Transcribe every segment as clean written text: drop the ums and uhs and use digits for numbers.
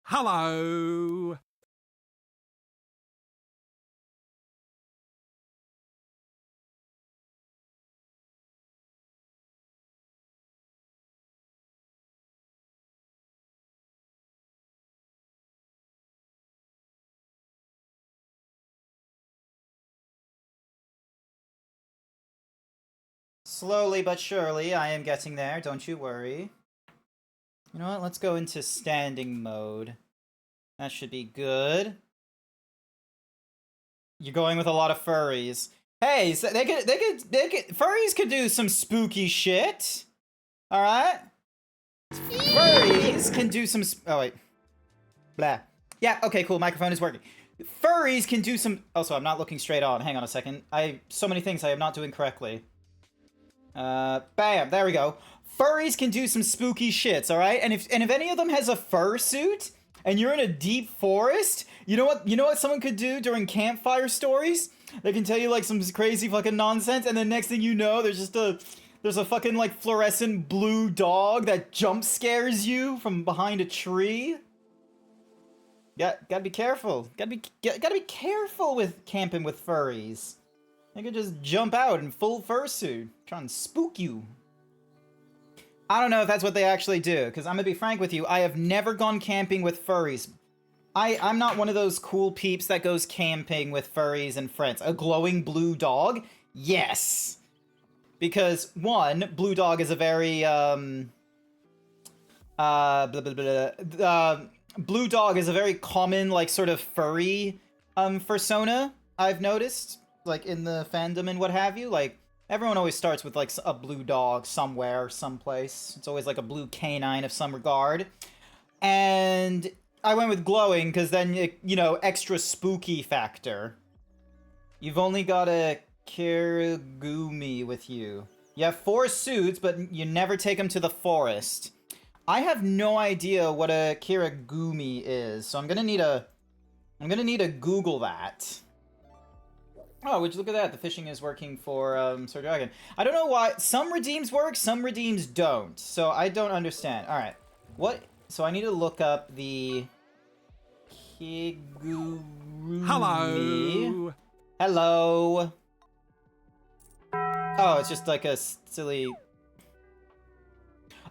Hello. Slowly but surely, I am getting there, don't you worry. You know what, let's go into standing mode. That should be good. You're going with a lot of furries. Hey, so furries could do some spooky shit. Alright? Furries can do some, oh wait. Blah. Yeah, okay, cool, microphone is working. Furries can do some, also, I'm not looking straight on, hang on a second. So many things I am not doing correctly. Bam, there we go. Furries can do some spooky shits, alright? And if any of them has a fursuit, and you're in a deep forest, you know what someone could do during campfire stories? They can tell you like some crazy fucking nonsense, and then next thing you know, there's a fucking like fluorescent blue dog that jump scares you from behind a tree. Gotta be careful. Gotta be careful with camping with furries. They could just jump out in full fursuit, try and spook you. I don't know if that's what they actually do, because I'm gonna be frank with you, I have never gone camping with furries. I'm not one of those cool peeps that goes camping with furries and friends. A glowing blue dog? Yes! Because, one, blue dog is a very, blue dog is a very common, like, sort of furry, persona, I've noticed, like, in the fandom and what have you. Like, everyone always starts with, like, a blue dog somewhere, someplace. It's always, like, a blue canine of some regard. And I went with glowing, because then, you know, extra spooky factor. You've only got a Kirigumi with you. You have 4 suits, but you never take them to the forest. I have no idea what a Kirigumi is, so I'm gonna need to Google that. Oh, would you look at that? The fishing is working for Sir Dragon. I don't know why some redeems work, some redeems don't. So I don't understand. All right, what? So I need to look up the Kigurumi. Hello. Hello. Oh, it's just like a silly.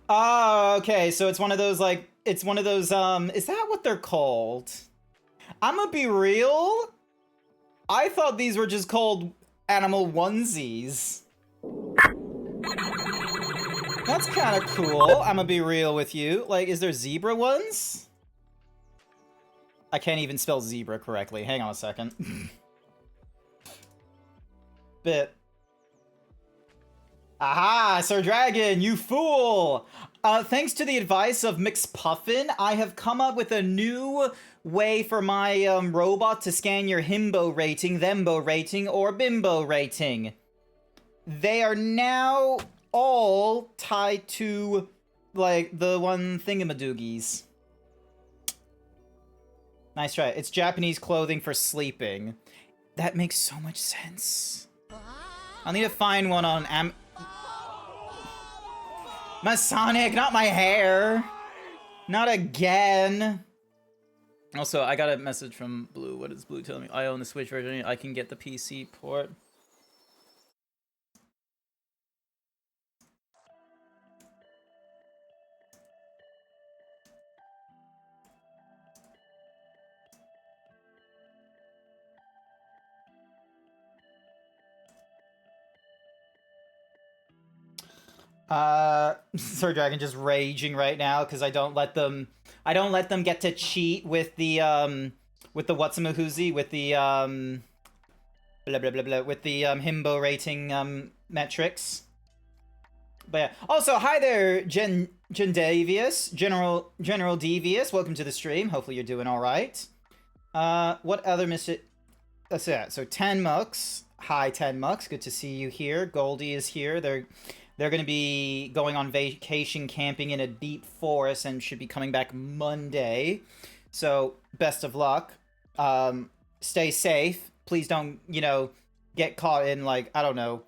Oh, okay. So it's one of those like it's one of those is that what they're called? I'm gonna be real. I thought these were just called animal onesies. That's kind of cool. I'm gonna be real with you. Like, is there zebra ones? I can't even spell zebra correctly. Hang on a second. Bit. Aha, Sir Dragon, you fool! Thanks to the advice of McSpuffin, I have come up with a new way for my robot to scan your himbo rating, thembo rating, or bimbo rating. They are now all tied to, like, the one thingamadoogies. Nice try. It's Japanese clothing for sleeping. That makes so much sense. I'll need to find one on Masonic, not my hair! Not again! Also, I got a message from Blue. What is Blue telling me? I own the Switch version. I can get the PC port. Sir Dragon just raging right now because I don't let them get to cheat with the Whatsamahuzi, with the blah blah blah blah, with the himbo rating metrics. But yeah. Also, hi there, Devious, General Devious. Welcome to the stream. Hopefully you're doing all right. What other That's it. So 10 Mucks. Hi 10 Mucks. Good to see you here. Goldie is here. They're going to be going on vacation camping in a deep forest and should be coming back Monday. So, best of luck. Stay safe. Please don't, get caught in, like, I don't know.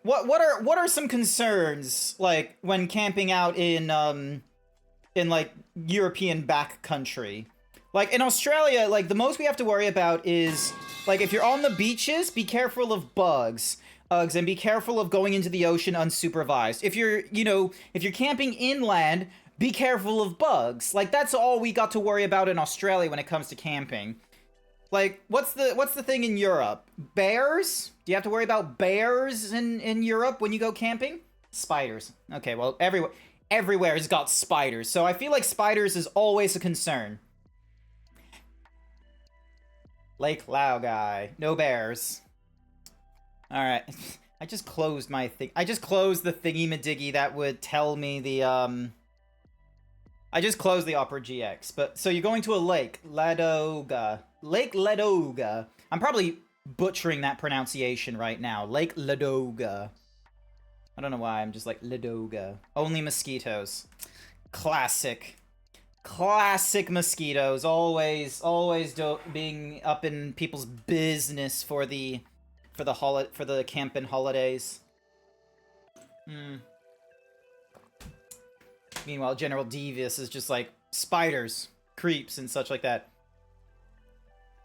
What are some concerns, like, when camping out in in like European back country. Like in Australia, like the most we have to worry about is like if you're on the beaches, be careful of bugs. And be careful of going into the ocean unsupervised. If you're, if you're camping inland, be careful of bugs. Like that's all we got to worry about in Australia when it comes to camping. Like what's the thing in Europe? Bears? Do you have to worry about bears in Europe when you go camping? Spiders. Okay, well everywhere has got spiders. So I feel like spiders is always a concern. Lake Laogai. No bears. Alright. I just closed my thing. I just closed the thingy-madiggy that would tell me the, I just closed the Opera GX. But, so you're going to a lake. Ladoga. Lake Ladoga. I'm probably butchering that pronunciation right now. Lake Ladoga. I don't know why, I'm just like, Ladoga. Only mosquitoes. Classic. Classic mosquitoes. Always being up in people's business for the camping holidays. Meanwhile, General Devious is just like spiders, creeps, and such like that.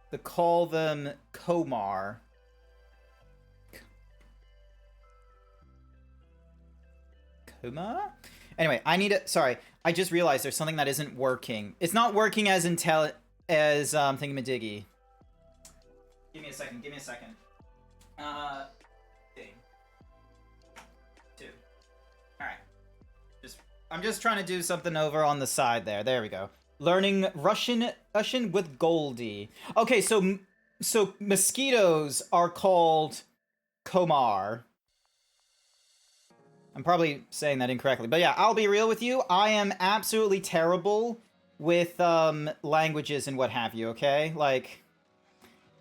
They call them Komar. Kuma? Anyway, I need to. Sorry, I just realized there's something that isn't working. It's not working as thingamadiggy. Give me a second. Thing. 2. Alright. I'm just trying to do something over on the side there. There we go. Learning Russian with Goldie. Okay, so mosquitoes are called Komar. I'm probably saying that incorrectly. But yeah, I'll be real with you. I am absolutely terrible with languages and what have you, okay?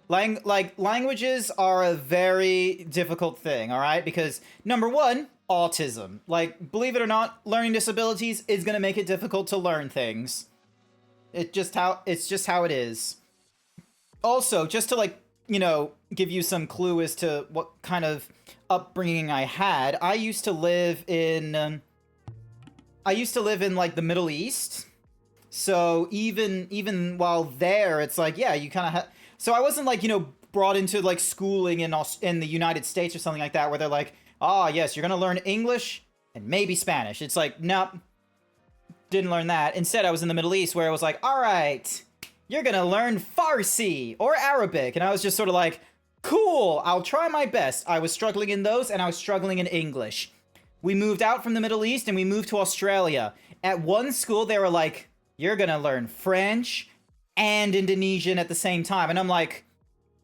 Languages are a very difficult thing, all right? Because, number one, autism. Like, believe it or not, learning disabilities is going to make it difficult to learn things. It's just how it is. Also, just to, like, give you some clue as to what kind of upbringing I had, I used to live in, like, the Middle East. So, even while there, it's like, yeah, you kind of So I wasn't like, brought into like schooling in the United States or something like that where they're like, oh, yes, you're going to learn English and maybe Spanish. It's like, nope, didn't learn that. Instead, I was in the Middle East where it was like, all right, you're going to learn Farsi or Arabic. And I was just sort of like, cool, I'll try my best. I was struggling in those and I was struggling in English. We moved out from the Middle East and we moved to Australia. At one school, they were like, you're going to learn French and Indonesian at the same time. And I'm like,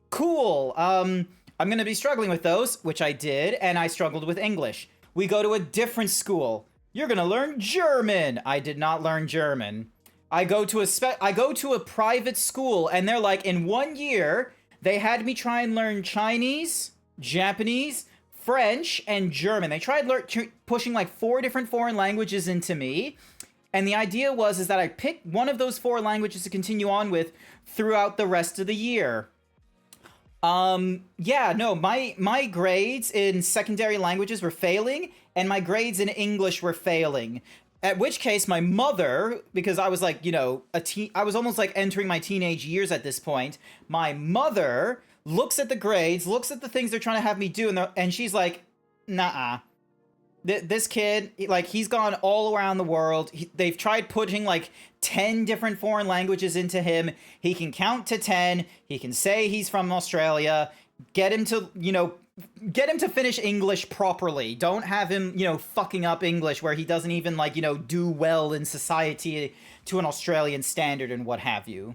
cool, I'm gonna be struggling with those, which I did, and I struggled with English. We go to a different school. You're gonna learn German. I did not learn German. I go to a private school, and they're like, in 1 year, they had me try and learn Chinese, Japanese, French, and German. They tried pushing like 4 different foreign languages into me. And the idea is that I pick one of those 4 languages to continue on with throughout the rest of the year. Yeah, no, my grades in secondary languages were failing, and my grades in English were failing. At which case, my mother, because I was like, I was almost like entering my teenage years at this point. My mother looks at the grades, looks at the things they're trying to have me do, and she's like, nah. This kid, like, he's gone all around the world. They've tried putting, like, 10 different foreign languages into him. He can count to 10. He can say he's from Australia. Get him to, finish English properly. Don't have him, fucking up English where he doesn't even, like, do well in society to an Australian standard and what have you.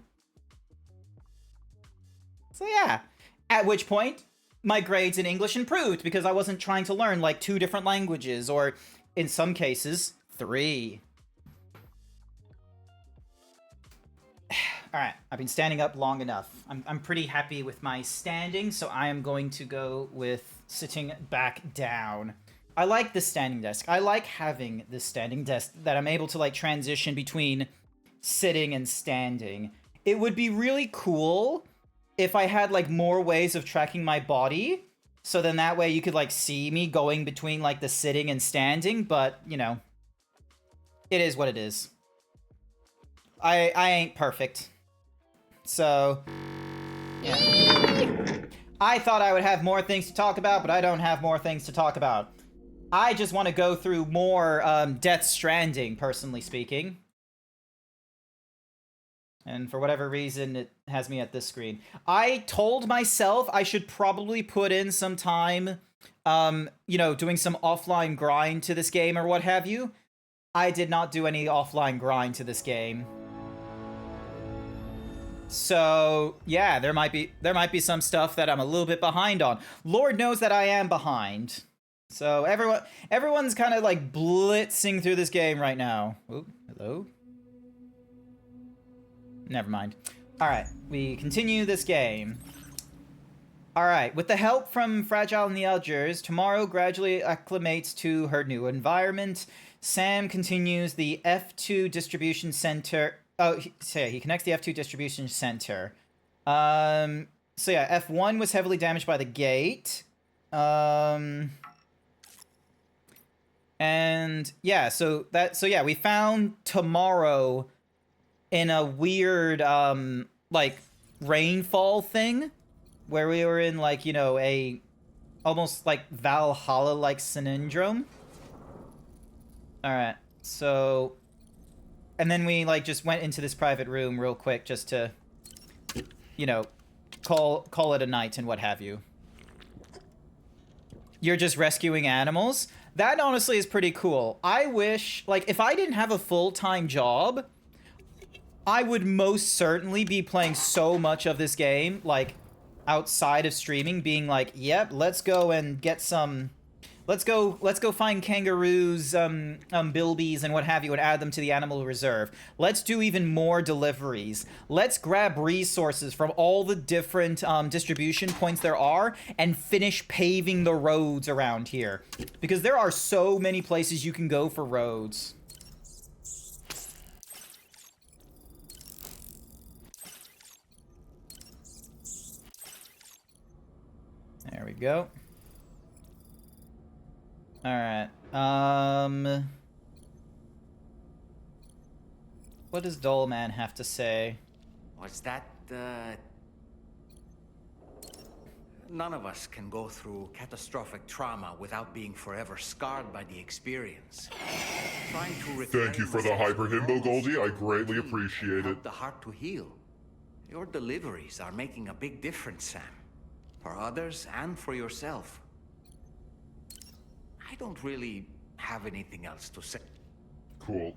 So, yeah. At which point, my grades in English improved because I wasn't trying to learn like 2 different languages, or in some cases, 3. Alright, I've been standing up long enough. I'm pretty happy with my standing, so I am going to go with sitting back down. I like the standing desk. I like having this standing desk that I'm able to like transition between sitting and standing. It would be really cool if I had, like, more ways of tracking my body, so then that way you could, like, see me going between, like, the sitting and standing, but, it is what it is. I ain't perfect. So, yeah. I thought I would have more things to talk about, but I don't have more things to talk about. I just want to go through more Death Stranding, personally speaking. And for whatever reason, it has me at this screen. I told myself I should probably put in some time, you know, doing some offline grind to this game or what have you. I did not do any offline grind to this game. So, yeah, there might be some stuff that I'm a little bit behind on. Lord knows that I am behind. So everyone's kind of like blitzing through this game right now. Oh, hello? Never mind. All right, we continue this game. All right, with the help from Fragile and the others, Tomorrow gradually acclimates to her new environment. Sam continues the F2 distribution center. Oh, he connects the F2 distribution center. So yeah, F1 was heavily damaged by the gate. And yeah, so yeah, we found Tomorrow in a weird like rainfall thing where we were in like, you know, a almost like Valhalla like syndrome. All right. So and then we like just went into this private room real quick just to, you know, call it a night and what have you. You're just rescuing animals? That honestly is pretty cool. I wish, like, if I didn't have a full-time job, I would most certainly be playing so much of this game, like, outside of streaming, being like, yep, let's go and get some... Let's go find kangaroos, bilbies, and what have you, and add them to the animal reserve. Let's do even more deliveries. Let's grab resources from all the different distribution points there are and finish paving the roads around here. Because there are so many places you can go for roads. There we go. Alright, what does Dollman have to say? Was that, None of us can go through catastrophic trauma without being forever scarred by the experience. Trying to Thank you for the hyper himbo, Goldie. I greatly appreciate it. The heart to heal. Your deliveries are making a big difference, Sam. For others and for yourself. I don't really have anything else to say. Cool.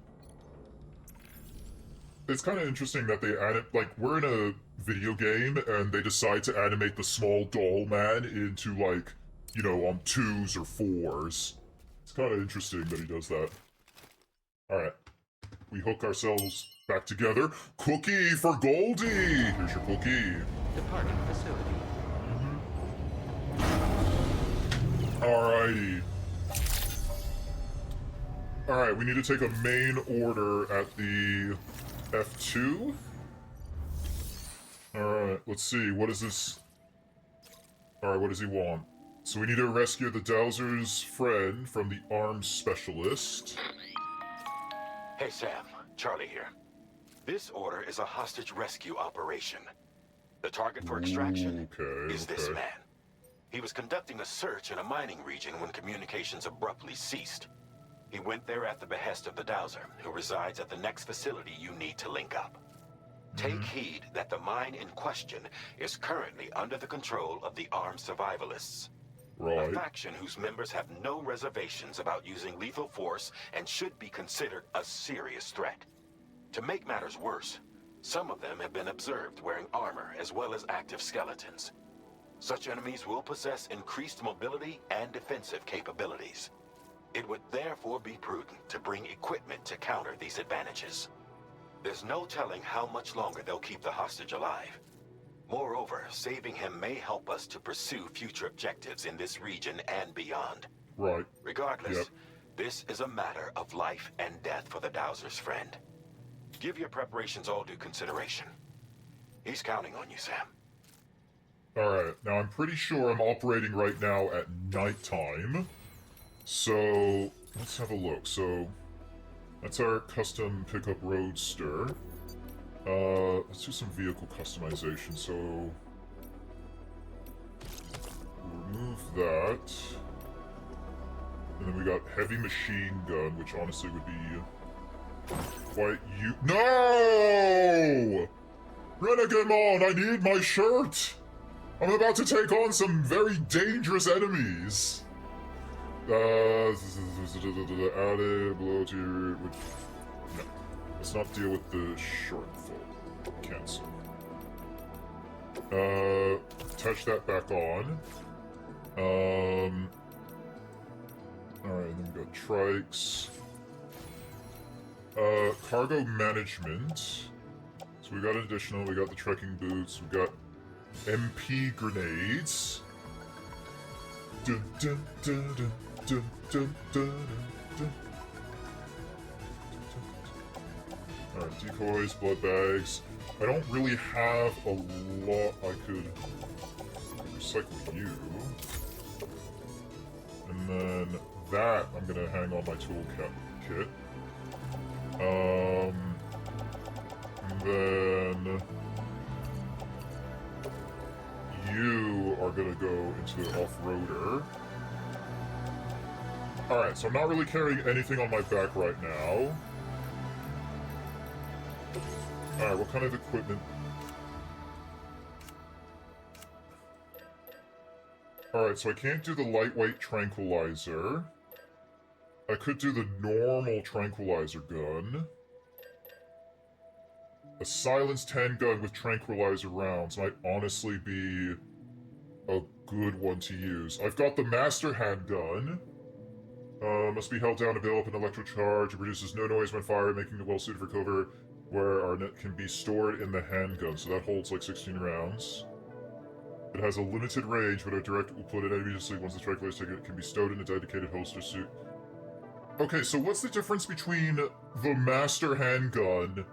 It's kind of interesting that they added, like, we're in a video game and they decide to animate the small doll man into, like, you know, on 2s or 4s. It's kind of interesting that he does that. Alright. We hook ourselves back together. Cookie for Goldie! Here's your cookie. Departing facility. Alrighty. Alright, we need to take a main order at the F2. Alright, let's see. What is this? Alright, what does he want? So we need to rescue the Dowser's friend from the arms specialist. Hey Sam, Charlie here. This order is a hostage rescue operation. The target for extraction is this man. He was conducting a search in a mining region when communications abruptly ceased. He went there at the behest of the Dowser, who resides at the next facility you need to link up. Take heed that the mine in question is currently under the control of the armed survivalists. Right. A faction whose members have no reservations about using lethal force and should be considered a serious threat. To make matters worse, some of them have been observed wearing armor as well as active skeletons. Such enemies will possess increased mobility and defensive capabilities. It would therefore be prudent to bring equipment to counter these advantages. There's no telling how much longer they'll keep the hostage alive. Moreover, saving him may help us to pursue future objectives in this region and beyond. Right. Regardless, this is a matter of life and death for the Dowser's friend. Give your preparations all due consideration. He's counting on you, Sam. Alright, now I'm pretty sure I'm operating right now at nighttime. So, let's have a look. So, that's our custom pickup roadster. Let's do some vehicle customization, so... we'll remove that. And then we got heavy machine gun, which honestly would be... quite No! Renegamon, I need my shirt! I'm about to take on some very dangerous enemies! Added, below tier... No. Let's not deal with the shortfall. Cancel. Touch that back on. Alright, then we got trikes. Cargo management. So we got an additional, we got the trekking boots, we got MP grenades. Dun, dun, dun, dun, dun, dun, dun, dun. Alright, decoys, blood bags. I don't really have a lot I could recycle you. And then that I'm gonna hang on my tool kit. And then you are gonna go into the off-roader. Alright, so I'm not really carrying anything on my back right now. Alright, what kind of equipment? Alright, so I can't do the lightweight tranquilizer. I could do the normal tranquilizer gun. A silenced handgun with tranquilizer rounds might honestly be a good one to use. I've got the master handgun. Must be held down to build up an electric charge. It produces no noise when fired, making it well suited for cover where our net can be stored in the handgun. So that holds like 16 rounds. It has a limited range, but a direct will put an enemy to sleep once the tranquilizer ticket can be stowed in a dedicated holster suit. Okay, so what's the difference between the master handgun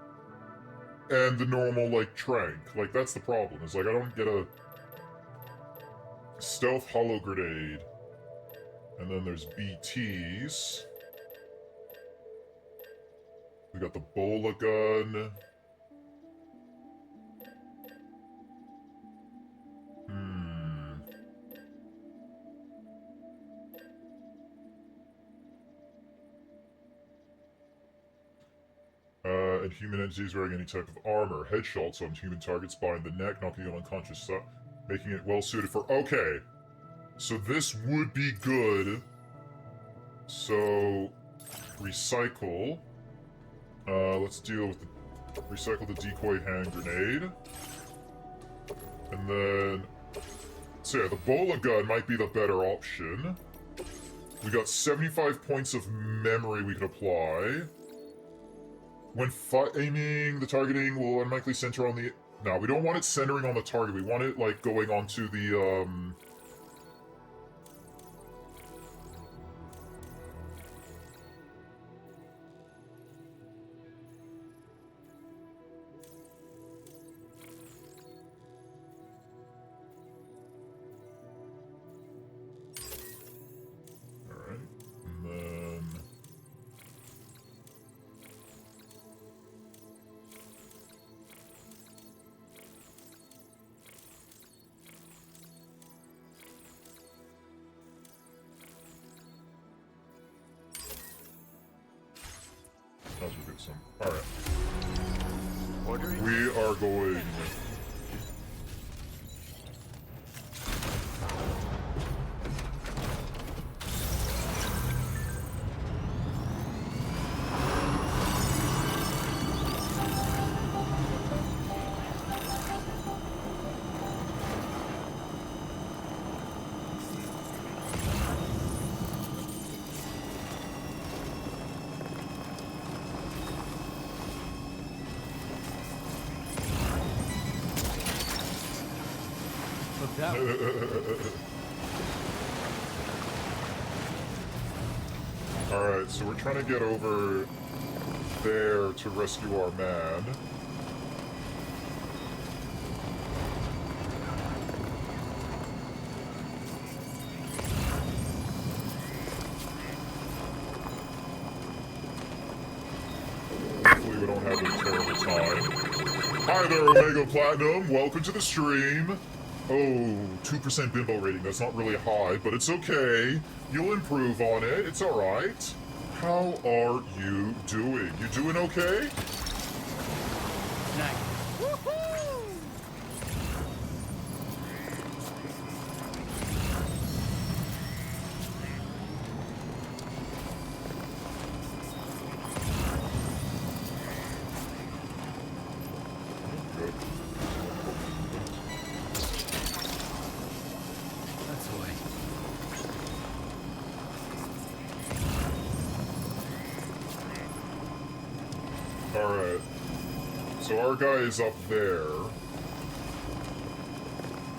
and the normal, like, trank? Like, that's the problem. It's like, I don't get a stealth hollow grenade. And then there's BTs. We got the bola gun. And human entities wearing any type of armor. Headshots on human targets bind the neck, knocking them unconscious, so making it well suited for... Okay. So this would be good. So... recycle. Let's deal with the... recycle the decoy hand grenade. And then... so yeah, the bola gun might be the better option. We got 75 points of memory we can apply. When aiming, the targeting will automatically center on the... No, we don't want it centering on the target. We want it, like, going onto the, Alright, and then... Let's get some. Alright. We are going... Alright, so we're trying to get over there to rescue our man. Hopefully we don't have a terrible time. Hi there, Omega Platinum. Welcome to the stream. Oh, 2% bimbo rating. That's not really high, but it's okay. You'll improve on it. It's alright. How are you doing? You doing okay? Nice. Good. That's the way. Alright. So our guy is up there.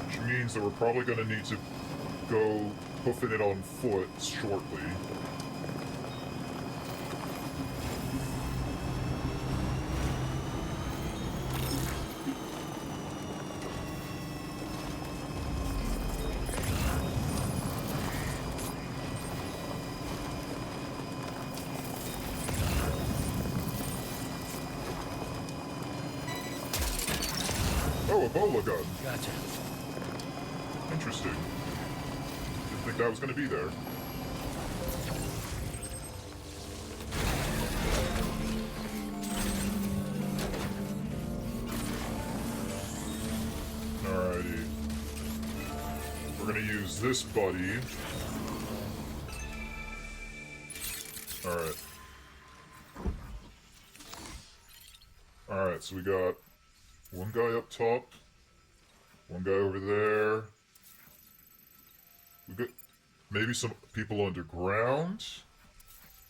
Which means that we're probably going to need to go hoofing it on foot shortly. Oh, a bola gun. Gotcha. Interesting. Didn't think that was going to be there. Alrighty. We're going to use this buddy. Alright. Alright, so we got one guy up top, one guy over there. We got maybe some people underground.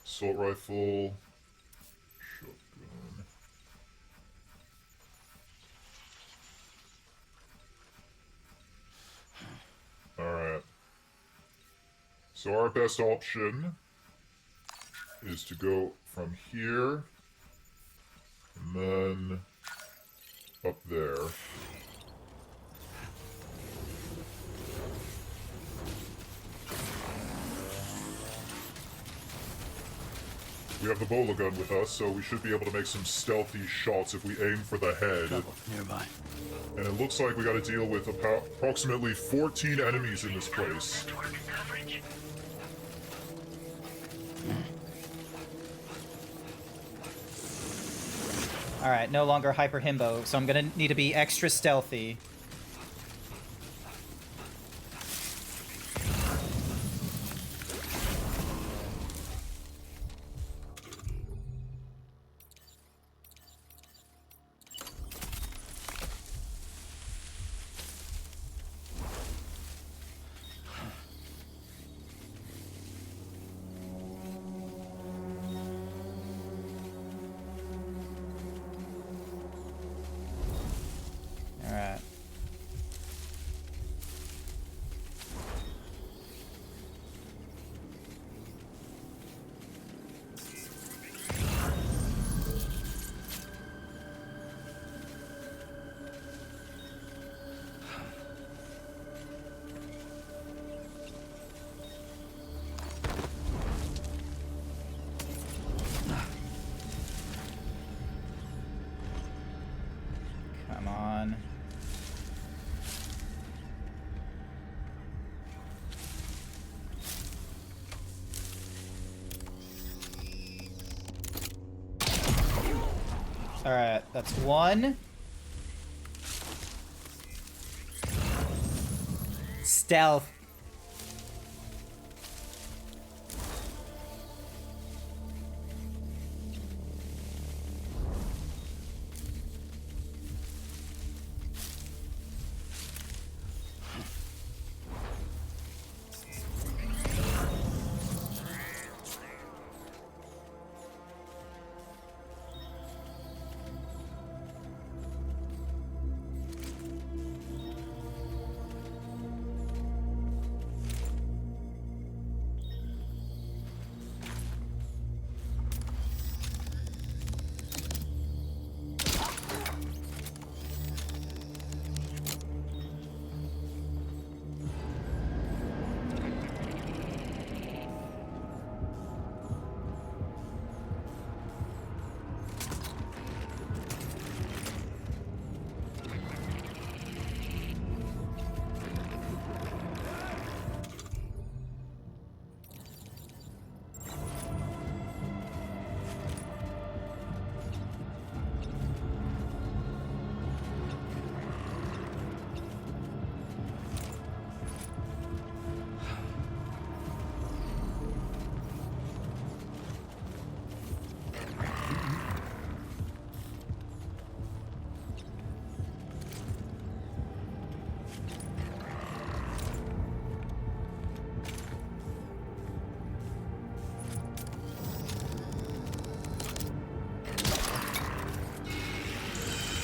Assault rifle. Shotgun. Alright. So our best option is to go from here and then up there. We have the bola gun with us, so we should be able to make some stealthy shots if we aim for the head. Trouble nearby. And it looks like we gotta deal with approximately 14 enemies in this place. Alright, no longer hyper himbo, so I'm gonna need to be extra stealthy. Alright. Come on. Alright, that's one. Stealth.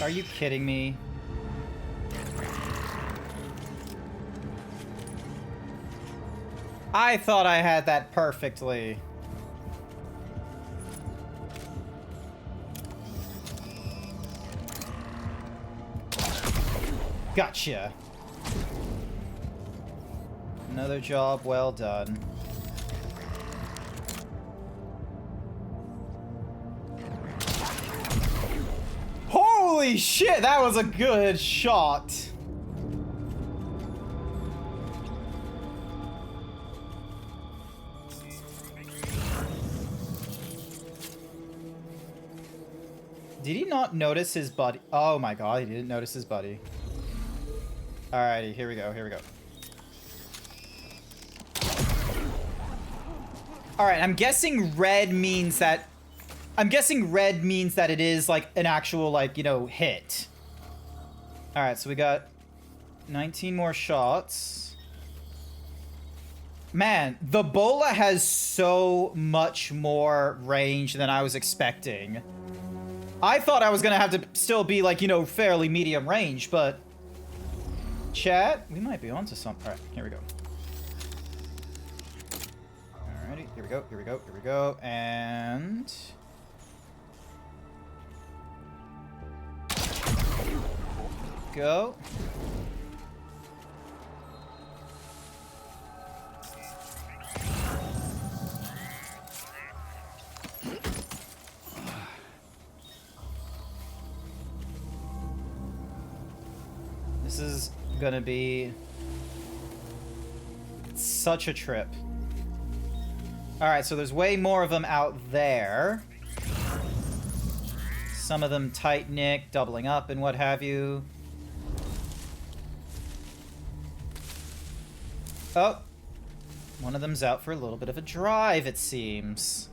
Are you kidding me? I thought I had that perfectly. Gotcha. Another job well done. Holy shit, that was a good shot. Did he not notice his buddy? Oh my god, he didn't notice his buddy. Alrighty, here we go, here we go. Alright, I'm guessing red means that... I'm guessing red means that it is, like, an actual, like, you know, hit. Alright, so we got 19 more shots. Man, the bola has so much more range than I was expecting. I thought I was gonna have to still be, like, you know, fairly medium range, but... Chat, we might be onto something. Alright, here we go. Alrighty, here we go, here we go, here we go, and... Go. This is gonna be such a trip. Alright, so there's way more of them out there. Some of them tight-nick, doubling up and what have you. Oh. One of them's out for a little bit of a drive, it seems.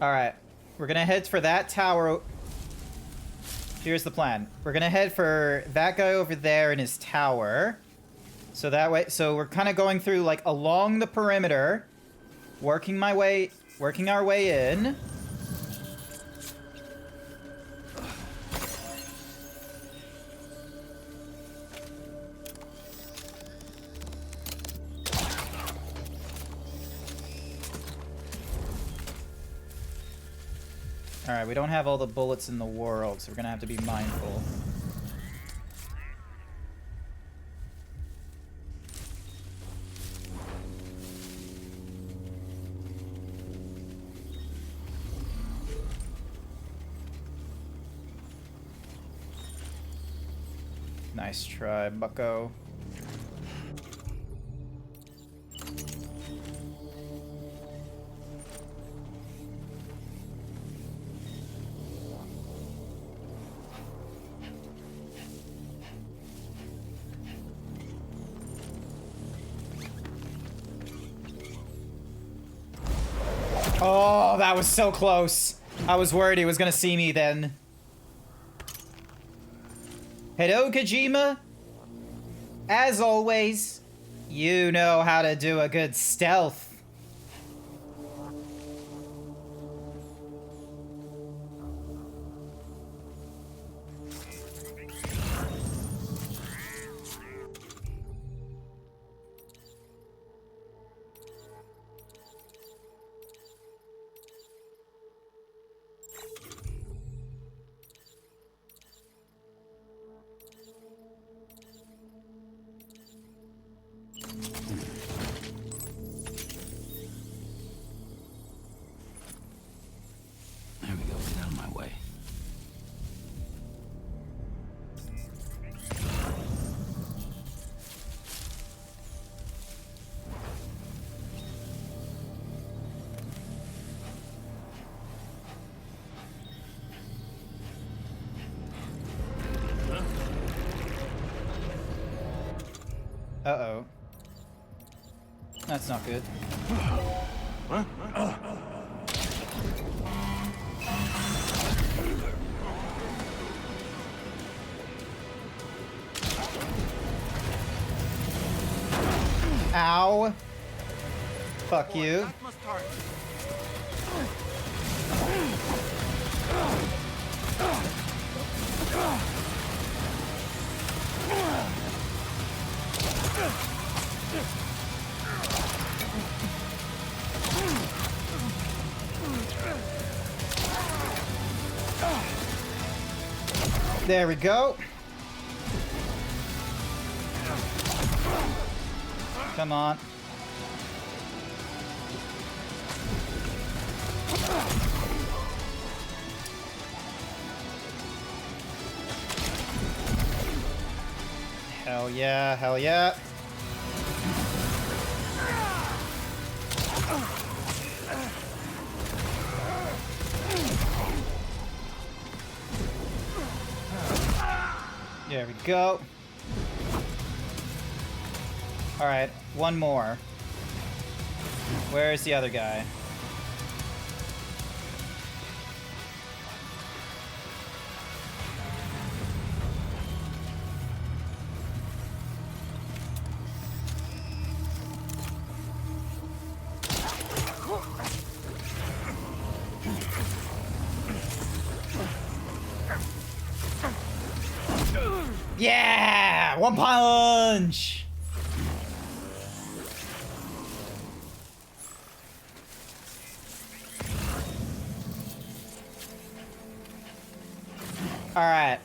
Alright, we're gonna head for that tower. Here's the plan. We're gonna head for that guy over there in his tower. So that way, so we're kind of going through, like, along the perimeter, working our way in. Alright, we don't have all the bullets in the world, so we're gonna have to be mindful. Nice try, bucko. Oh, that was so close. I was worried he was gonna see me then. Hello, Kojima. As always, you know how to do a good stealth. There we go, get out of my way. Uh-oh. That's not good. Ow. Fuck you. That must hurt. There we go. Come on. Hell yeah, hell yeah. There we go. Alright, one more. Where's the other guy? Yeah! One punch! Alright.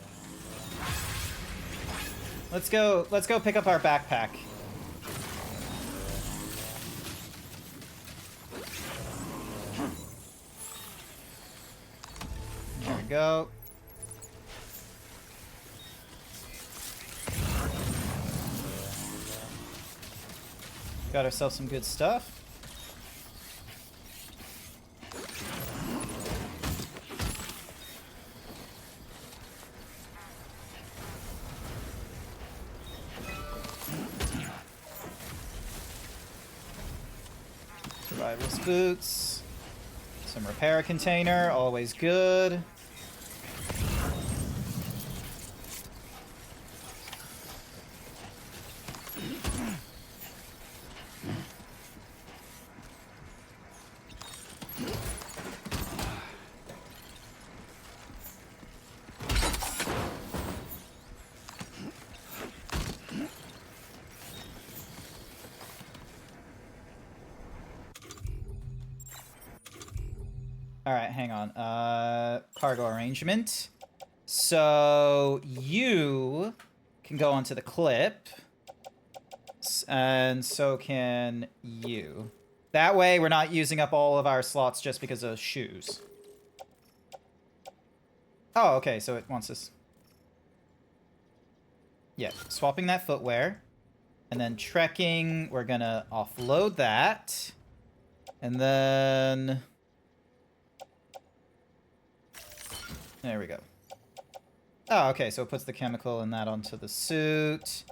Let's go pick up our backpack. There we go. Got ourselves some good stuff. Survivalist boots. Some repair container, always good. Alright, hang on. Cargo arrangement. So, you can go onto the clip. And so can you. That way, we're not using up all of our slots just because of shoes. Oh, okay, so it wants us... Yeah, swapping that footwear. And then trekking, we're gonna offload that. And then... There we go. Oh, okay, so it puts the chemical and that onto the suit.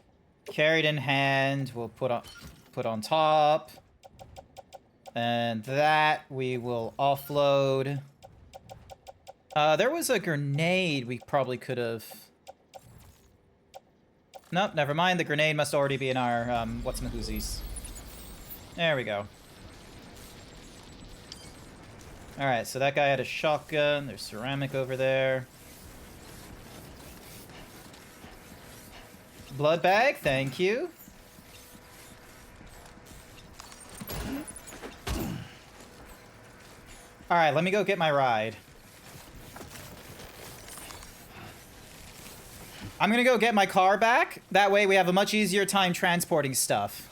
Carried in hand, we'll put on top. And that we will offload. There was a grenade we probably could have... Nope, never mind. The grenade must already be in our, what's-my-whoosies. There we go. Alright, so that guy had a shotgun. There's ceramic over there. Blood bag, thank you. Alright, let me go get my ride. I'm gonna go get my car back. That way we have a much easier time transporting stuff.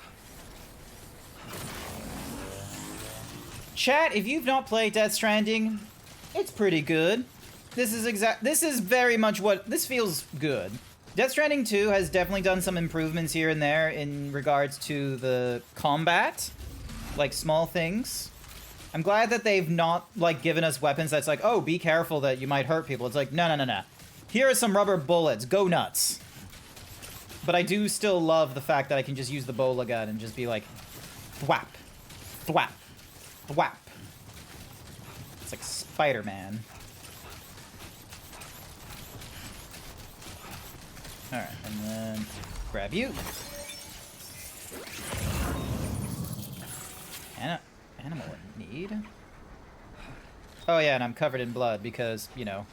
Chat, if you've not played Death Stranding, it's pretty good. This is very much what... This feels good. Death Stranding 2 has definitely done some improvements here and there in regards to the combat. Like, small things. I'm glad that they've not, like, given us weapons that's like, oh, be careful that you might hurt people. It's like, no, no, no, no. Here are some rubber bullets. Go nuts. But I do still love the fact that I can just use the bola gun and just be like, thwap, thwap. Thwap. It's like Spider-Man. Alright, and then grab you. Animal in need? Oh yeah, and I'm covered in blood because, you know.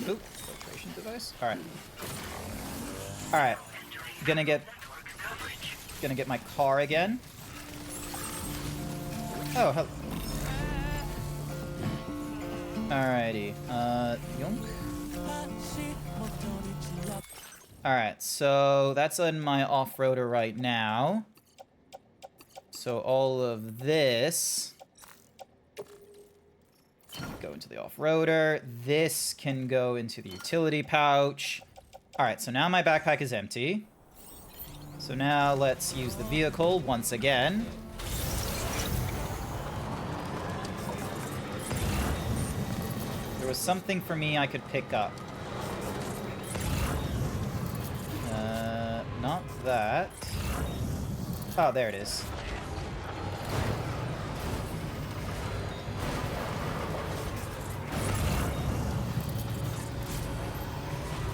Oop, filtration device. Alright. Alright. Gonna get my car again. Oh, hello. Alrighty. Yonk. Alright, so that's in my off-roader right now. So all of this go into the off-roader. This can go into the utility pouch. Alright, so now my backpack is empty. So now let's use the vehicle once again. There was something for me I could pick up. Not that. Oh, there it is.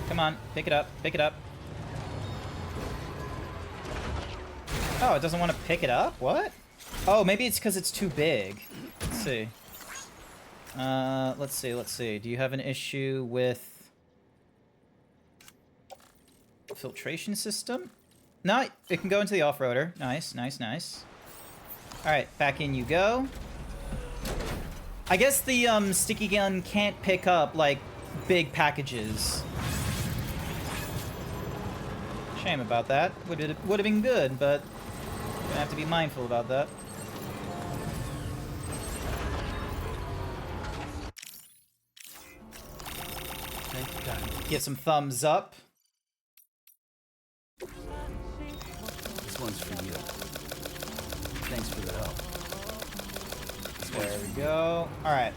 Come on, pick it up, pick it up. Oh, it doesn't want to pick it up? What? Oh, maybe it's because it's too big. Let's see. Let's see. Do you have an issue with filtration system? No, it can go into the off-roader. Nice, nice, nice. Alright, back in you go. I guess the sticky gun can't pick up, like, big packages. Shame about that. Would have been good, but gonna have to be mindful about that. Thank you, God. Get some thumbs up. This one's for you. Thanks for the help. There we go. Alright.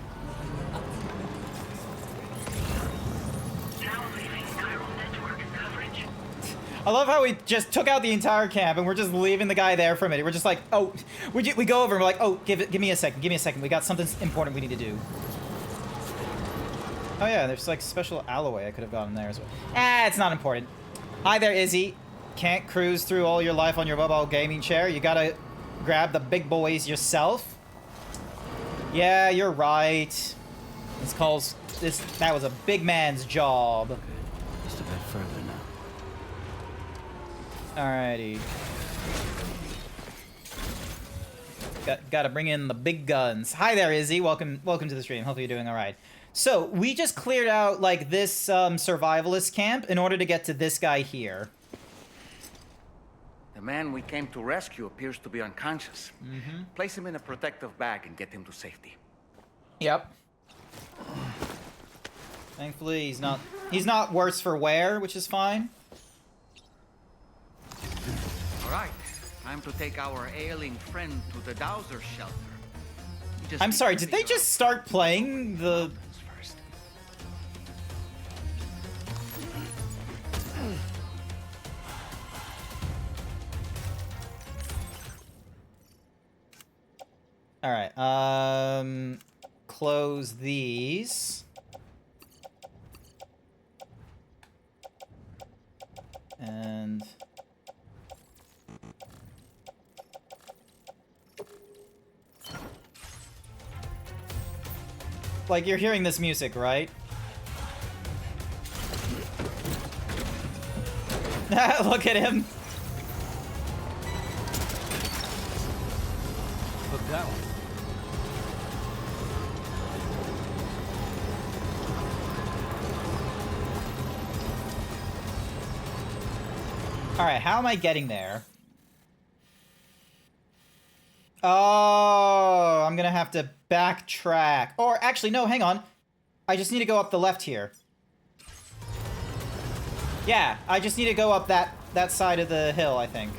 I love how we just took out the entire camp and we're just leaving the guy there for a minute. We're just like, oh, we go over and we're like, oh, give me a second. We got something important we need to do. Oh yeah, there's like special alloy I could have gotten there as well. Ah, it's not important. Hi there, Izzy. Can't cruise through all your life on your mobile gaming chair. You gotta grab the big boys yourself. Yeah, you're right. That was a big man's job. Good. Just a bit further now. Alrighty. Gotta bring in the big guns. Hi there, Izzy. Welcome to the stream. Hopefully you're doing alright. So, we just cleared out, like, this survivalist camp in order to get to this guy here. The man we came to rescue appears to be unconscious. Place him in a protective bag and get him to safety. Yep. Thankfully, he's not worse for wear, which is fine. All right, time to take our ailing friend to the Dowser shelter. I'm sorry, did they just start playing the... First. Alright, close these. And... like, you're hearing this music, right? Look at him. Look that one. Alright, how am I getting there? Oh, I'm gonna have to backtrack. Or, actually, no, hang on. I just need to go up the left here. Yeah, I just need to go up that side of the hill, I think.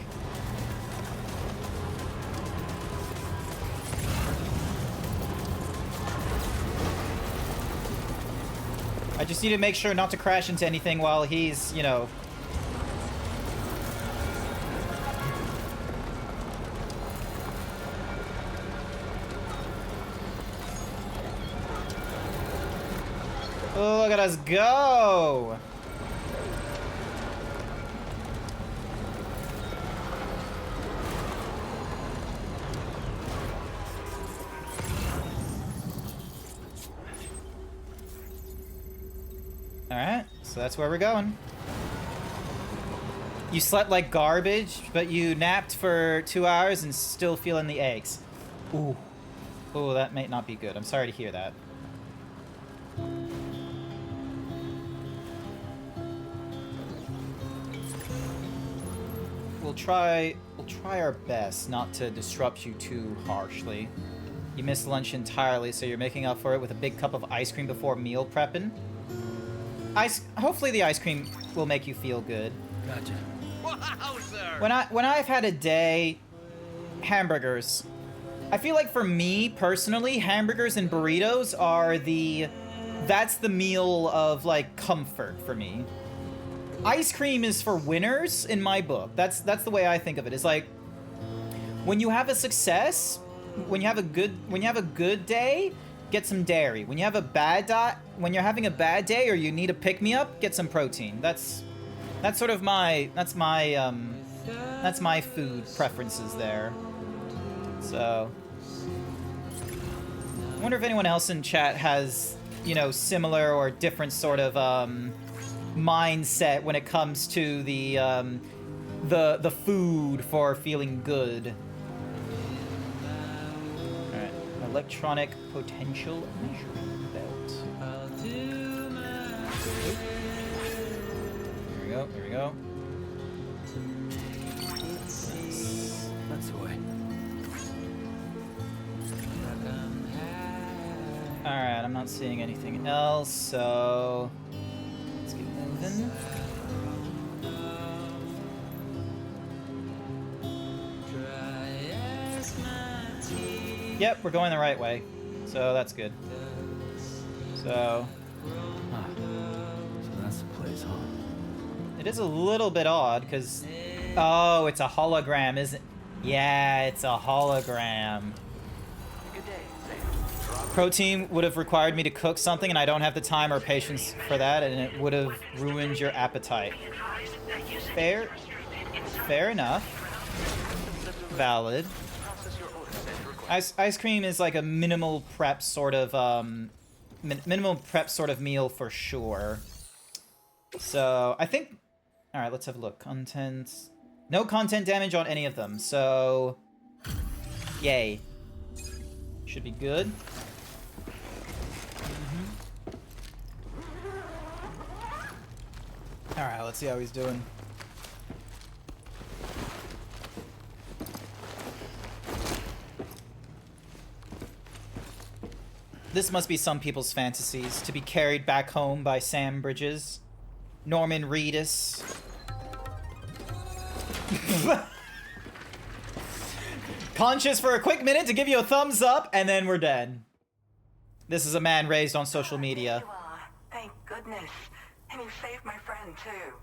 I just need to make sure not to crash into anything while he's, you know... Oh, look at us go! Alright, so that's where we're going. You slept like garbage, but you napped for 2 hours and still feeling the aches. Ooh. Ooh, that may not be good. I'm sorry to hear that. We'll try our best not to disrupt you too harshly. You missed lunch entirely, so you're making up for it with a big cup of ice cream before meal prepping. Hopefully the ice cream will make you feel good. Gotcha. When I've had a day, hamburgers. I feel like for me personally, hamburgers and burritos are that's the meal of like comfort for me. Ice cream is for winners in my book. That's the way I think of it. It's like when you have a success, when you have a good day, get some dairy. When you have when you're having a bad day or you need a pick me up, get some protein. That's sort of my food preferences there. So I wonder if anyone else in chat has, you know, similar or different sort of mindset when it comes to the food for feeling good. All right, electronic potential measuring belt. There we go. There we go. That's the way. Alright, I'm not seeing anything else, so let's get moving. Yep, we're going the right way, so that's good. So, So that's the place, huh? it is a little bit odd, because... Oh, it's a hologram, isn't it? Yeah, it's a hologram. Protein would have required me to cook something, and I don't have the time or patience for that, and it would have ruined your appetite. Fair enough. Valid. Ice cream is like a minimal prep sort of meal for sure. So I think. All right, let's have a look. Content. No content damage on any of them. So, yay. Should be good. Alright, let's see how he's doing. This must be some people's fantasies, to be carried back home by Sam Bridges. Norman Reedus. Conscious for a quick minute to give you a thumbs up, and then we're dead. This is a man raised on social media. There you are. Thank goodness. And you saved my friend, too.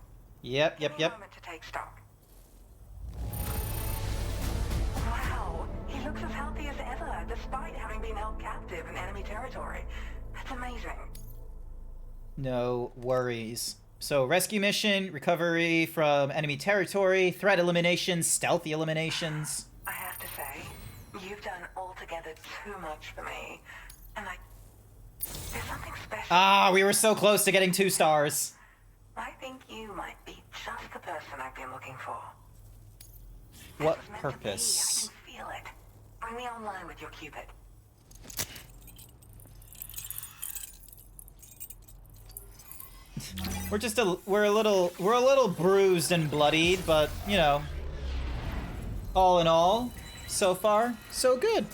Yep. Give me a moment to take stock. Wow, he looks as healthy as ever, despite having been held captive in enemy territory. That's amazing. No worries. So, rescue mission, recovery from enemy territory, threat elimination, stealthy eliminations. I have to say, you've done altogether too much for me. And there's something special. Ah, we were so close to getting 2 stars. I think you might be just the person I've been looking for. What This was meant to be. purpose? I can feel it. Bring me online with your Cupid. We're a little bruised and bloodied, but you know, all in all, so far, so good.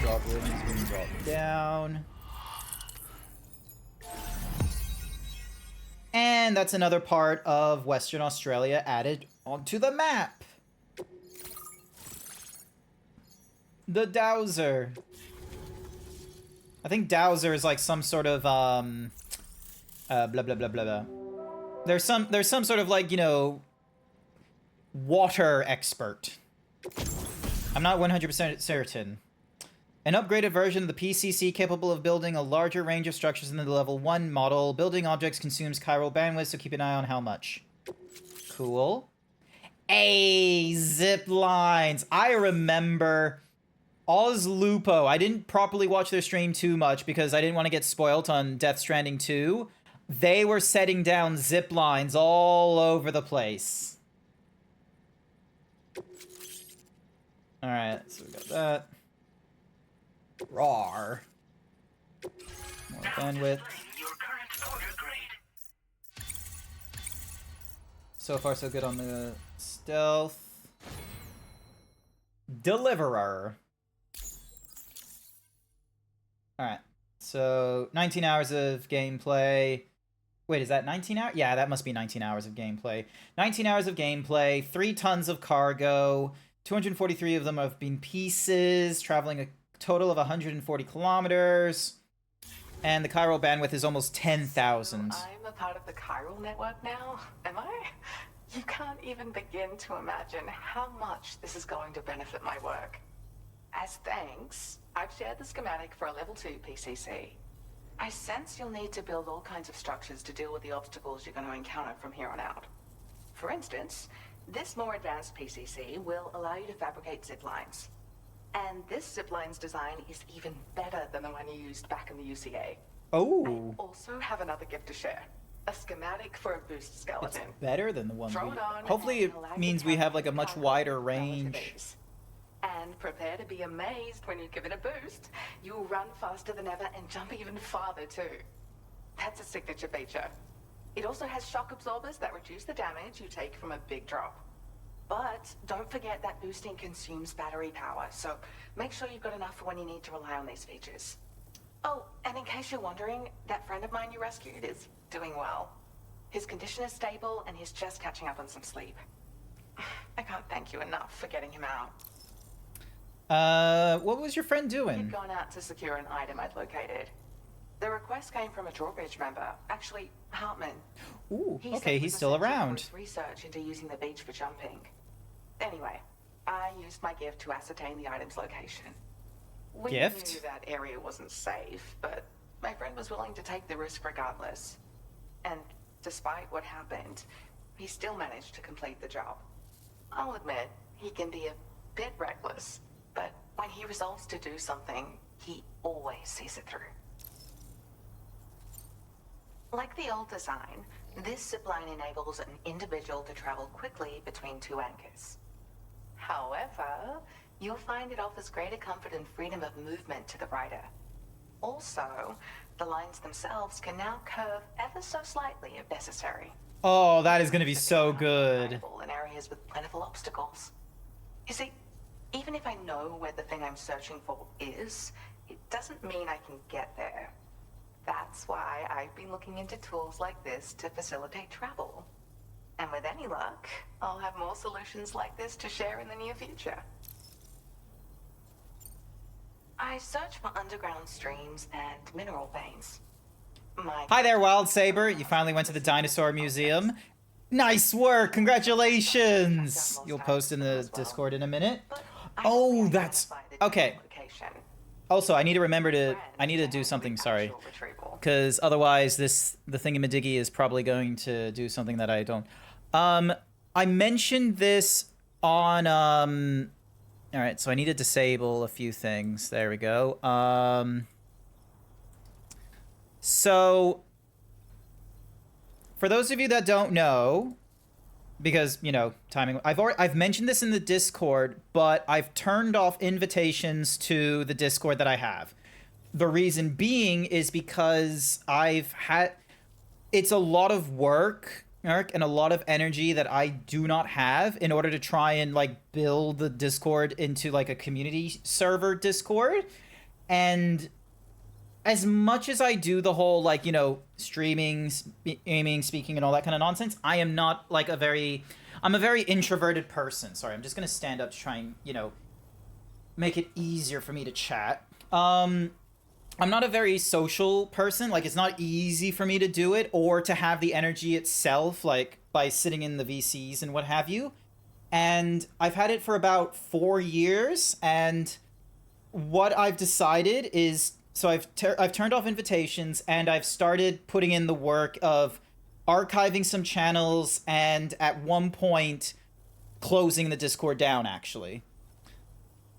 Drop ribbons being dropped down. And that's another part of Western Australia added onto the map. The Dowser. I think Dowser is like some sort of blah blah blah blah blah. There's some sort of like, you know, water expert. I'm not 100% certain. An upgraded version of the PCC capable of building a larger range of structures than the level 1 model. Building objects consumes chiral bandwidth, so keep an eye on how much. Cool. Hey, zip lines. I remember Ozlupo. I didn't properly watch their stream too much because I didn't want to get spoilt on Death Stranding 2. They were setting down zip lines all over the place. Alright, so we got that. Rawr. More bandwidth. So far, so good on the stealth. Deliverer. Alright, so 19 hours of gameplay. Wait, is that 19 hours? Yeah, that must be 19 hours of gameplay. 19 hours of gameplay, 3 tons of cargo, 243 of them have been pieces, traveling a total of 140 kilometers, and the chiral bandwidth is almost 10,000. So I'm a part of the chiral network now, am I? You can't even begin to imagine how much this is going to benefit my work. As thanks, I've shared the schematic for a level 2 PCC. I sense you'll need to build all kinds of structures to deal with the obstacles you're going to encounter from here on out. For instance, this more advanced PCC will allow you to fabricate zip lines. And this zip line's design is even better than the one you used back in the UCA. Oh. I also have another gift to share. A schematic for a boost skeleton. It's better than the one Throw we... it on Hopefully and it allow means your we camera have like a to much cover wider relative range. ease. And prepare to be amazed when you give it a boost. You'll run faster than ever and jump even farther too. That's a signature feature. It also has shock absorbers that reduce the damage you take from a big drop. But don't forget that boosting consumes battery power, so make sure you've got enough for when you need to rely on these features. Oh, and in case you're wondering, that friend of mine you rescued is doing well. His condition is stable and he's just catching up on some sleep. I can't thank you enough for getting him out. What was your friend doing? He'd gone out to secure an item I'd located. The request came from a drawbridge member, actually Hartman. Ooh, He said okay, it he's was still essential for around. his research into using the beach for jumping. Anyway, I used my gift to ascertain the item's location. We Gift? knew that area wasn't safe, but my friend was willing to take the risk regardless. And despite what happened, he still managed to complete the job. I'll admit, he can be a bit reckless, but when he resolves to do something, he always sees it through. Like the old design, this zipline enables an individual to travel quickly between 2 anchors. However, you'll find it offers greater comfort and freedom of movement to the rider. Also, the lines themselves can now curve ever so slightly if necessary. Oh, that is going to be so good. In areas with plentiful obstacles. You see, even if I know where the thing I'm searching for is, it doesn't mean I can get there. That's why I've been looking into tools like this to facilitate travel. And with any luck, I'll have more solutions like this to share in the near future. I search for underground streams and mineral veins. Hi there, Wild Saber. You finally went to the Dinosaur Museum. Nice work! Congratulations! You'll post in the Discord in a minute. Oh, that's... Okay. Also, I need to remember to... I need to do something, sorry. Because otherwise, the thingamadiggy is probably going to do something that I don't... I mentioned this on... Alright, so I need to disable a few things. There we go. So, for those of you that don't know, because, you know, timing, I've mentioned this in the Discord, but I've turned off invitations to the Discord that I have. The reason being is because it's a lot of work, and a lot of energy that I do not have in order to try and, like, build the Discord into, like, a community server Discord. And as much as I do the whole, like, you know, streaming, aiming, speaking, and all that kind of nonsense, I am not, like, I'm a very introverted person. Sorry, I'm just gonna stand up to try and, you know, make it easier for me to chat. I'm not a very social person. Like, it's not easy for me to do it or to have the energy itself, like, by sitting in the VCs and what have you. And I've had it for about 4 years, and what I've decided is... So I've turned off invitations, and I've started putting in the work of archiving some channels, and at one point closing the Discord down, actually.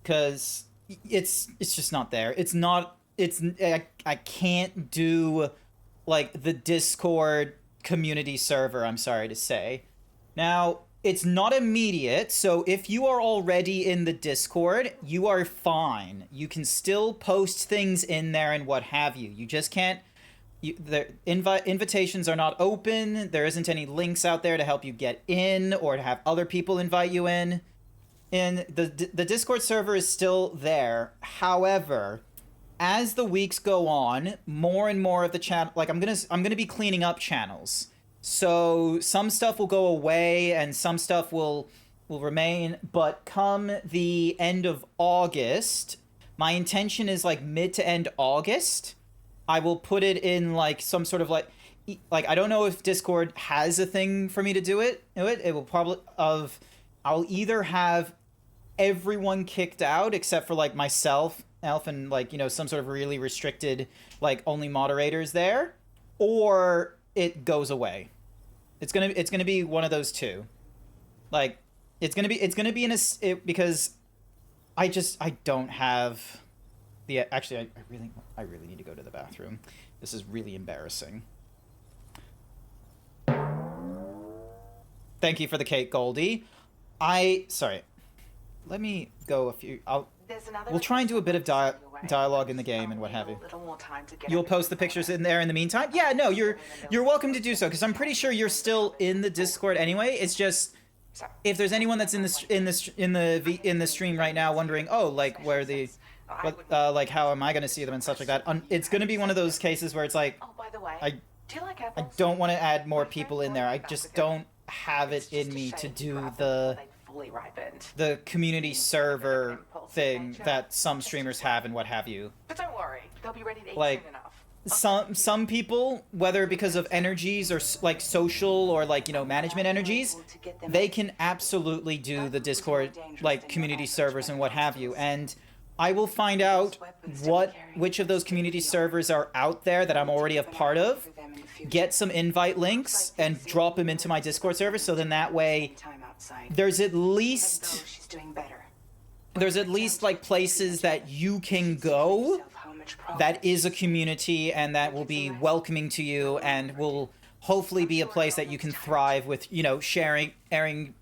Because it's just not there. It's not... I can't do, like, the Discord community server, I'm sorry to say. Now, it's not immediate, so if you are already in the Discord, you are fine. You can still post things in there and what have you. You just can't... The invitations are not open. There isn't any links out there to help you get in or to have other people invite you in. And the Discord server is still there. However, as the weeks go on, more and more of the channel, like I'm gonna be cleaning up channels. So some stuff will go away and some stuff will remain. But come the end of August, my intention is like mid to end August, I will put it in like some sort of like I don't know if Discord has a thing for me to do it. It will probably I'll either have everyone kicked out except for like myself, Elf, and like, you know, some sort of really restricted like only moderators there, or it goes away. It's gonna be one of those two. Like it's gonna be in a because I don't have the actually I really need to go to the bathroom. This is really embarrassing. Thank you for the cake, Goldie. Sorry. Let me go a few. We'll try and do a bit of dialogue in the game and what have you. You'll post the pictures in there in the meantime? Yeah, no, you're welcome to do so, because I'm pretty sure you're still in the Discord anyway. It's just if there's anyone that's in the stream right now wondering, oh, like where like how am I going to see them and such like that? It's going to be one of those cases where it's like, Oh, by the way, I don't want to add more people in there. I just don't have it in me to do the community server thing that some streamers have and what have you. But don't worry, they'll be ready to eat like soon enough. some people, whether because of energies or like social or like, you know, management energies, they can absolutely do the Discord like community servers and what have you. And I will find out which of those community servers are out there that I'm already a part of, get some invite links and drop them into my Discord server, so then that way there's at least like places that you can go that is a community and that will be welcoming to you and will hopefully be a place that you can thrive with, you know, airing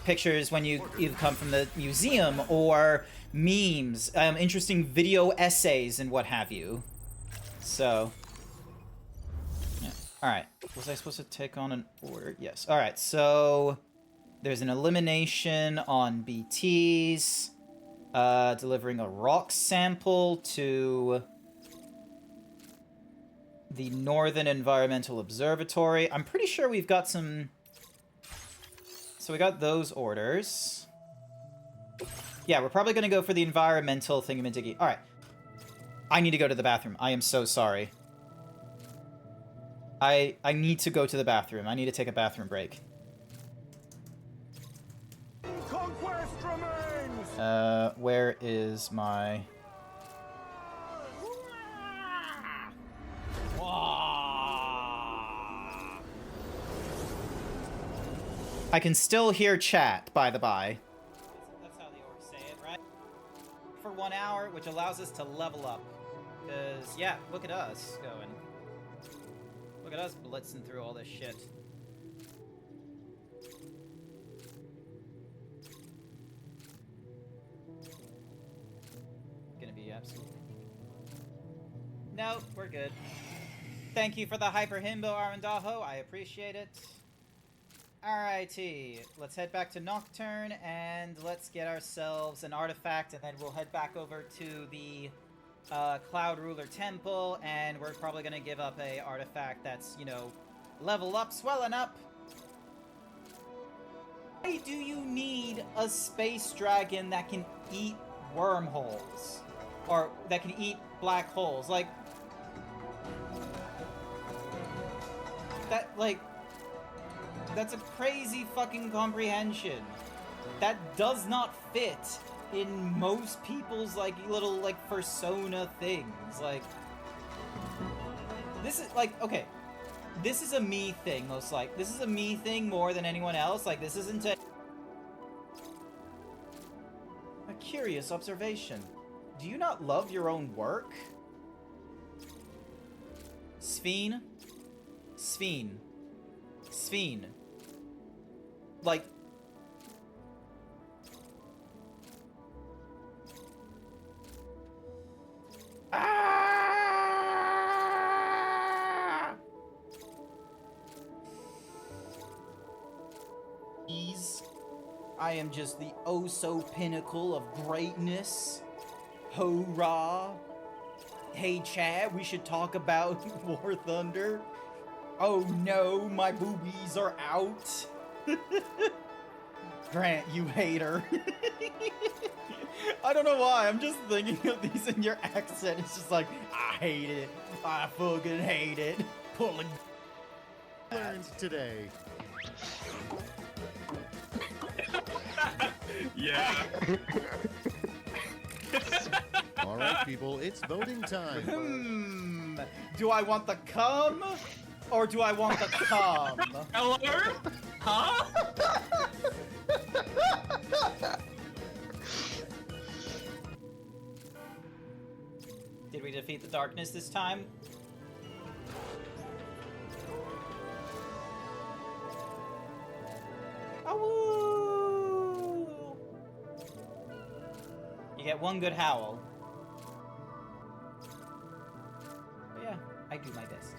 pictures when you either come from the museum or memes, interesting video essays and what have you. So yeah. All right, was I supposed to take on an order? Yes. All right, so there's an elimination on BTs, delivering a rock sample to the Northern Environmental Observatory. I'm pretty sure we've got some... So we got those orders. Yeah, we're probably going to go for the environmental thingamadiggy. Alright. I need to go to the bathroom. I am so sorry. I need to go to the bathroom. I need to take a bathroom break. Conquest remains! Where is my... I can still hear chat, by the by. That's how the orcs say it, right? For 1 hour, which allows us to level up. Because, yeah, look at us going. Look at us blitzing through all this shit. Gonna be absolutely... No, we're good. Thank you for the Hyper Himbo, Arandaho. I appreciate it. Alrighty, let's head back to Nocturne, and let's get ourselves an artifact, and then we'll head back over to the Cloud Ruler Temple, and we're probably going to give up a artifact that's, you know, level up, swelling up. Why do you need a space dragon that can eat wormholes? Or that can eat black holes? Like... That, like... That's a crazy fucking comprehension. That does not fit in most people's, like, little, like, persona things. Like, this is, like, okay. This is a me thing, most like. This is a me thing more than anyone else. Like, this isn't a... A curious observation. Do you not love your own work? Sphene? Sphene. Sphene. Like... Ah! I am just the oh-so pinnacle of greatness. Hurrah! Hey, Chad, we should talk about War Thunder. Oh no, my boobies are out. Grant, you hater. I don't know why, I'm just thinking of these in your accent. It's just like, I hate it. I fucking hate it. Pulling. Learned today. Yeah. All right, people, it's voting time. Do I want the cum or do I want the cum? Hello? Huh? Did we defeat the darkness this time? Oh, you get one good howl. But yeah, I do my best.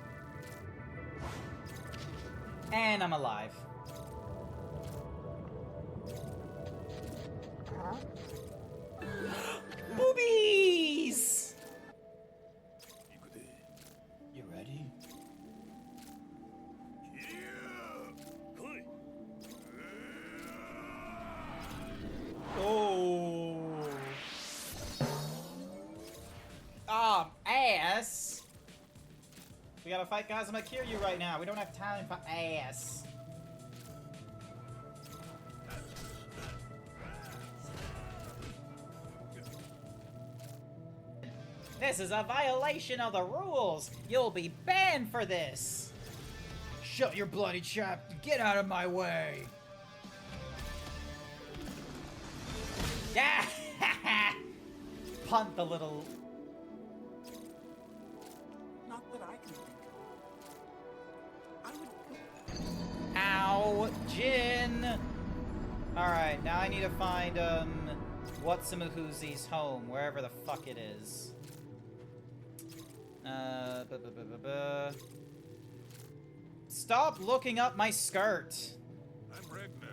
And I'm alive. Boobies! You ready? Oh. Ass. We gotta fight Kazuma Kiryu right now. We don't have time for ass. This is a violation of the rules. You'll be banned for this. Shut your bloody trap. Get out of my way. Yeah. Punt the little. Not that I can think of. Ow, Jin. All right, now I need to find Watsumahuzi's home, wherever the fuck it is. Stop looking up my skirt. I'm Regner.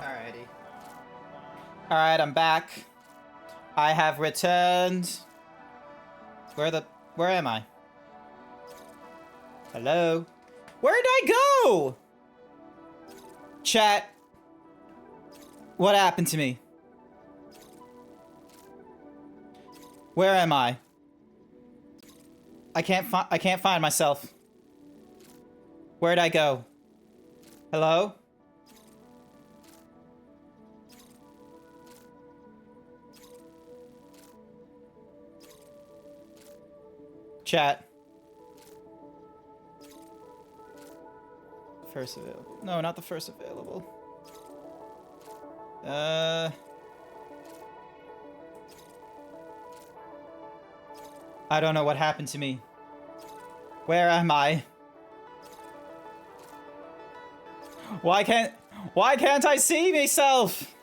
Alrighty. Alright, I'm back. I have returned. Where am I? Hello? Where'd I go? Chat. What happened to me? Where am I? I can't find myself. Where'd I go? Hello? Chat. First available. No, not the first available. I don't know what happened to me. Where am I? Why can't I see myself?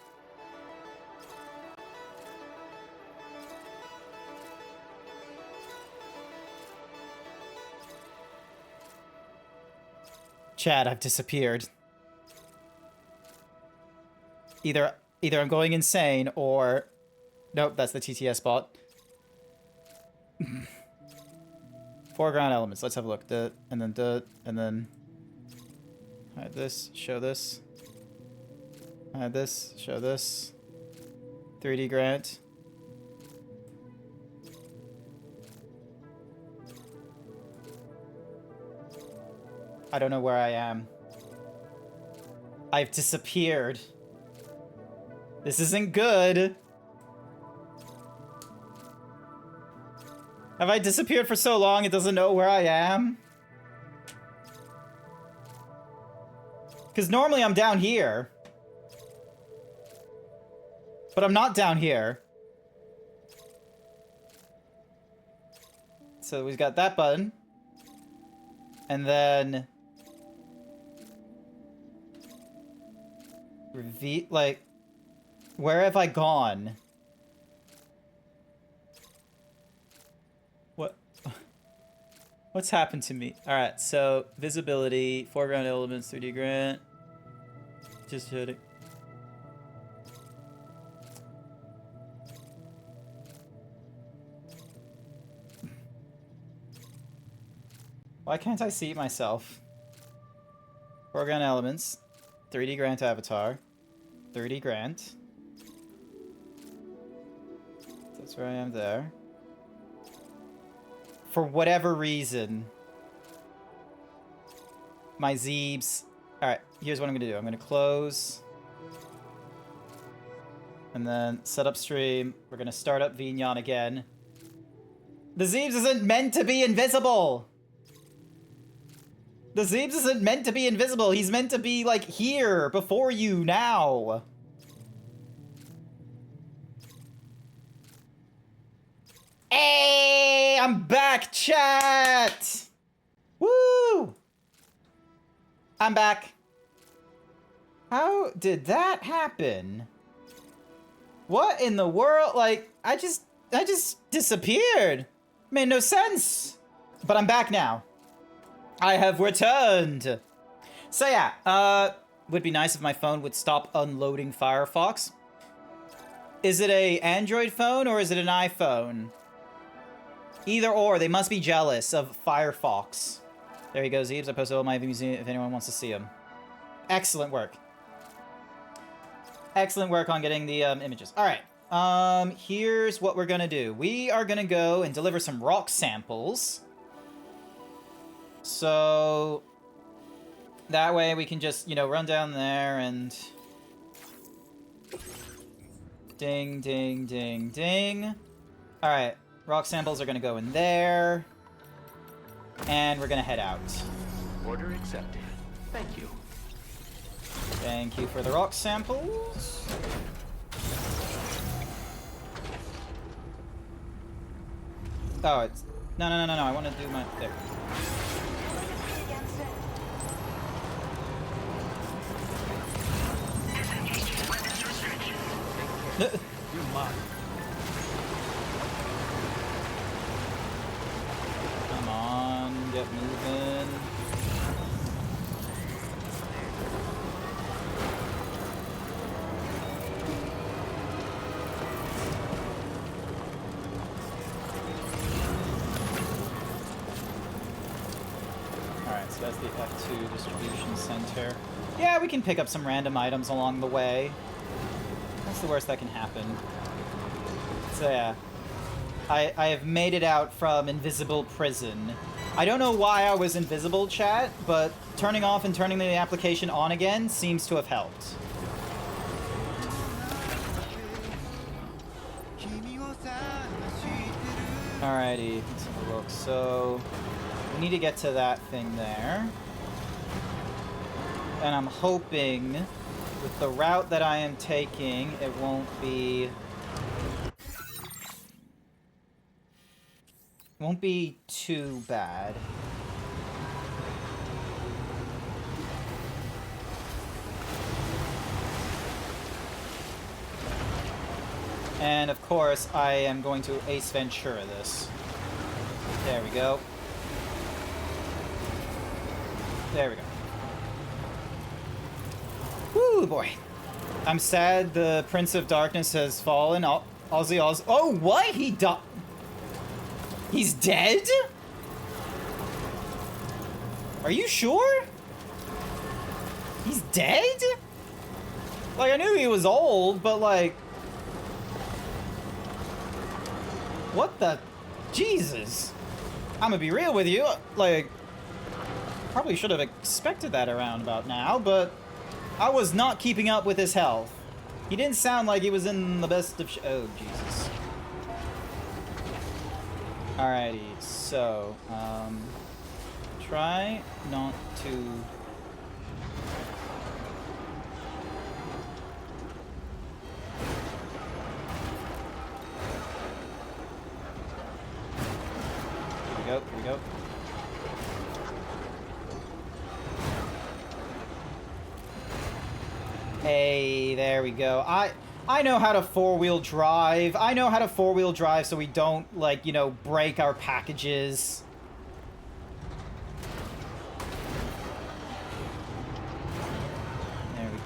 Chad, I've disappeared. Either I'm going insane or... Nope, that's the TTS bot. Foreground elements. Let's have a look. And then. Hide this. Show this. Hide this. Show this. 3D Grant. I don't know where I am. I've disappeared. This isn't good. Have I disappeared for so long it doesn't know where I am? Because normally I'm down here. But I'm not down here. So we've got that button. And then... like... Where have I gone? What? What's happened to me? Alright, so... Visibility, foreground elements, 3D Grant. Just hit it. Why can't I see myself? Foreground elements, 3D Grant avatar, 3D Grant. That's where I am there. For whatever reason, my Zeebs. Alright, here's what I'm gonna do. I'm gonna close. And then set up stream. We're gonna start up Vignon again. The Zeebs isn't meant to be invisible! The Zeebs isn't meant to be invisible. He's meant to be, like, here, before you, now. Hey, I'm back, chat! Woo! I'm back. How did that happen? What in the world? Like, I just disappeared. Made no sense. But I'm back now. I have returned. So yeah, would be nice if my phone would stop unloading Firefox. Is it a Android phone or is it an iPhone? Either or, they must be jealous of Firefox. There you go, Zeebs. I posted all my views if anyone wants to see them. Excellent work. Excellent work on getting the images. All right. Here's what we're gonna do. We are gonna go and deliver some rock samples. So that way we can just, you know, run down there and ding, ding, ding, ding. All right, rock samples are gonna go in there, and we're gonna head out. Order accepted. Thank you. Thank you for the rock samples. Oh, it's no. I want to do my there. You're mine. Come on, get moving. Alright, so that's the F2 distribution center. Yeah, we can pick up some random items along the way. That's the worst that can happen. So yeah. I have made it out from Invisible Prison. I don't know why I was invisible, chat, but turning off and turning the application on again seems to have helped. Alrighty, let's have a look. So, we need to get to that thing there. And I'm hoping, with the route that I am taking, it won't be too bad. And of course, I am going to Ace Ventura this. There we go. There we go. Woo, boy. I'm sad the Prince of Darkness has fallen. Ozzy Oz. Oh, what? He died? He's dead? Are you sure? He's dead? Like, I knew he was old, but like... What the... Jesus. I'm gonna be real with you, like... Probably should have expected that around about now, but... I was not keeping up with his health. He didn't sound like he was in the best of oh, Jesus. Alrighty, so, try not to... Here we go. Hey, there we go. I know how to four-wheel drive. I know how to four-wheel drive so we don't, like, you know, break our packages.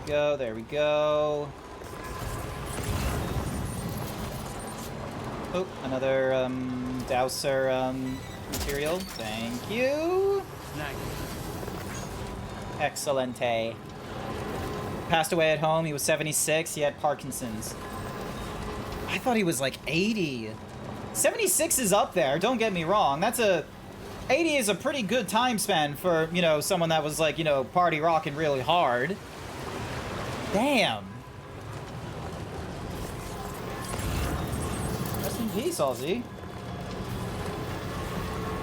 There we go. Oh, another, dowser, material. Thank you. Nice. Excelente. Passed away at home. He was 76. He had Parkinson's. I thought he was like 80. 76 is up there. Don't get me wrong. That's a... 80 is a pretty good time span for, you know, someone that was like, you know, party rocking really hard. Damn. Rest in peace, Aussie.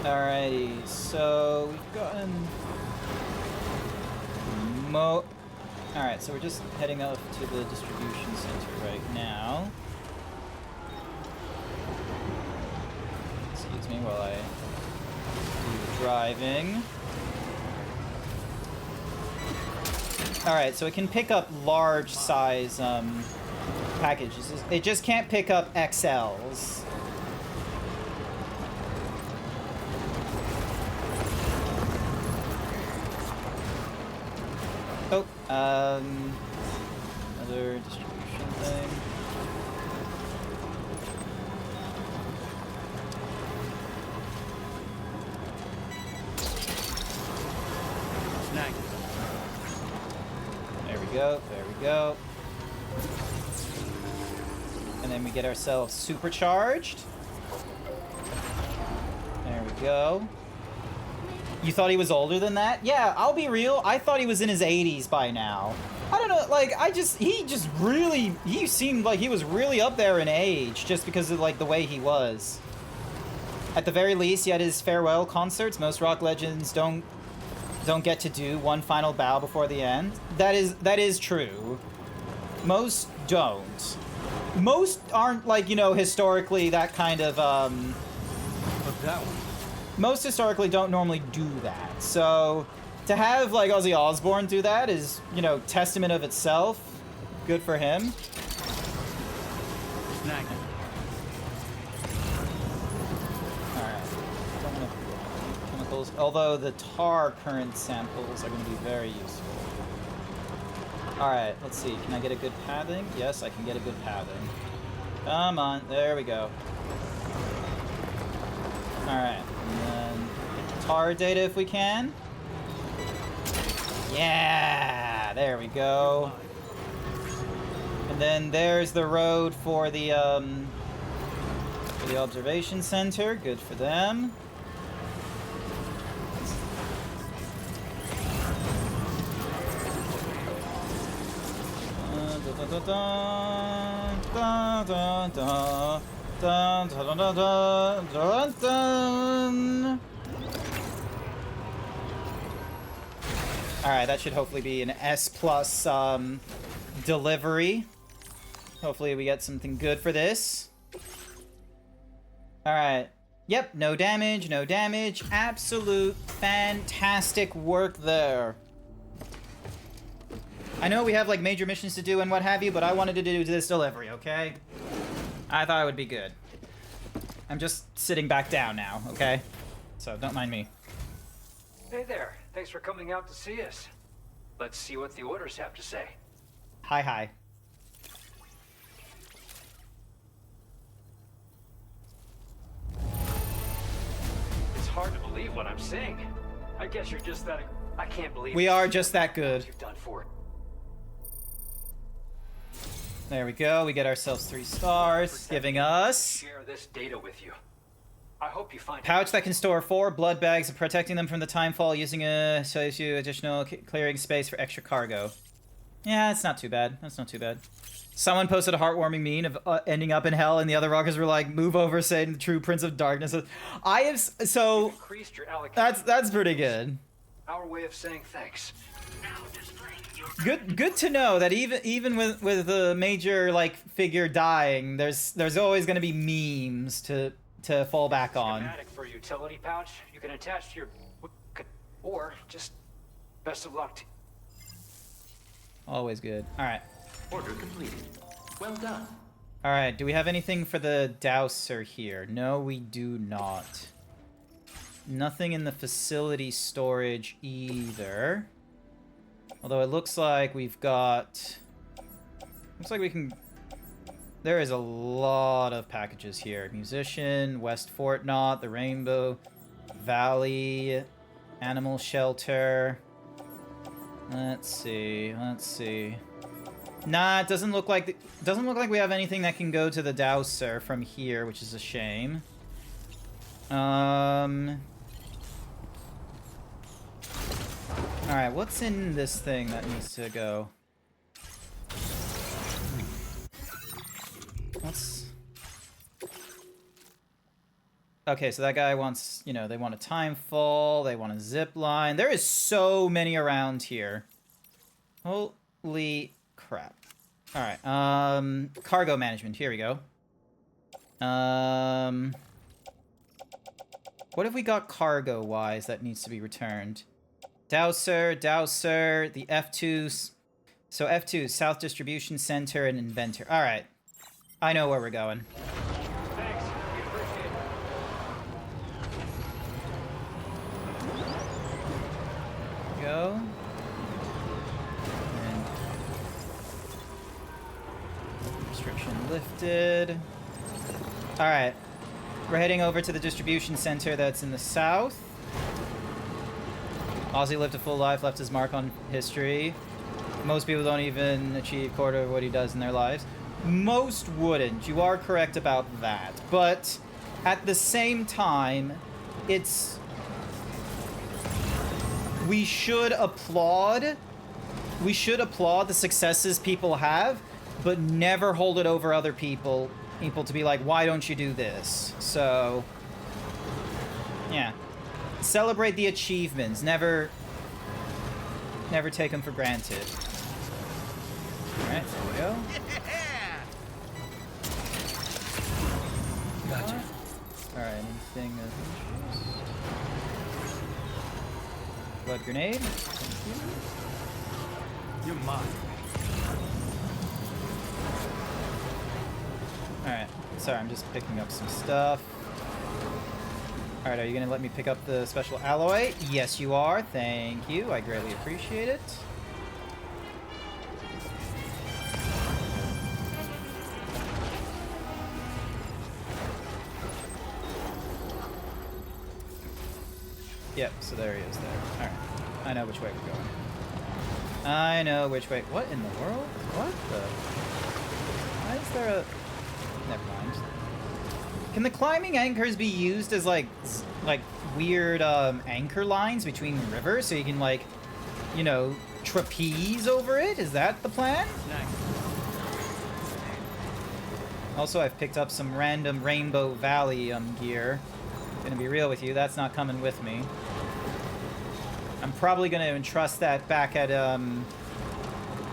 Alrighty, so we've gotten... Alright, so we're just heading up to the distribution center right now. Excuse me while I do the driving. Alright, so it can pick up large size packages. It just can't pick up XLs. Oh, another distribution thing. Snag. There we go. And then we get ourselves supercharged. There we go. You thought he was older than that? Yeah, I'll be real. I thought he was in his 80s by now. I don't know, like, he seemed like he was really up there in age just because of, like, the way he was. At the very least, he had his farewell concerts. Most rock legends don't get to do one final bow before the end. That is true. Most don't. Most aren't, like, you know, historically that kind of, But that one. Most historically don't normally do that. So to have like Ozzy Osbourne do that is, you know, testament of itself. Good for him. Snag. Alright. Don't want to chemicals. Although the tar current samples are going to be very useful. Alright, let's see. Can I get a good pathing? Yes, I can get a good pathing. Come on. There we go. Alright. And then get the tar data if we can. Yeah, there we go. And then there's the road for the observation center. Good for them. Alright, that should hopefully be an S+ delivery. Hopefully we get something good for this. Alright. Yep, no damage, no damage. Absolute fantastic work there. I know we have like major missions to do and what have you, but I wanted to do this delivery, okay? I thought it would be good. I'm just sitting back down now, okay? So don't mind me. Hey there. Thanks for coming out to see us. Let's see what the orders have to say. Hi, hi. It's hard to believe what I'm seeing. I guess you're just that. I can't believe We are just that good. you've done for it. There we go. We get ourselves 3 stars, giving us Share this data with you. I hope you find pouch that can store 4 blood bags, protecting them from the timefall using a additional clearing space for extra cargo. Yeah, it's not too bad. That's not too bad. Someone posted a heartwarming meme of ending up in hell, and the other rockers were like, "Move over, saying the true Prince of Darkness." I have so increased your allocation. that's pretty good. Our way of saying thanks. Good to know that even with a major like figure dying, there's always going to be memes to fall back on. Schematic for a utility pouch you can attach to your, or just best of luck. Always good. All right. Order completed. Well done. All right. Do we have anything for the dowser here? No, we do not. Nothing in the facility storage either. Although it looks like we've got... Looks like we can... There is a lot of packages here. Musician, West Fort Knot, the Rainbow Valley, Animal Shelter. Let's see. Nah, it doesn't look like we have anything that can go to the dowser from here, which is a shame. Alright, what's in this thing that needs to go? What's... Okay, so that guy wants, you know, they want a time fall, they want a zip line. There is so many around here. Holy crap. Alright, cargo management, here we go. What have we got cargo-wise that needs to be returned? Dowser, the F2... So F2, South Distribution Center and Inventor. Alright. I know where we're going. Thanks. We appreciate it. Go. And restriction lifted. Alright. We're heading over to the distribution center that's in the south. Ozzy lived a full life, left his mark on history. Most people don't even achieve quarter of what he does in their lives. Most wouldn't. You are correct about that. But at the same time, it's... We should applaud the successes people have, but never hold it over other people to be like, why don't you do this? So, yeah. Celebrate the achievements. Never take them for granted. Alright, there we go. Gotcha. Alright, anything of interest? Blood grenade. You're mine. Alright, sorry, I'm just picking up some stuff. Alright, are you gonna let me pick up the special alloy? Yes, you are. Thank you. I greatly appreciate it. Yep, so there he is there. Alright. I know which way we're going. I know which way. What in the world? What the? Why is there a... Never mind. Can the climbing anchors be used as like weird anchor lines between rivers so you can like, you know, trapeze over it? Is that the plan? Also, I've picked up some random Rainbow Valley gear. Gonna be real with you, that's not coming with me. I'm probably gonna entrust that back at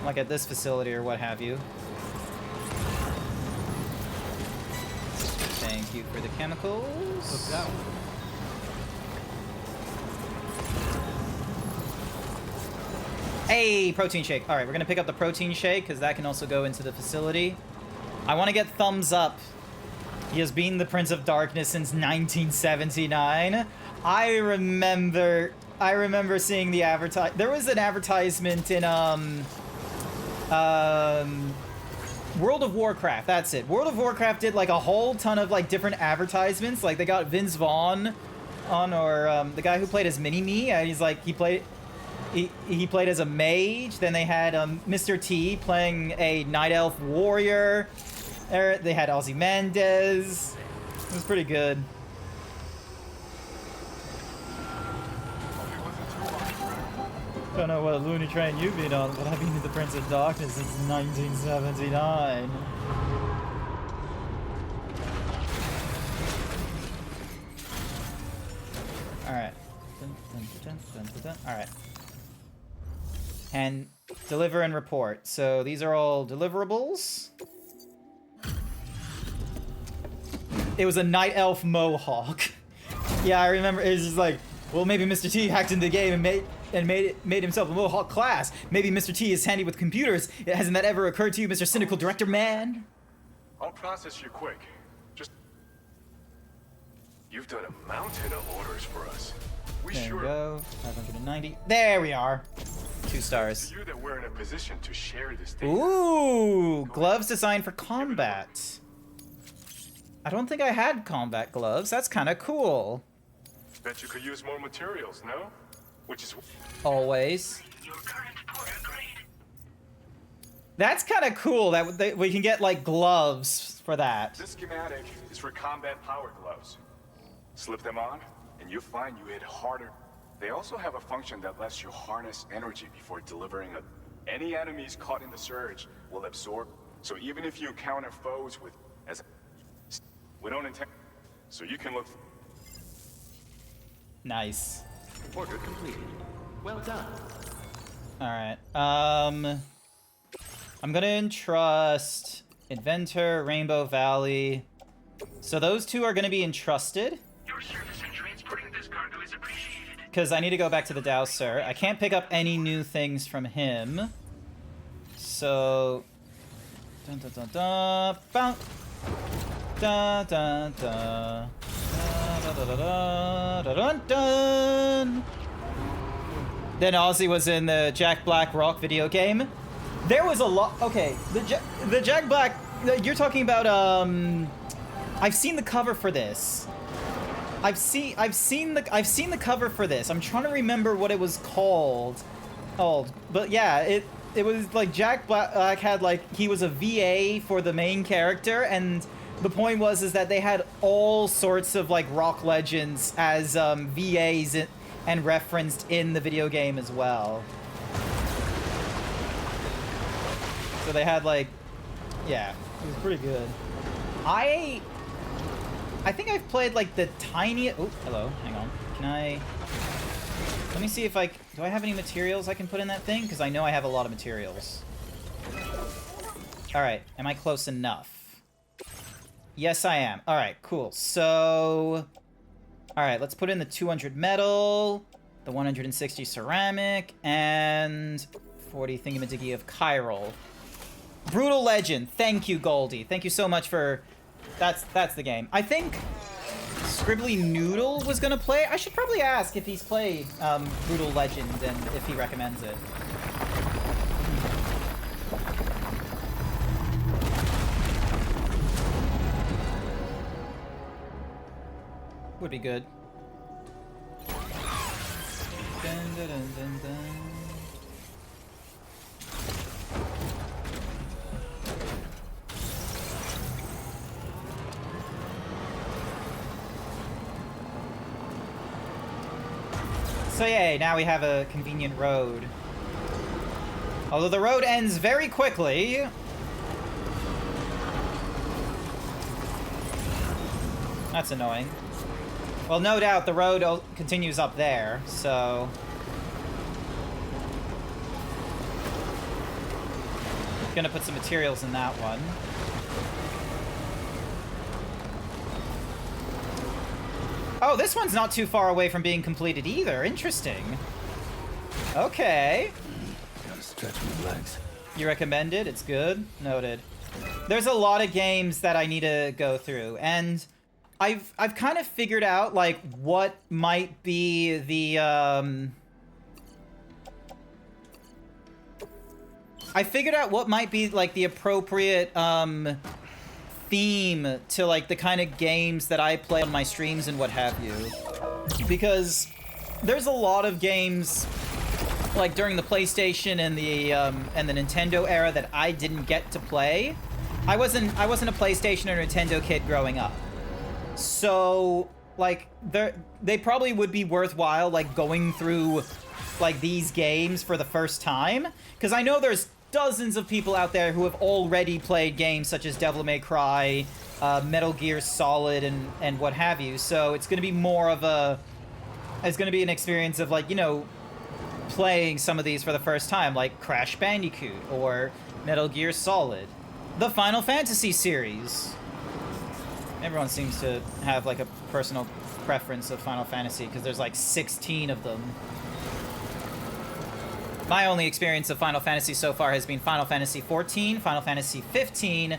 like at this facility or what have you. Thank you for the chemicals. Look out. Hey, protein shake. All right, we're gonna pick up the protein shake because that can also go into the facility. I want to get thumbs up. He has been the Prince of Darkness since 1979. I remember seeing the advertise. There was an advertisement in World of Warcraft. That's it. World of Warcraft did like a whole ton of like different advertisements. Like they got Vince Vaughn on, or the guy who played as Mini-Me. He's like, he played as a mage. Then they had Mr. T playing a Night Elf warrior. They had Ozymandias. It was pretty good. Don't know what loony train you've been on, but I've been the Prince of Darkness since 1979. Alright. Alright. And deliver and report. So these are all deliverables. It was a Night Elf Mohawk. Yeah, I remember. It was just like, well, maybe Mr. T hacked into the game and made himself a Mohawk class. Maybe Mr. T is handy with computers. Hasn't that ever occurred to you, Mr. Cynical Director Man? I'll process you quick. Just... You've done a mountain of orders for us. There we go. 590. There we are. 2 stars. It's you that we're in a position to share this data. Ooh, gloves designed for combat. I don't think I had combat gloves. That's kind of cool. Bet you could use more materials, no? Which is always. That's kind of cool that we can get like gloves for that. This schematic is for combat power gloves. Slip them on, and you'll find you hit harder. They also have a function that lets you harness energy before delivering any enemies caught in the surge will absorb. So even if you encounter foes with we don't intend, so you can look. Nice. Order completed. Well done. All right. I'm gonna entrust Inventor, Rainbow Valley. So those 2 are gonna be entrusted. Your service in transporting this cargo is appreciated. Because I need to go back to the Dowser. I can't pick up any new things from him. So. Dun dun dun dun. Bounce. Da da da da da da da dun dun. Then Ozzy was in the Jack Black Rock video game. There was a lot. Okay, the Jack Black. You're talking about. I've seen the cover for this. I've seen the cover for this. I'm trying to remember what it was called. But yeah, it was like Jack Black had like he was a VA for the main character, and the point was that they had all sorts of like rock legends as VAs and referenced in the video game as well. So they had like, yeah, it was pretty good. I think I've played like the tiniest. Oh, hello. Hang on. Can I? Let me see if I do. I have any materials I can put in that thing? Because I know I have a lot of materials. All right. Am I close enough? Yes, I am. All right. Cool. So, all right. Let's put in the 200 metal, the 160 ceramic, and 40 thingamadiggy of chiral. Brutal Legend. Thank you, Goldie. Thank you so much for. That's the game. I think Scribbly Noodle was gonna play. I should probably ask if he's played Brutal Legend and if he recommends it. Would be good. Dun, dun, dun, dun, dun. So yay, now we have a convenient road. Although the road ends very quickly. That's annoying. Well, no doubt the road continues up there, so... Gonna put some materials in that one. Oh, this one's not too far away from being completed either. Interesting. Okay. Gotta stretch my legs. You recommend it? It's good? Noted. There's a lot of games that I need to go through, and I've kind of figured out, like, what might be the, I figured out what might be, like, the appropriate, theme to, like, the kind of games that I play on my streams and what have you. because there's a lot of games like during the PlayStation and the Nintendo era that I didn't get to play. I wasn't a PlayStation or Nintendo kid growing up. So like they probably would be worthwhile like going through like these games for the first time, because I know there's dozens of people out there who have already played games such as Devil May Cry, Metal Gear Solid, and what have you. So it's going to be more of a, it's going to be an experience of like, you know, playing some of these for the first time, like Crash Bandicoot or Metal Gear Solid. The Final Fantasy series. Everyone seems to have like a personal preference of Final Fantasy because there's like 16 of them. My only experience of Final Fantasy so far has been Final Fantasy XIV, Final Fantasy 15,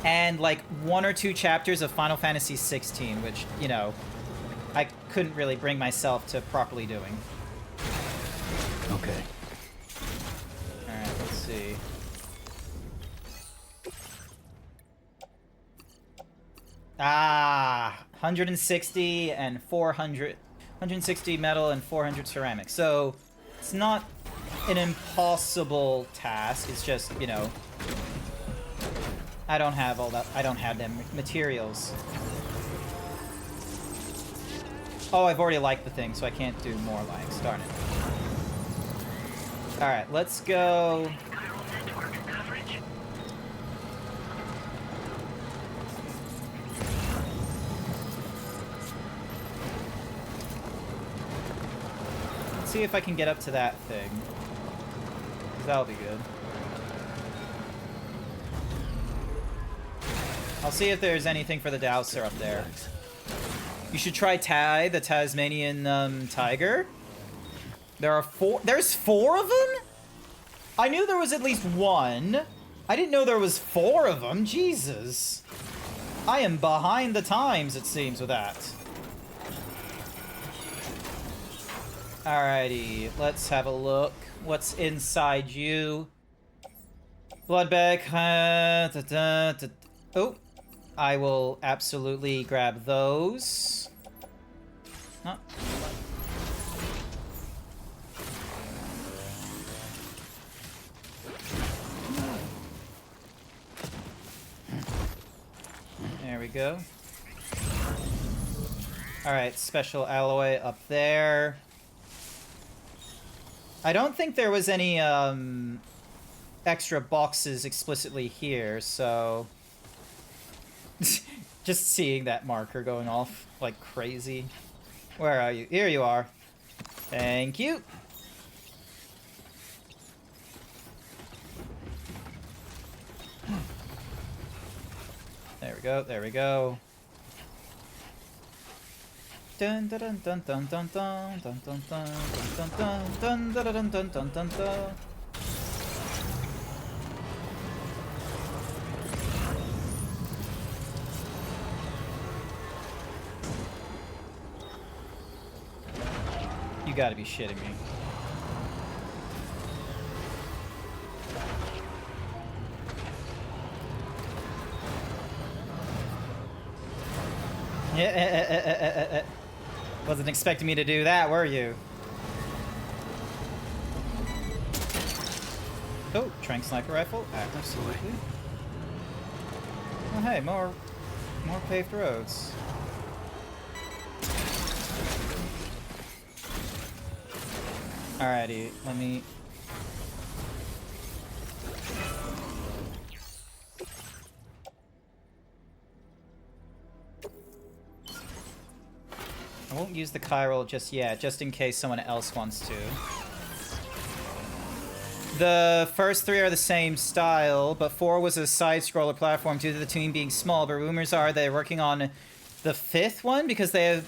and like 1 or 2 chapters of Final Fantasy 16, which, you know, I couldn't really bring myself to properly doing. Okay. Alright, let's see. Ah, 160 and 400, 160 metal and 400 ceramic. So it's not an impossible task. It's just, you know, I don't have all that. I don't have them materials. Oh, I've already liked the thing, so I can't do more likes. Darn it. All right, let's go. Let's see if I can get up to that thing. That'll be good. I'll see if there's anything for the Dowser up there. You should try Tai, the Tasmanian tiger. There's 4 of them? I knew there was at least 1. I didn't know there was 4 of them. Jesus. I am behind the times, it seems, with that. Alrighty, let's have a look. What's inside you? Blood bag. Oh, I will absolutely grab those. Oh. There we go. Alright, special alloy up there. I don't think there was any extra boxes explicitly here, so just seeing that marker going off like crazy. Where are you? Here you are. Thank you. There we go. There we go. Dun dun dun dun dun dun dun dun dun dun dun dun dun dun dun dun dun dun. You gotta be shitting me. Yeah. Wasn't expecting me to do that, were you? Oh, Trank Sniper Rifle? Absolutely. Oh, hey, more paved roads. Alrighty, let me... I won't use the chiral just yet, just in case someone else wants to. The first 3 are the same style, but 4 was a side-scroller platform due to the team being small, but rumors are they're working on the 5th one because they've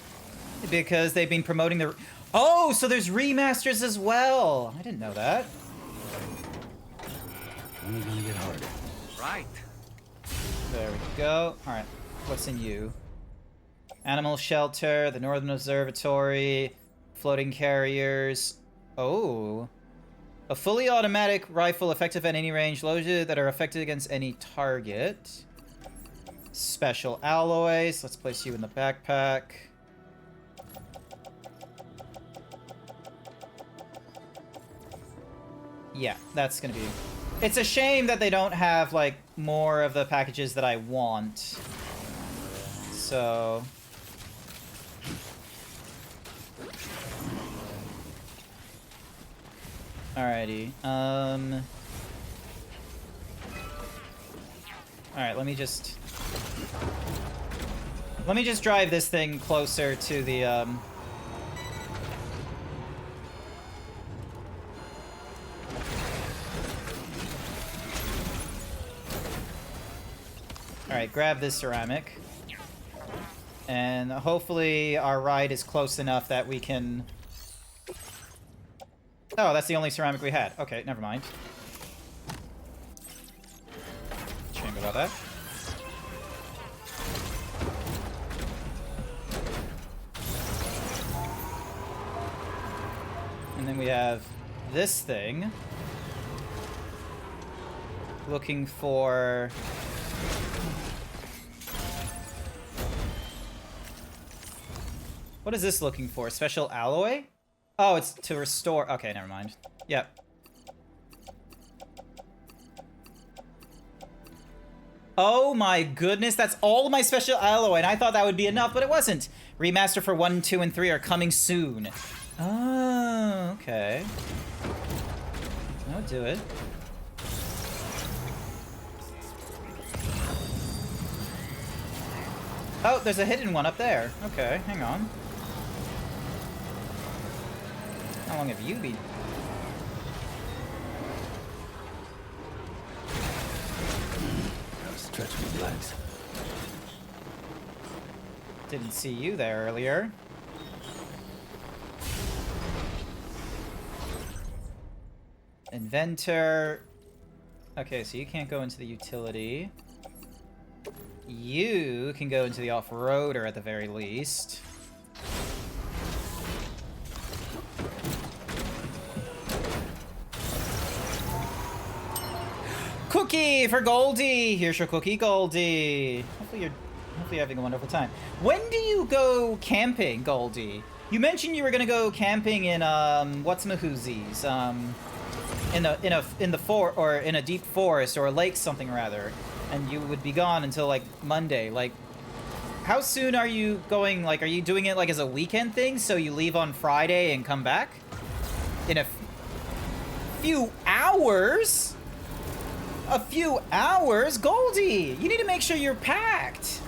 been promoting the... Oh, so there's remasters as well! I didn't know that. Only gonna get harder. Right. There we go. Alright, what's in you? Animal Shelter, the Northern Observatory, Floating Carriers. Oh. A fully automatic rifle effective at any range, loaded that are effective against any target. Special alloys. Let's place you in the backpack. Yeah, that's gonna be... It's a shame that they don't have, like, more of the packages that I want. So... Alrighty, Alright, let me just drive this thing closer to the, Alright, grab this ceramic. And hopefully our ride is close enough that we can... Oh, that's the only ceramic we had. Okay, never mind. Shame about that. And then we have this thing. Looking for... What is this looking for? Special alloy? Oh, it's to restore... Okay, never mind. Yep. Oh my goodness, that's all my special alloy, and I thought that would be enough, but it wasn't. Remaster for 1, 2, and 3 are coming soon. Oh, okay. I'll do it. Oh, there's a hidden one up there. Okay, hang on. How long have you been? Stretch my legs. Didn't see you there earlier. Inventor. Okay, so you can't go into the utility. You can go into the off-roader at the very least. Cookie for Goldie! Here's your cookie, Goldie. Hopefully you're having a wonderful time. When do you go camping, Goldie? You mentioned you were gonna go camping in what's-mahoozies, in a deep forest or a lake something rather, and you would be gone until like Monday. Like, how soon are you going? Like, are you doing it like as a weekend thing, so you leave on Friday and come back in a few hours? A few hours? Goldie, you need to make sure you're packed.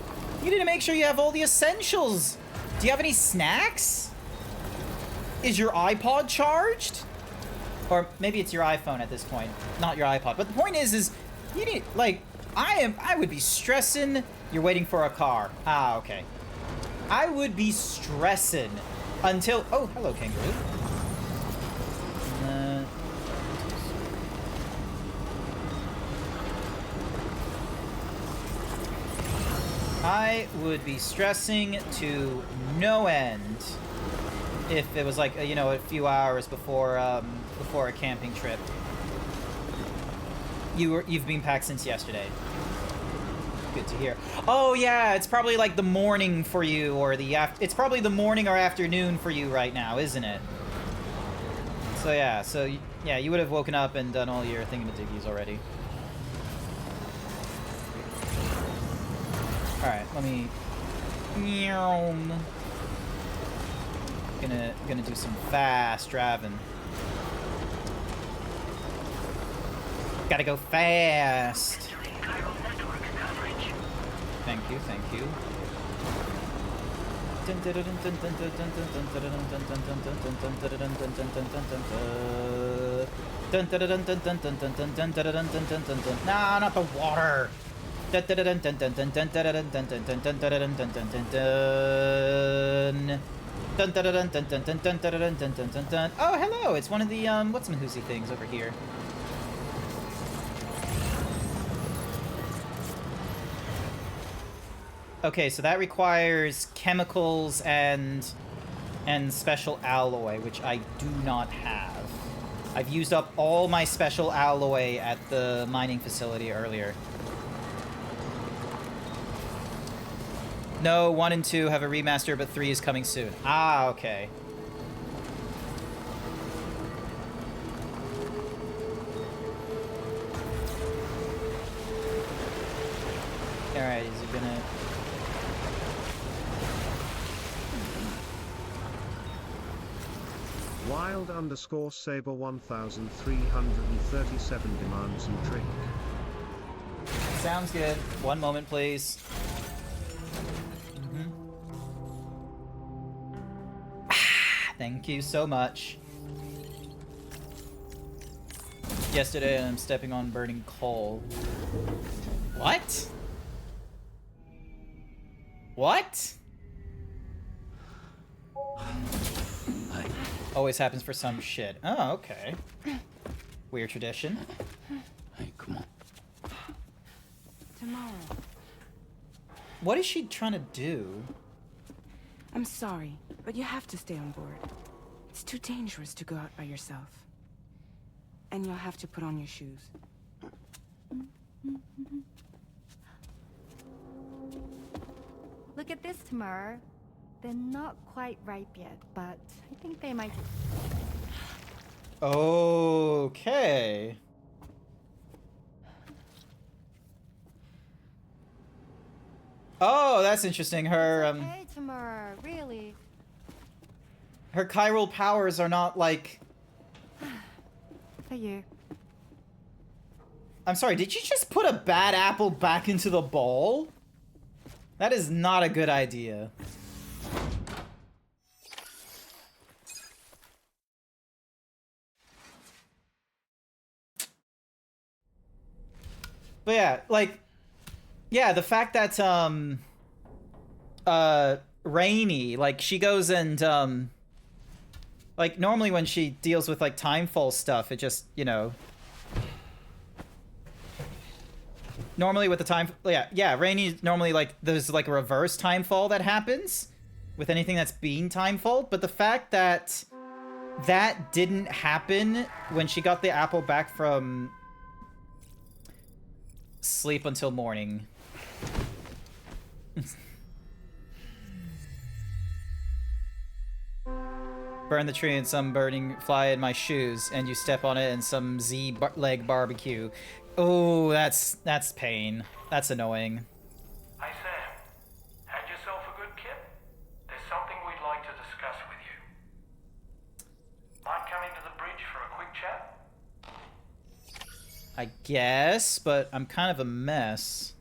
You need to make sure you have all the essentials. Do you have any snacks? Is your iPod charged? Or maybe it's your iPhone at this point, not your iPod. But the point is you need, like, I would be stressing. You're waiting for a car. Ah, okay. I would be stressing until, oh, hello, kangaroo. I would be stressing to no end if it was like, you know, a few hours before a camping trip. You've been packed since yesterday. Good to hear. Oh yeah, it's probably like the morning for you, or it's probably the morning or afternoon for you right now, isn't it? So yeah, you would have woken up and done all your thingamajiggies already. Alright, let me... Gonna do some fast driving. Gotta go fast. Thank you, thank you. Nah, not the water. Oh, hello! It's one of the, what's-mahoozy things over here. Okay, so that requires chemicals and special alloy, which I do not have. I've used up all my special alloy at the mining facility earlier. No, 1 and 2 have a remaster, but 3 is coming soon. Ah, okay. Wild_Saber 1337 demands you drink. Sounds good. One moment, please. Thank you so much. Yesterday, I'm stepping on burning coal. What? What? Always happens for some shit. Oh, okay. Weird tradition. Hey, come on. Tomorrow. What is she trying to do? I'm sorry, but you have to stay on board. It's too dangerous to go out by yourself. And you'll have to put on your shoes. Look at this, Tamara. They're not quite ripe yet, but I think they might... Okay. Oh, that's interesting. Her, Hey, Tamara, really? her chiral powers are not like... For you. I'm sorry, did you just put a bad apple back into the bowl? That is not a good idea. But yeah, like, yeah, the fact that, Rainy, like, she goes and, like, normally when she deals with, like, timefall stuff, it just, you know... Normally with the time... Yeah, Rainy, normally, like, there's, like, a reverse timefall that happens with anything that's being timefalled, but the fact that that didn't happen when she got the apple back from sleep until morning... Burn the tree and some burning fly in my shoes, and you step on it and some leg barbecue. Oh, that's pain. That's annoying. Hey Sam, had yourself a good kip? There's something we'd like to discuss with you. Mind coming to the bridge for a quick chat? I guess, but I'm kind of a mess.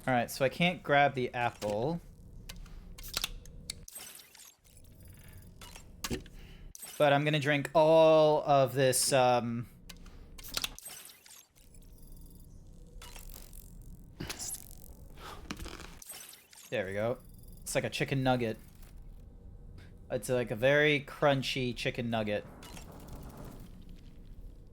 Alright, so I can't grab the apple. But I'm gonna drink all of this, There we go. It's like a chicken nugget. It's like a very crunchy chicken nugget.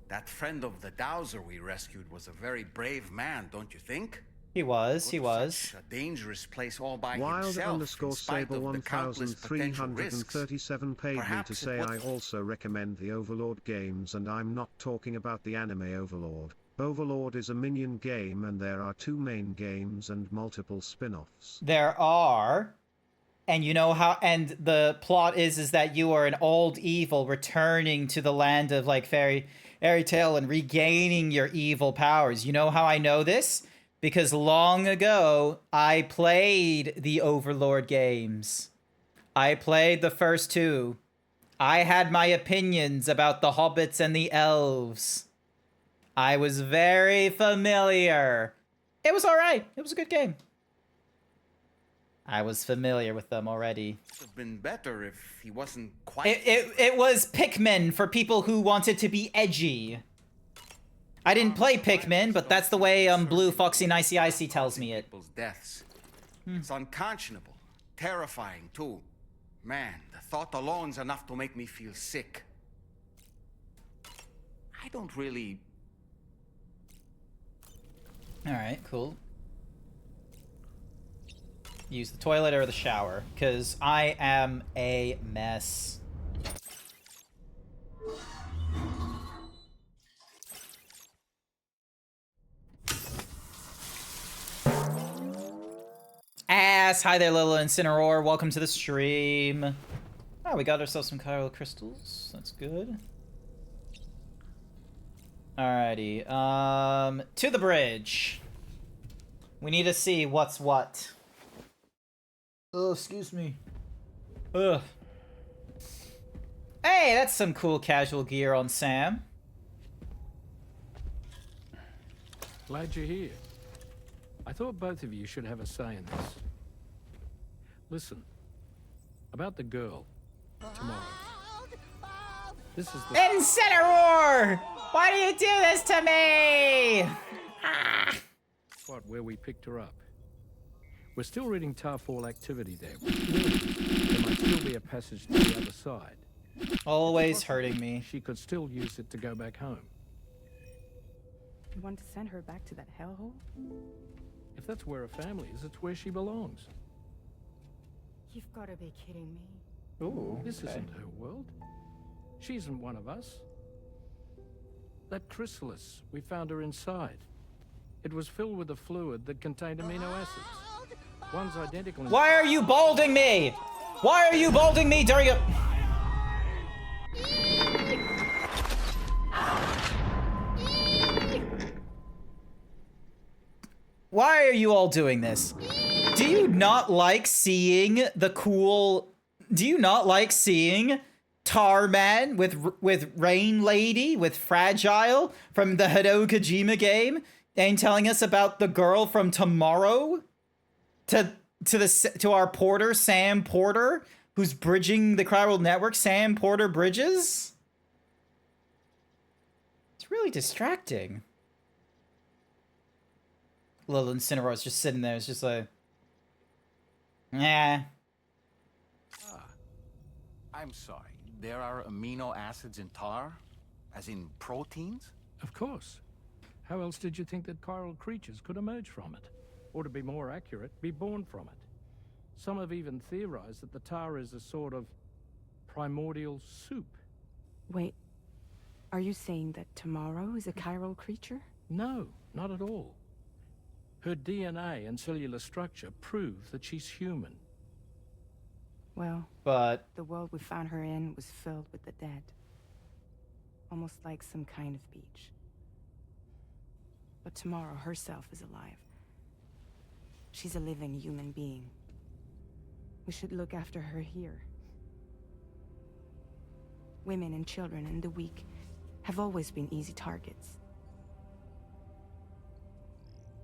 That friend of the dowser we rescued was a very brave man, don't you think? He was. Such a dangerous place all by himself, in spite Wild_Saber of the countless potential risks. 1337 paid me Perhaps to it say would- I also recommend the Overlord games, and I'm not talking about the anime Overlord. Overlord is a minion game and there are 2 main games and multiple spin-offs. There are. And you know how, and the plot is that you are an old evil returning to the land of like fairy tale and regaining your evil powers. You know how I know this? Because long ago, I played the Overlord games. I played the first 2. I had my opinions about the hobbits and the elves. I was very familiar. It was alright. It was a good game. I was familiar with them already. It would have been better if he wasn't quite... It was Pikmin for people who wanted to be edgy. I didn't play Pikmin, but that's the way Blue Foxy Nicey Icy tells me it. People's deaths. It's unconscionable. Terrifying, too. Man, the thought alone's enough to make me feel sick. I don't really... Alright, cool. Use the toilet or the shower, because I am a mess. Ass! Hi there, Lila Incineroar. Welcome to the stream. Oh, we got ourselves some chiral crystals. That's good. Alrighty. To the bridge. We need to see what's what. Oh, excuse me. Ugh. Hey, that's some cool casual gear on Sam. Glad you're here. I thought both of you should have a say in this. Listen, about the girl, tomorrow. This is the... Incineroar! Why do you do this to me? spot where we picked her up. We're still reading Tarfall activity there. There might still be a passage to the other side. Always hurting me. She could still use it to go back home. You want to send her back to that hellhole? If that's where her family is, it's where she belongs. You've got to be kidding me. Ooh, this isn't her world. She isn't one of us. That chrysalis, we found her inside. It was filled with a fluid that contained amino acids. One's identical. Why are you balding me? Why are you balding me during a... Why are you all doing this? Do you not like seeing the cool... Do you not like seeing Tarman with Rain Lady, with Fragile from the Hideo Kojima game, and telling us about the girl from Tomorrow? To our porter, Sam Porter, who's bridging the Cryoworld network, Sam Porter Bridges? It's really distracting. Little Incineroar is just sitting there. It's just like, nah. I'm sorry. There are amino acids in tar? As in proteins? Of course. How else did you think that chiral creatures could emerge from it? Or to be more accurate, be born from it? Some have even theorized that the tar is a sort of primordial soup. Wait, are you saying that Tomorrow is a chiral creature? No, not at all. Her DNA and cellular structure prove that she's human. Well, but the world we found her in was filled with the dead. Almost like some kind of beach. But Tomorrow herself is alive. She's a living human being. We should look after her here. Women and children and the weak have always been easy targets.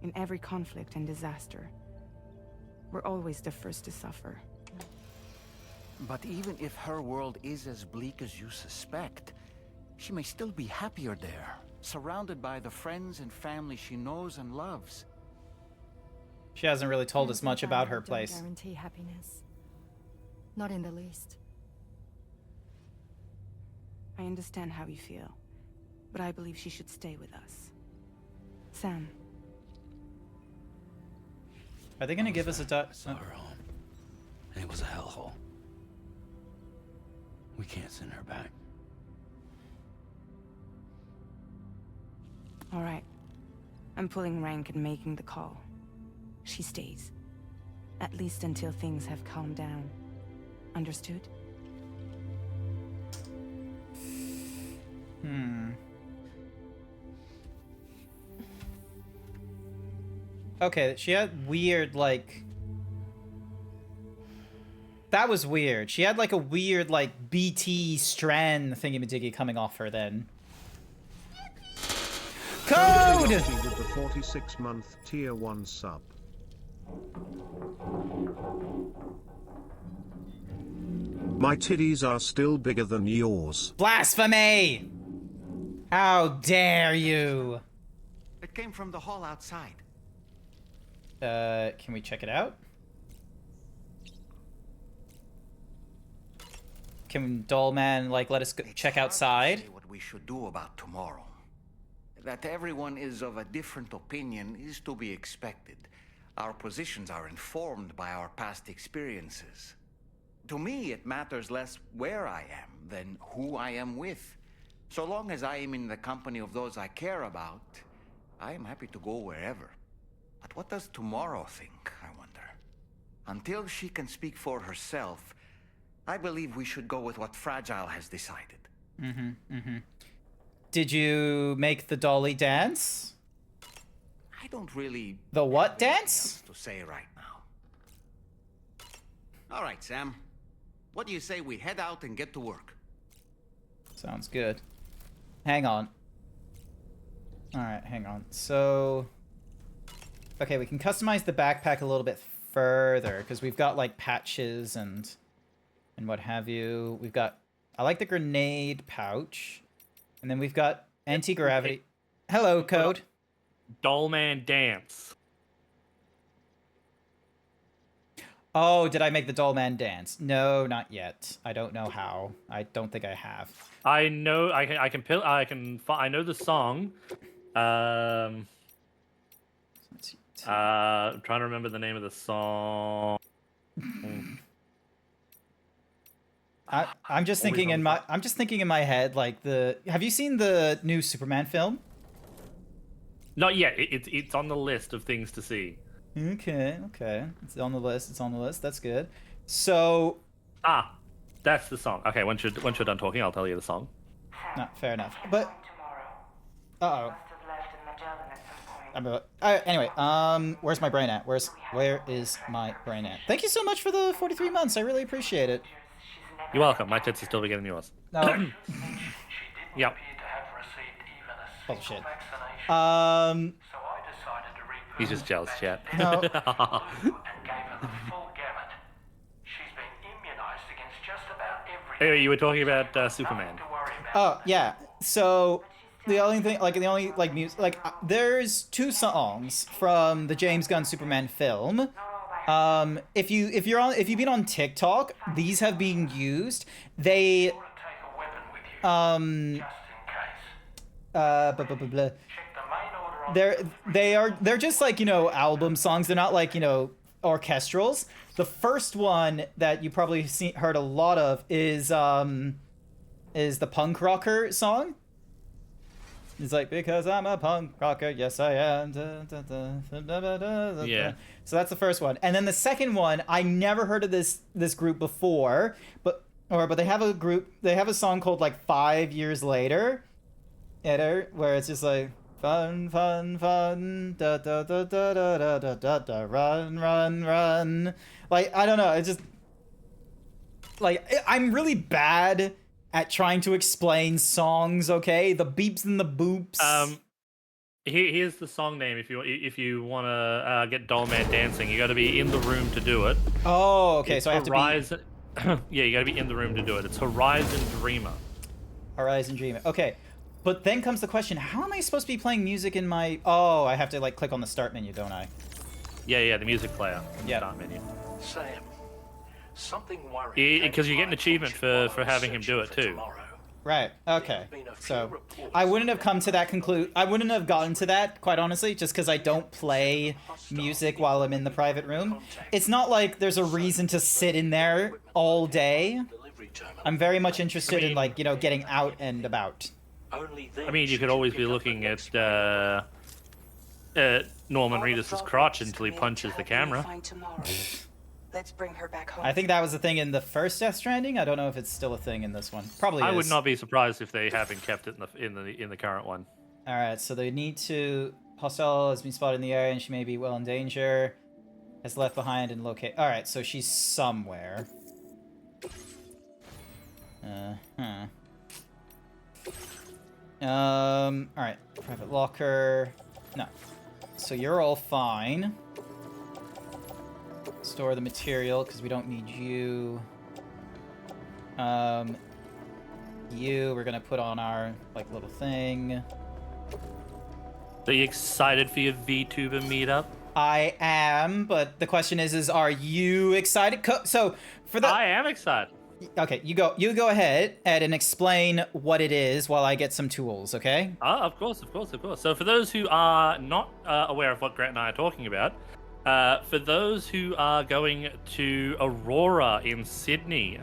In every conflict and disaster, we're always the first to suffer. But even if her world is as bleak as you suspect, she may still be happier there, surrounded by the friends and family she knows and loves. She hasn't really told us much about her place. Don't guarantee happiness. Not in the least. I understand how you feel, but I believe she should stay with us. Sam. Are they gonna give us a saw her home, and it was a hellhole. We can't send her back. All right. I'm pulling rank and making the call. She stays. At least until things have calmed down. Understood? Okay, she had weird, like... That was weird. She had, like, a weird, like, BT strand thingy-majiggy coming off her then. Code! With the 46-month tier 1 sub. My titties are still bigger than yours. Blasphemy! How dare you? It came from the hall outside. Can we check it out? Can Dollman, like, let us go check outside? Say what we should do about tomorrow. That everyone is of a different opinion is to be expected. Our positions are informed by our past experiences. To me, it matters less where I am than who I am with. So long as I am in the company of those I care about, I am happy to go wherever. But what does tomorrow think, I wonder? Until she can speak for herself, I believe we should go with what Fragile has decided. Did you make the dolly dance? I don't really... The what dance? To say right now. All right, Sam. What do you say we head out and get to work? Sounds good. Hang on. Alright, hang on. So... Okay, we can customize the backpack a little bit further, because we've got, like, patches and what have you. We've got... I like the grenade pouch. And then we've got anti-gravity. Hello, Code. Dollman dance. Oh, did I make the Dollman dance? No, not yet. I don't know how. I don't think I have. I know. I know the song. I'm trying to remember the name of the song. I'm just thinking in my head, like have you seen the new Superman film? Not yet. It's on the list of things to see. Okay. It's on the list. That's good. So that's the song. Okay, once you're done talking, I'll tell you the song. No, fair enough. But anyway, where's my brain at? Where is my brain at? Thank you so much for the 43 months. I really appreciate it. You're welcome. My tits are still bigger than yours. No. Yep. Bullshit. He's just jealous, chat. No. Anyway, you were talking about Superman. Oh yeah. So the only music, there's 2 songs from the James Gunn Superman film. If you've been on TikTok, these have been used. They they're just like, album songs. They're not like, orchestrals. The first one that you probably heard a lot of is the punk rocker song. It's like, because I'm a punk rocker, yes I am. Yeah. So that's the first one. And then the second one, I never heard of this group before, but they have a song called like 5 Years Later, where it's just like fun, da da da da da da da da da, run. Like, I don't know, it's just like I'm really bad at trying to explain songs, okay? The beeps and the boops. Here's the song name if you want to get Dollman dancing. You got to be in the room to do it. Oh, okay. So I have to be... Yeah, you got to be in the room to do it. It's Horizon Dreamer. Horizon Dreamer. Okay. But then comes the question, how am I supposed to be playing music in my... Oh, I have to, like, click on the start menu, don't I? Yeah, the music player. Yeah. Start menu. Sam, something worrying. Because you get an achievement for having him do it, too. Right, okay. So, I wouldn't have come to that I wouldn't have gotten to that, quite honestly, just because I don't play music while I'm in the private room. It's not like there's a reason to sit in there all day. I'm very much interested in, like, getting out and about. I mean, you could always be looking at Norman Reedus' crotch until he punches the camera. Let's bring her back home. I think that was the thing in the first Death Stranding. I don't know if it's still a thing in this one. Probably is. I would not be surprised if they haven't kept it in the current one. All right, so they need to... Hostile has been spotted in the area and she may be well in danger. Has left behind and locate... All right, so she's somewhere. All right, private locker. No. So you're all fine. Store the material, because we don't need you. We're gonna put on our, like, little thing. Are you excited for your VTuber meetup? I am, but the question is are you excited? So, for the... I am excited. Okay, you go ahead, Ed, and explain what it is while I get some tools, okay? Of course. So for those who are not aware of what Grant and I are talking about, for those who are going to Aurora in Sydney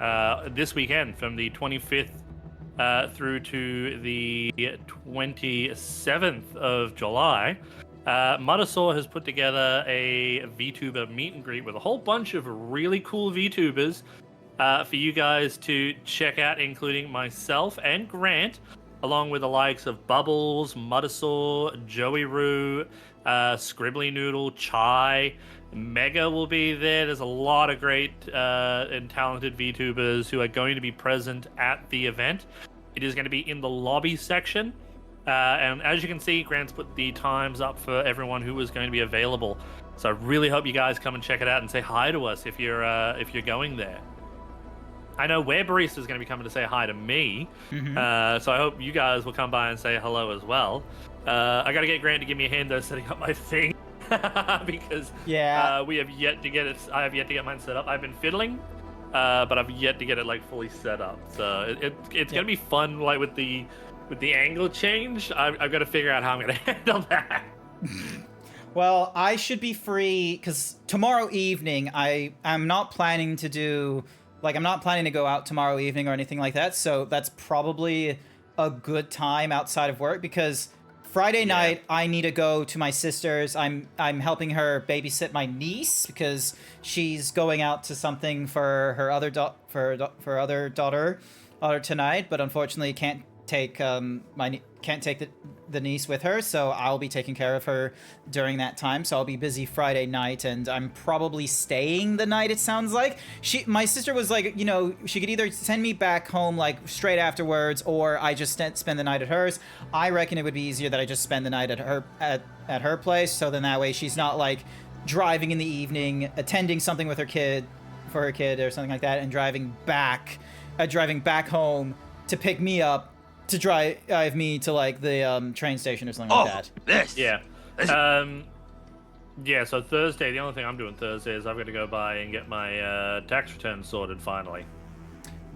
this weekend from the 25th through to the 27th of July, Muddersaw has put together a VTuber meet and greet with a whole bunch of really cool VTubers for you guys to check out, including myself and Grant, along with the likes of Bubbles, Muddersaw, Joey Roo, Scribbly Noodle, Chai, Mega will be there. There's a lot of great and talented VTubers who are going to be present at the event. It is going to be in the lobby section. And as you can see, Grant's put the times up for everyone who is going to be available. So I really hope you guys come and check it out and say hi to us if you're going there. I know Where Barista is going to be coming to say hi to me, so I hope you guys will come by and say hello as well. I got to get Grant to give me a hand though setting up my thing because we have yet to get it. I have yet to get mine set up. I've been fiddling, but I've yet to get it like fully set up. So it's going to be fun, like with the angle change. I've got to figure out how I'm going to handle that. Well, I should be free because tomorrow evening I'm not planning to do. Like, I'm not planning to go out tomorrow evening or anything like that, so that's probably a good time outside of work, because Friday night, I need to go to my sister's. I'm helping her babysit my niece, because she's going out to something for her other other daughter tonight, but unfortunately can't take the niece with her, so I'll be taking care of her during that time. So I'll be busy Friday night, and I'm probably staying the night, it sounds like. My sister was like, you know, she could either send me back home like straight afterwards, or I just spend the night at hers. I reckon it would be easier that I just spend the night at her place, so then that way she's not like driving in the evening, attending something with her kid or something like that, and driving back home to pick me up to drive me to like the train station or something like that. Yeah, so Thursday, the only thing I'm doing Thursday is I've got to go by and get my tax return sorted finally.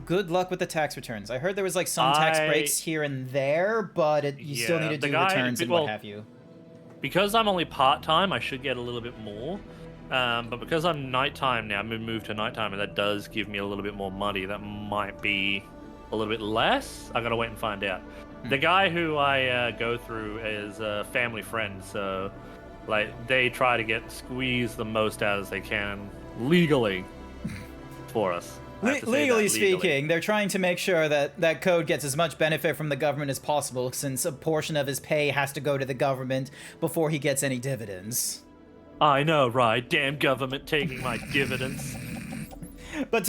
Good luck with the tax returns. I heard there was like some tax breaks here and there, but you still need to do returns and what have you. Because I'm only part-time, I should get a little bit more. But because I'm nighttime now, I'm moved to nighttime, and that does give me a little bit more money. That might be a little bit less. I gotta wait and find out. The guy who I go through is a family friend, so like they try to squeeze the most out as they can legally for us. Legally speaking, they're trying to make sure that Code gets as much benefit from the government as possible, since a portion of his pay has to go to the government before he gets any dividends. I know, right? Damn government taking my dividends. But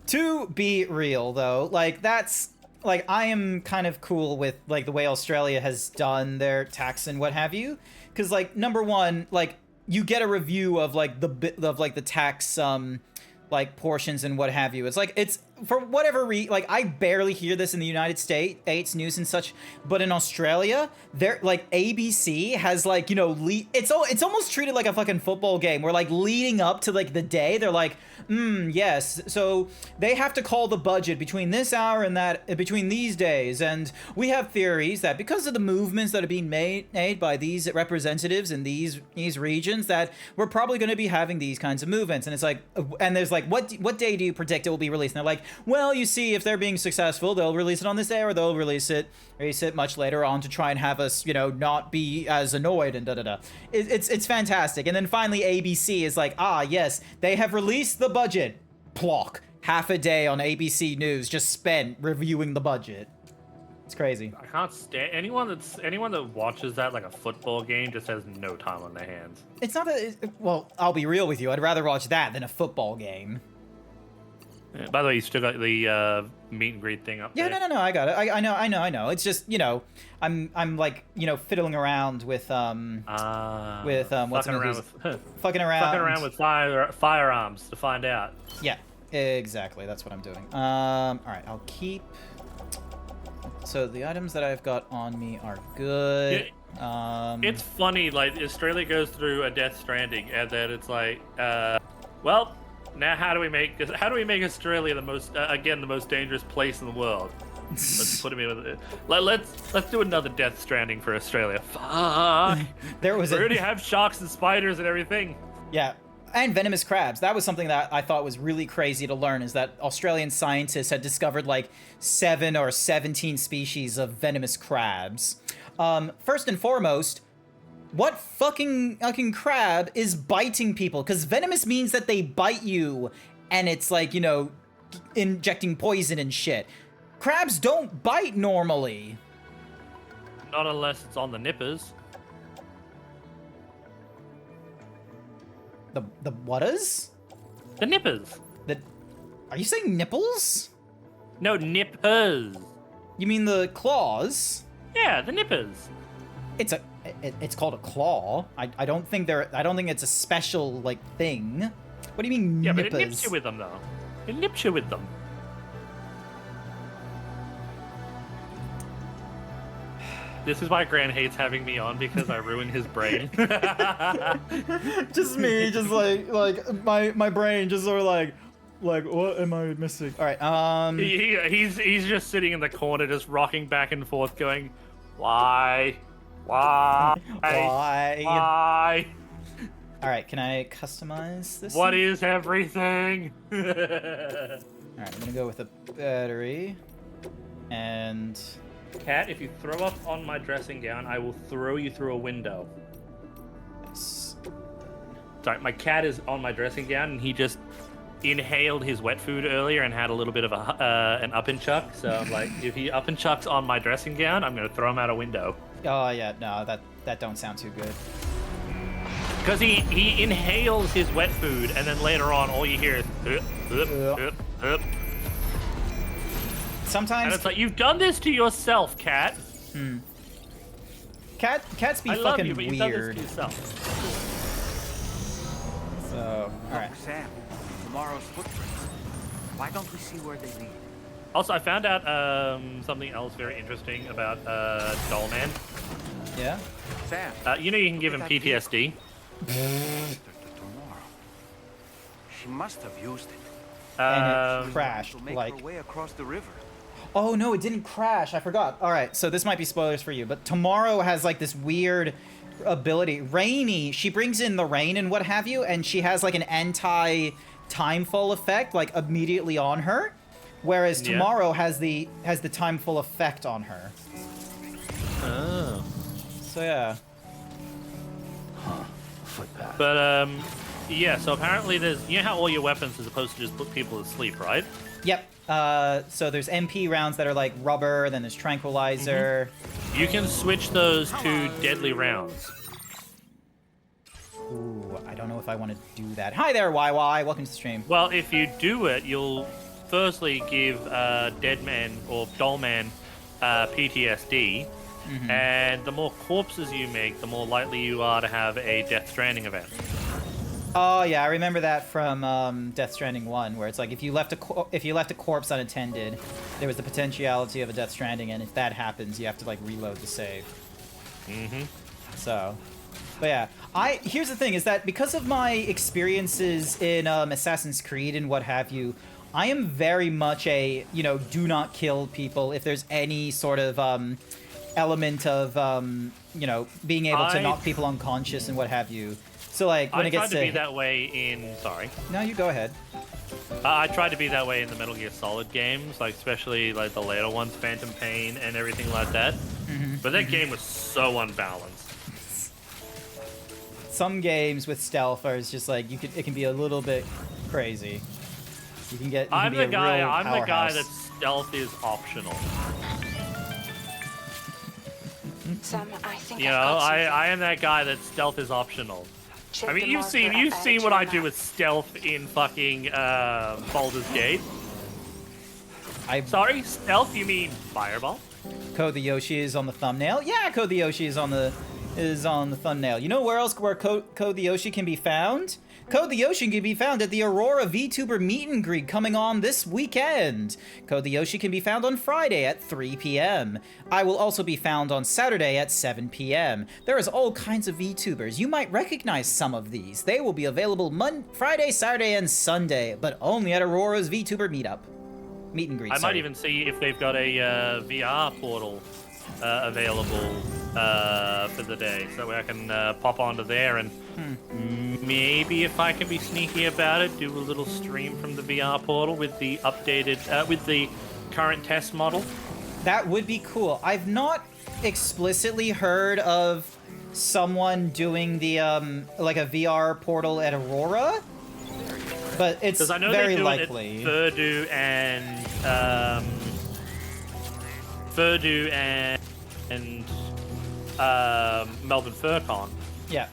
to be real though, like that's like I am kind of cool with like the way Australia has done their tax and what have you, because like number one, like you get a review of like the tax like portions and what have you. It's like it's for whatever like I barely hear this in the United States news and such, but in Australia, they're like ABC has like, you know, it's almost treated like a fucking football game where like leading up to like the day, they're like, yes, so they have to call the budget between this hour and that between these days, and we have theories that because of the movements that are being made by these representatives in these regions, that we're probably going to be having these kinds of movements. And it's like, and there's like, what day do you predict it will be released? And they're like, well, you see, if they're being successful, they'll release it on this day, or they'll release it much later on to try and have us, you know, not be as annoyed and da-da-da. It's fantastic. And then finally ABC is like, yes, they have released the budget. Plock. Half a day on ABC News just spent reviewing the budget. It's crazy. I can't stand anyone that watches that like a football game just has no time on their hands. It's not well, I'll be real with you. I'd rather watch that than a football game. Yeah, by the way, you still got the meet and greet thing up there. Yeah, no, I got it. I know. It's just, you know, I'm like, you know, fiddling around with fucking around with firearms to find out. Yeah, exactly. That's what I'm doing. All right, I'll keep. So the items that I've got on me are good. It's funny, like Australia goes through a Death Stranding, and then it's like, well. Now, how do we make Australia the most dangerous place in the world? Let's put him in with it. Let's do another Death Stranding for Australia. Fuck. We already have sharks and spiders and everything. Yeah, and venomous crabs. That was something that I thought was really crazy to learn, is that Australian scientists had discovered like 7 or 17 species of venomous crabs. First and foremost, what fucking crab is biting people? Because venomous means that they bite you, and it's like, you know, injecting poison and shit. Crabs don't bite normally. Not unless it's on the nippers. The whatas? The nippers. Are you saying nipples? No, nippers. You mean the claws? Yeah, the nippers. It's called a claw. I don't think it's a special like thing. What do you mean Yeah, nippers? but it nips you with them though. It nips you with them. This is why Grant hates having me on, because I ruin his brain. Just me, just like my brain just sort of like what am I missing? All right, he's just sitting in the corner, just rocking back and forth, going, why? Why? All right, can I customize this? What is everything? All right, I'm gonna go with a battery, and. Cat, if you throw up on my dressing gown, I will throw you through a window. Yes. Sorry, my cat is on my dressing gown, and he just inhaled his wet food earlier and had a little bit of an up and chuck. So I'm like, if he up and chucks on my dressing gown, I'm gonna throw him out a window. Oh yeah, no, that don't sound too good. Because he inhales his wet food, and then later on, all you hear is Sometimes. And it's like, you've done this to yourself, Cat. Cats be I love fucking you, but weird. you've done this to yourself. So, alright. Sam, tomorrow's footprints. Why don't we see where they lead? Also, I found out something else very interesting about Dollman. Yeah? Sam. You know you can give him PTSD. She must have used it. And it crashed, To make like... her way across the river. Oh no, it didn't crash. I forgot. All right, so this might be spoilers for you, but Tomorrow has like this weird ability. Rainy, she brings in the rain and what have you, and she has like an anti-timefall effect like immediately on her, whereas Tomorrow has the timefall effect on her. Oh. So yeah. Footpath. But yeah. So apparently there's, you know how all your weapons are supposed to just put people to sleep, right? Yep. So there's MP rounds that are like rubber, then there's tranquilizer. You can switch those to deadly rounds. Ooh, I don't know if I want to do that. Hi there, YY. Welcome to the stream. Well, if you do it, you'll firstly give Deadman or Dollman PTSD, and the more corpses you make, the more likely you are to have a Death Stranding event. Oh yeah, I remember that from Death Stranding 1, where it's like if you left a corpse unattended, there was the potentiality of a Death Stranding, and if that happens, you have to like reload the save. So, but yeah, here's the thing: is that because of my experiences in Assassin's Creed and what have you, I am very much a do not kill people if there's any sort of element of being able to knock people unconscious and what have you. So like when it gets I tried to be that way in. Sorry. No, you go ahead. I tried to be that way in the Metal Gear Solid games, like especially like the later ones, Phantom Pain and everything like that. But that game was so unbalanced. Some games with stealth are just like it can be a little bit crazy. You can get. I'm the guy that stealth is optional. Sam, I think I am that guy that stealth is optional. I mean, you've seen what I do with stealth in fucking Baldur's Gate. Sorry, stealth? You mean Fireball? Code the Yoshi is on the thumbnail. Yeah, Code the Yoshi is on the thumbnail. You know where Code the Yoshi can be found? Code the Yoshi can be found at the Aurora VTuber Meet and Greet coming on this weekend. Code the Yoshi can be found on Friday at 3 p.m. I will also be found on Saturday at 7 p.m. There is all kinds of VTubers. You might recognize some of these. They will be available Friday, Saturday, and Sunday, but only at Aurora's VTuber Meet and Greet. I might even see if they've got a VR portal available for the day, so I can pop onto there and maybe, if I can be sneaky about it, do a little stream from the VR portal with the updated, with the current test model. That would be cool. I've not explicitly heard of someone doing the like a VR portal at Aurora, but it's I know very they do likely. It at Furdu and Melbourne FurCon. Yeah.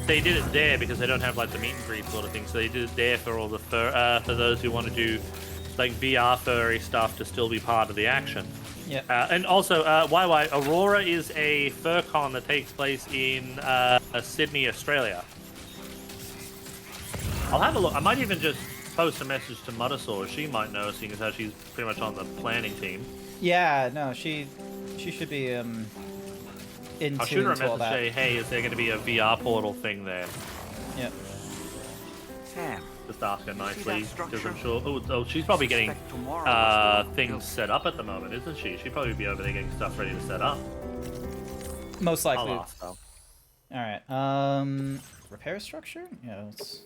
they did it there because they don't have like the meet and greet sort of thing. So they did it there for all the for those who want to do like VR furry stuff to still be part of the action. Yeah. And also, YY, Aurora is a fur con that takes place in Sydney, Australia. I'll have a look. I might even just post a message to Muddersaw. She might know, seeing as how she's pretty much on the planning team. Yeah, no, she should be in I'll shoot her a tune to all message that. say, hey, is there going to be a VR portal thing there? Yep. Sam, Just ask her nicely, because structure? I'm sure. Oh, she's probably getting Suspect tomorrow was the things build. set up at the moment, isn't she? She'd probably be over there getting stuff ready to set up. Most likely. I'll ask her. All right. Repair structure? Yeah. Let's...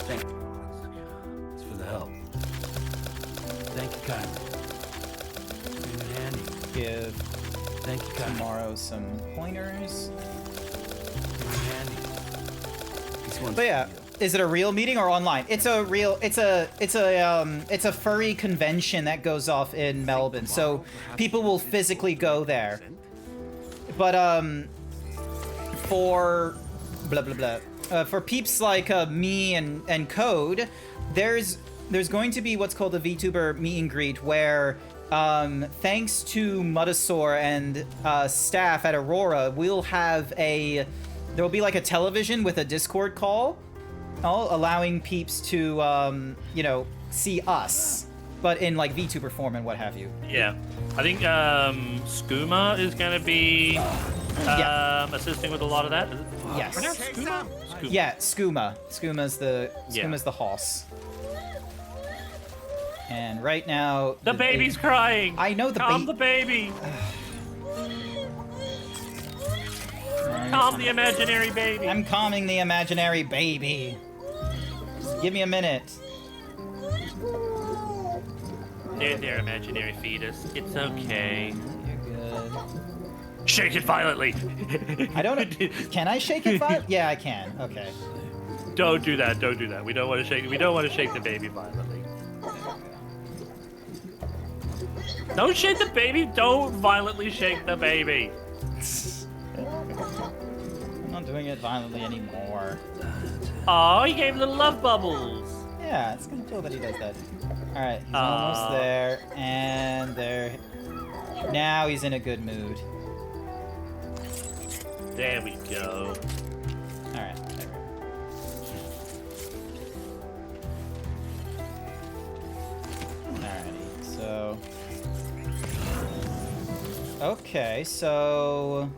Thanks for the help. Thank you kindly. Came in handy. Give Thank you kindly. tomorrow some pointers. Came in handy. This one's But yeah, for you. is it a real meeting or online? It's a real. It's a furry convention that goes off in Melbourne, so people will physically go there. But for blah blah blah, for peeps like me and Code, there's going to be what's called a VTuber meet and greet where. Thanks to Muddersaw and staff at Aurora, we'll have there will be like a television with a Discord call, allowing peeps to, see us, but in like VTuber form and what have you. Yeah. I think Skooma is going to be assisting with a lot of that. Is it Yes. pronounced Skooma? Skooma. Yeah, Skooma. Skooma's the hoss. And right now... The baby's crying! I know the Calm the baby! Calm the imaginary baby! I'm calming the imaginary baby. Just give me a minute. Their imaginary fetus. It's okay. You're good. Shake it violently! I don't know. Can I shake it violently? Yeah, I can. Okay. Don't do that, don't do that. We don't want to shake the baby violently. Don't shake the baby! Don't violently shake the baby! I'm not doing it violently anymore. Oh, he gave little love bubbles! Yeah, it's gonna feel that he does that. Alright, he's almost there, and there. Now he's in a good mood. There we go. Alright, there we go. Alrighty, so... Okay, so...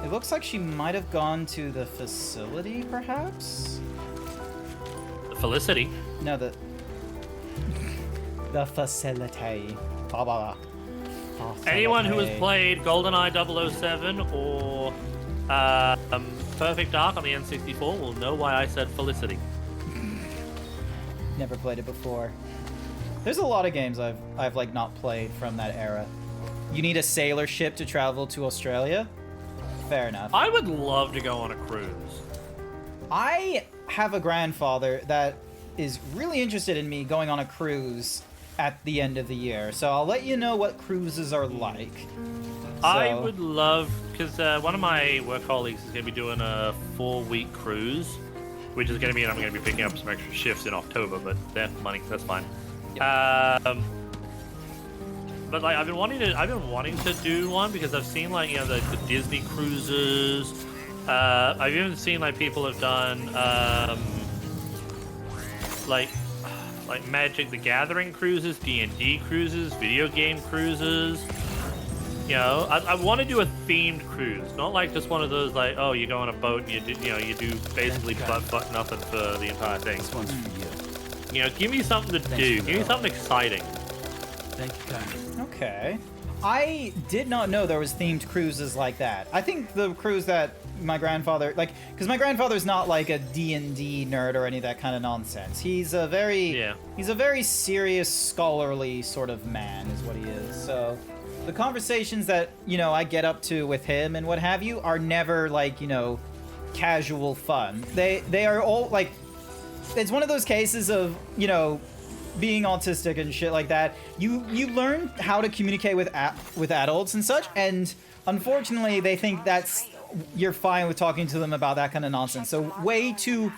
It looks like she might have gone to the facility, perhaps? The Felicity? No, the facility. Blah, blah, blah. Anyone who has played GoldenEye 007 or Perfect Dark on the N64 will know why I said Felicity. Never played it before. There's a lot of games I've like not played from that era. You need a sailor ship to travel to Australia? Fair enough. I would love to go on a cruise. I have a grandfather that is really interested in me going on a cruise at the end of the year, so I'll let you know what cruises are like. I would love, because one of my work colleagues is going to be doing a 4-week cruise, which is going to mean I'm going to be picking up some extra shifts in October, but money, that's fine. Yep. But like I've been wanting to do one because I've seen like the Disney cruises. I've even seen like people have done like Magic the Gathering cruises, D&D cruises, video game cruises. You know, I want to do a themed cruise, not like just one of those like, oh, you go on a boat and you do basically but nothing for the entire thing. This one's for you. You know, give me something to do. Give me something exciting. Thank you kindly. Okay. I did not know there was themed cruises like that. I think the cruise that my grandfather, because my grandfather's not like a D&D nerd or any of that kind of nonsense. He's a very serious, scholarly sort of man is what he is. So the conversations that, I get up to with him and what have you are never like, casual fun. They are all like, it's one of those cases of, being autistic and shit like that, you learn how to communicate with adults and such, and unfortunately they think that's you're fine with talking to them about that kind of nonsense. So way to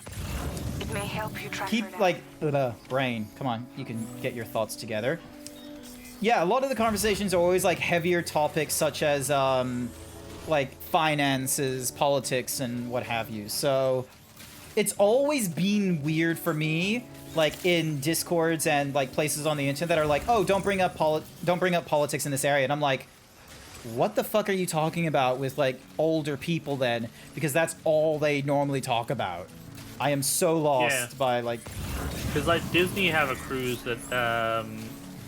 It may help you track keep her down. like brain. Come on, you can get your thoughts together. Yeah, a lot of the conversations are always like heavier topics such as like finances, politics, and what have you. So it's always been weird for me, like in Discords and like places on the internet that are like, oh, don't bring up politics in this area, and I'm like, what the fuck are you talking about with like older people then? Because that's all they normally talk about. I am so lost by like, because like Disney have a cruise that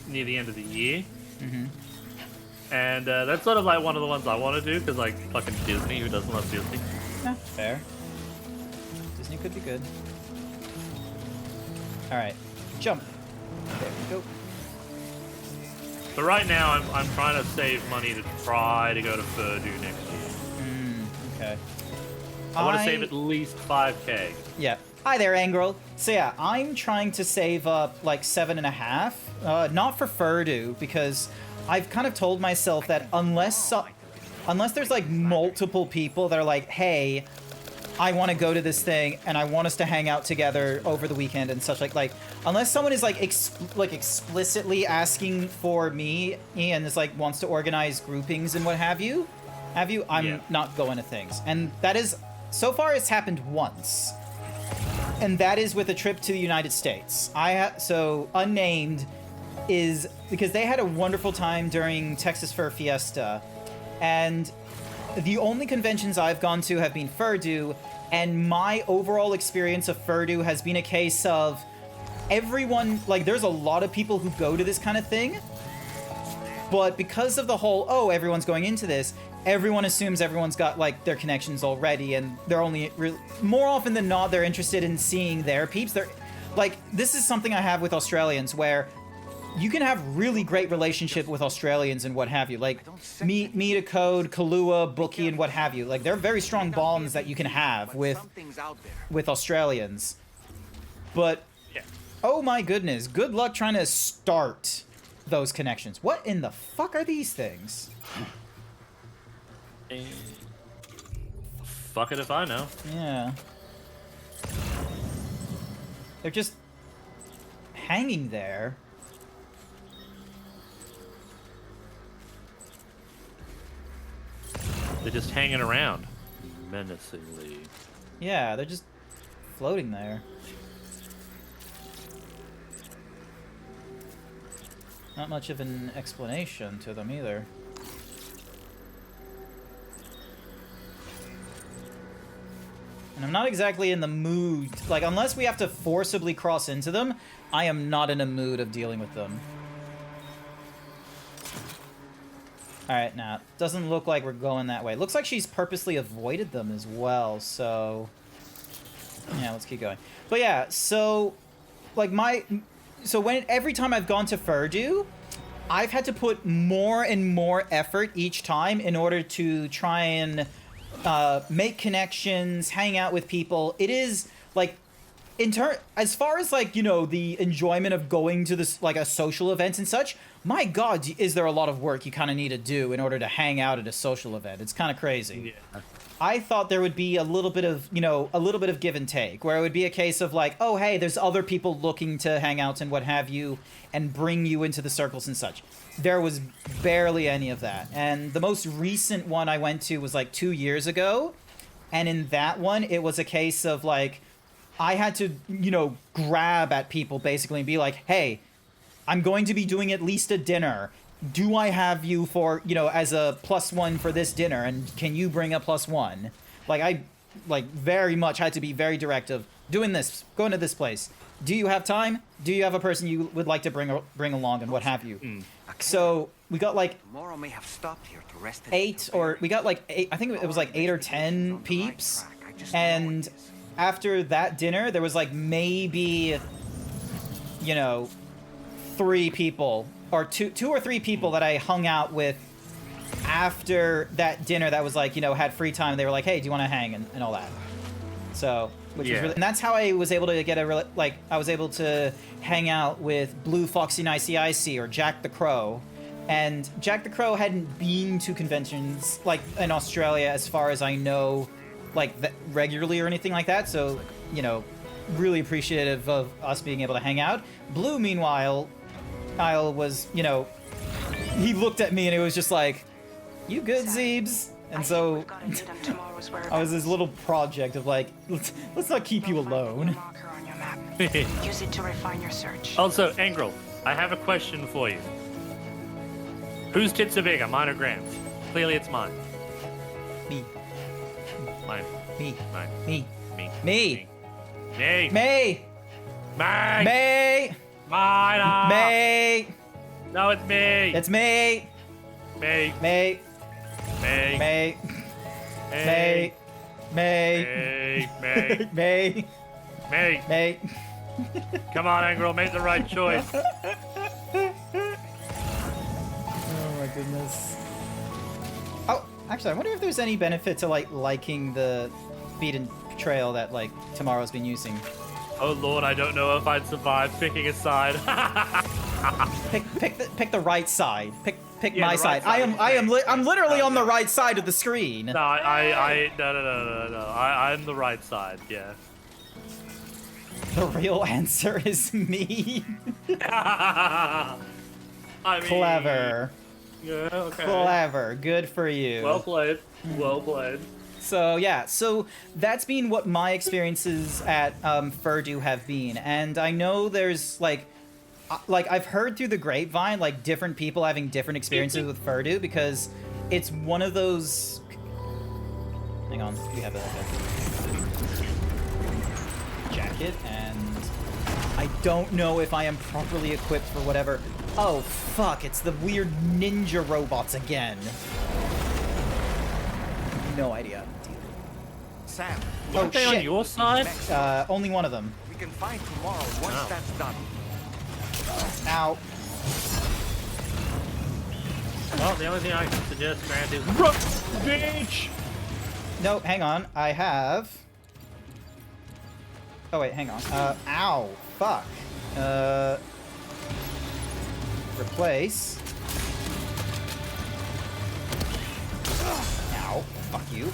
near the end of the year. And that's sort of like one of the ones I want to do, because like fucking Disney, who doesn't love Disney? yeah, fair. Disney could be good. All right, jump. There we go. But right now, I'm trying to save money to try to go to Purdue next year. Okay. I want to save at least 5K. Yeah. Hi there, Angrel. So yeah, I'm trying to save up like 7.5. Not for Purdue, because I've kind of told myself that unless there's like multiple people that are like, hey, I want to go to this thing and I want us to hang out together over the weekend and such, like unless someone is like explicitly asking for me and is like wants to organize groupings and what have you, I'm not going to things. And that is, so far it's happened once. And that is with a trip to the United States. So unnamed is because they had a wonderful time during Texas Fur Fiesta, and the only conventions I've gone to have been Purdue, and my overall experience of Purdue has been a case of everyone, like there's a lot of people who go to this kind of thing, but because of the whole, oh, everyone's going into this, everyone assumes everyone's got like their connections already, and they're only more often than not they're interested in seeing their peeps. They're like, this is something I have with Australians where you can have really great relationship with Australians and what have you, like me to Code, Kahlua, Bookie, and what have you. Like they're very strong bonds that you can have with Australians. But oh my goodness, good luck trying to start those connections. What in the fuck are these things? Fuck it if I know. Yeah. They're just hanging there. They're just hanging around menacingly. Yeah, they're just floating there. Not much of an explanation to them either. And I'm not exactly in the mood, like, unless we have to forcibly cross into them, I am not in a mood of dealing with them. Alright, nah, doesn't look like we're going that way. Looks like she's purposely avoided them as well, so... yeah, let's keep going. But yeah, so, like, every time I've gone to Purdue, I've had to put more and more effort each time in order to try and make connections, hang out with people. It is, like, as far as, like, you know, the enjoyment of going to this, like, a social event and such, my God, is there a lot of work you kind of need to do in order to hang out at a social event. It's kind of crazy. Yeah. I thought there would be a little bit of, you know, a little bit of give and take, where it would be a case of like, oh, hey, there's other people looking to hang out and what have you, and bring you into the circles and such. There was barely any of that. And the most recent one I went to was like 2 years ago. And in that one, it was a case of like, I had to, you know, grab at people basically and be like, hey, I'm going to be doing at least a dinner. Do I have you for, you know, as a +1 for this dinner? And can you bring a +1? Like, I, like, very much had to be very direct of doing this, going to this place. Do you have time? Do you have a person you would like to bring along and what have you? So we got like Tomorrow may have stopped here to rest 8 or we got like 8, I think it was like 8 or 10 peeps. And after that dinner, there was like maybe, you know, 3 people or two or three people that I hung out with after that dinner that was like, you know, had free time. They were like, hey, do you want to hang and all that. So which was really, and that's how I was able to get I was able to hang out with Blue Foxy Nicey Icy or Jack the Crow. And Jack the Crow hadn't been to conventions like in Australia as far as I know, like regularly or anything like that. So, you know, really appreciative of us being able to hang out. Blue, meanwhile, Kyle was, you know, he looked at me and it was just like, "You good, Zeebs?" And so I was this little project of like, let's not keep you alone. Use it to refine your search. Also, Angrel, I have a question for you. Whose tits are bigger, mine or Grant's? Clearly it's mine. Me. Mine. Me. Mine. Me. Me. Me. Me. Me. Mine. Me. Mine. Me. No, it's me. It's me. Me. Me. Me. Me. Me. Me. Me. Me. Me. Me. Come on, Angrel, make the right choice. Oh my goodness. Oh, actually, I wonder if there's any benefit to like liking the beaten trail that like Tomorrow's been using. Oh lord, I don't know if I'd survive picking a side. pick the right side. Pick Yeah, my the right side. side. I'm literally on the right side of the screen. No, no. I'm the right side. Yeah. The real answer is me. I mean, Clever. Yeah. Okay. Clever. Good for you. Well played. Well played. So yeah, so that's been what my experiences at Furdu have been, and I know there's like I've heard through the grapevine like different people having different experiences with Furdu because it's one of those. Hang on, we have a jacket, and I don't know if I am properly equipped for whatever. Oh fuck! It's the weird ninja robots again. No idea. Sam, Aren't they on your side? Only one of them. we can find tomorrow once that's done. Ow. Well, the only thing I can suggest, Grant, is bitch. No, hang on. I have. Oh wait, hang on. Ow. Fuck. Replace. Ow. Fuck you.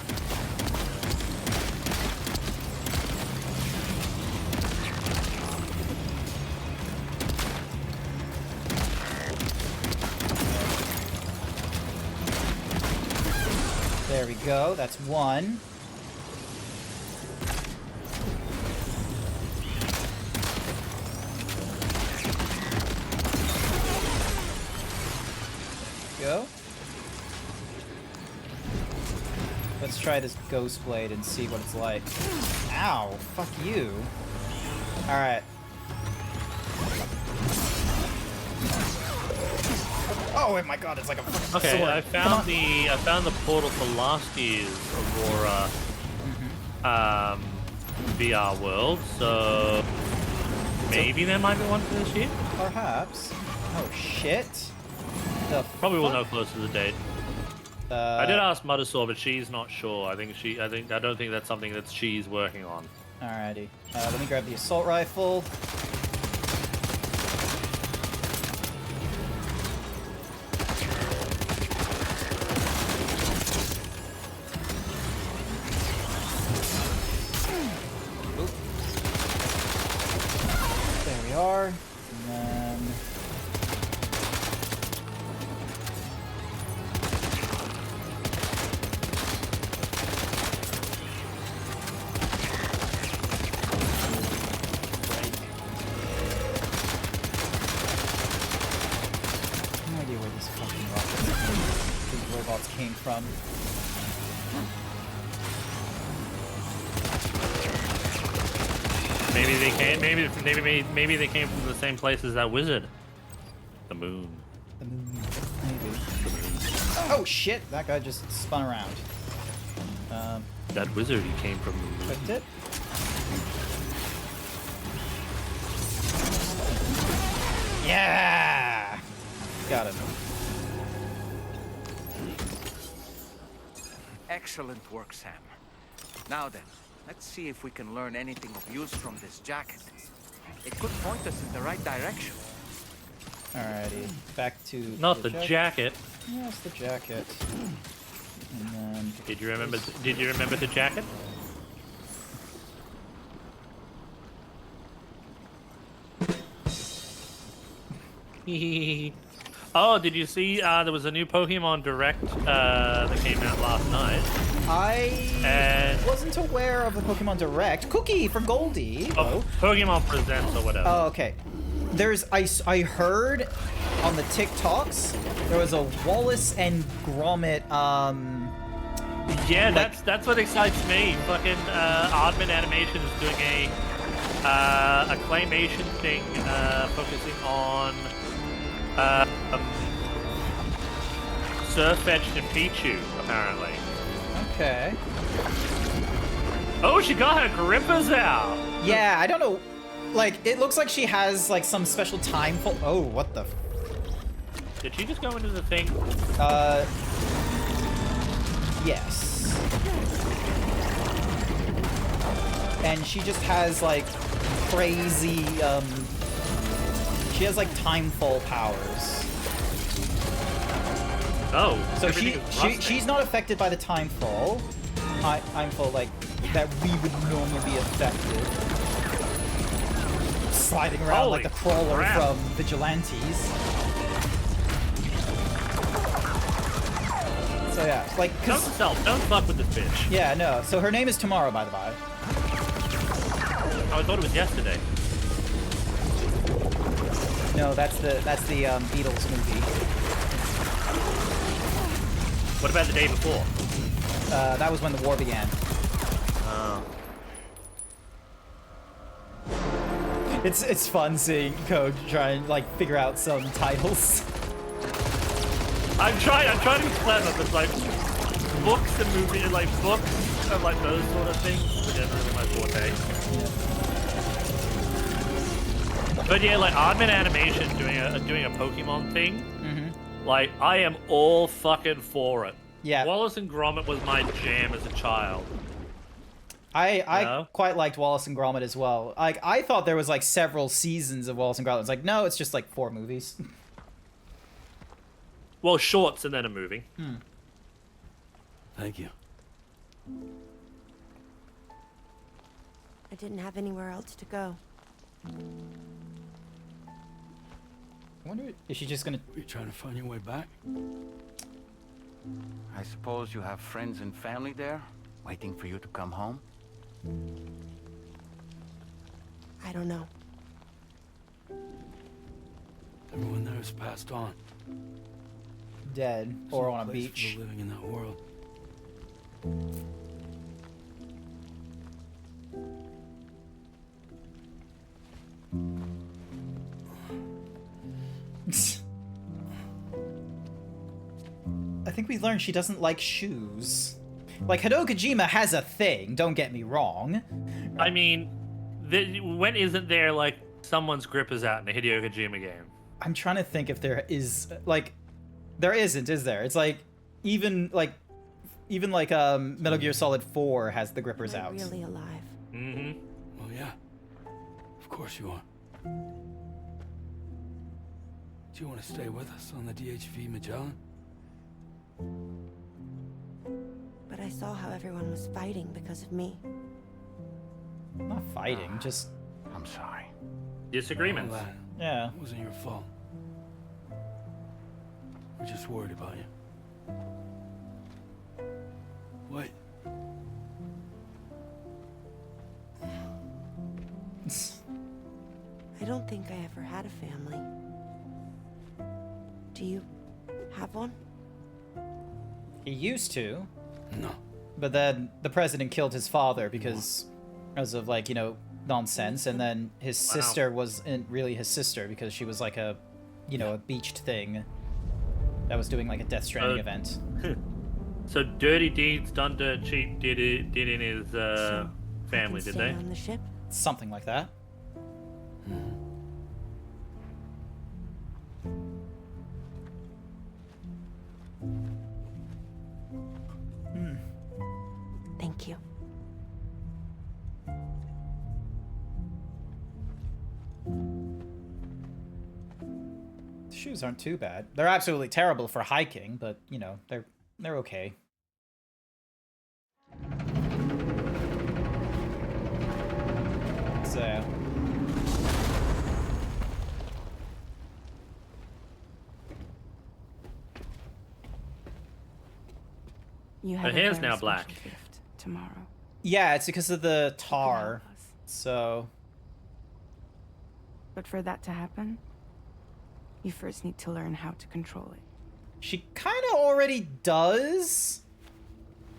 There we go. That's one. Go. Let's try this Ghost Blade and see what it's like. Ow, fuck you. Alright. Oh my god, it's like a fucking Okay, sword. I found the portal for last year's Aurora VR world, so maybe there might be one for this year. Perhaps. Oh shit. The Probably will fuck? know closer to the date. I did ask Muddersaw, but she's not sure. I don't think that's something that she's working on. Alrighty. Let me grab the assault rifle. There we are. And then... No idea where these fucking robots came from. Maybe they came. Maybe they came from the same place as that wizard. The moon. The moon, maybe. Oh shit! That guy just spun around. That wizard, he came from the moon. Clicked it. Yeah! Got him. Excellent work, Sam. Now then, Let's see if we can learn anything of use from this jacket. It could point us in the right direction. Alrighty, back to Not the jacket. Yes, the jacket. And then Did you remember? Did you remember the jacket? Oh, did you see there was a new Pokemon Direct that came out last night? I wasn't aware of the Pokemon Direct. Cookie for Goldie. Oh, Pokemon Presents or whatever. Oh, okay. I heard on the TikToks there was a Wallace and Gromit Yeah, that's what excites me. Fucking Oddman Animation is doing a claymation thing focusing on Sirfetch'd and Pichu, apparently. Okay. Oh, she got her grippers out! Yeah, I don't know. Like, it looks like she has, like, some special time for... Oh, what the... Did she just go into the thing? Yes. And she just has, like, crazy, she has, like, timefall powers. Oh, so she's not affected by the timefall. Timefall, like, that we would normally be affected. Sliding around like the crawler from Vigilantes. So yeah, like, don't fuck with this bitch. Yeah, no. So her name is Tomorrow, by the way. Oh, I thought it was yesterday. No, that's the Beatles movie. What about the day before? That was when the war began. Oh. It's fun seeing Code try and like figure out some titles. I'm trying to be clever, but like books and movies, like books and like those sort of things, are generally my forte. Yeah. But yeah, like Oddman Animation doing a Pokemon thing. Mm-hmm. Like I am all fucking for it. Yeah. Wallace and Gromit was my jam as a child. I quite liked Wallace and Gromit as well. Like I thought there was like several seasons of Wallace and Gromit. It's like no, it's just like 4 movies. Well, shorts and then a movie. Thank you. I didn't have anywhere else to go. I wonder, is she just gonna... Are you trying to find your way back? I suppose you have friends and family there, waiting for you to come home? I don't know. Everyone there has passed on. Dead or on a Place beach. for the living in that world. I think we learned she doesn't like shoes. Like, Hideo Kojima has a thing, don't get me wrong. I mean, when isn't there, like, someone's grip is out in a Hideo Kojima game? I'm trying to think if there is, like, there isn't, is there? It's like, even Metal Gear Solid 4 has the grippers Am I out. really alive? Mm-hmm. Well, yeah. Of course you are. Do you want to stay with us on the DHV Magellan? But I saw how everyone was fighting because of me. Not fighting, just... I'm sorry. Disagreements. All that. Yeah. It wasn't your fault. We're just worried about you. Wait. I don't think I ever had a family. Do you have one? He used to. No. But then the president killed his father because of, like, you know, nonsense. And then his sister wasn't really his sister because she was like a, you know, a beached thing that was doing like a Death Stranding event. So dirty deeds done to cheap did in his family, did they? On the ship? Something like that. Thank you. shoes aren't too bad. They're absolutely terrible for hiking, but you know, they're okay. So You Her have a hair's very now special black. gift tomorrow. yeah, it's because of the tar. So But for that to happen, you first need to learn how to control it. she kind of already does.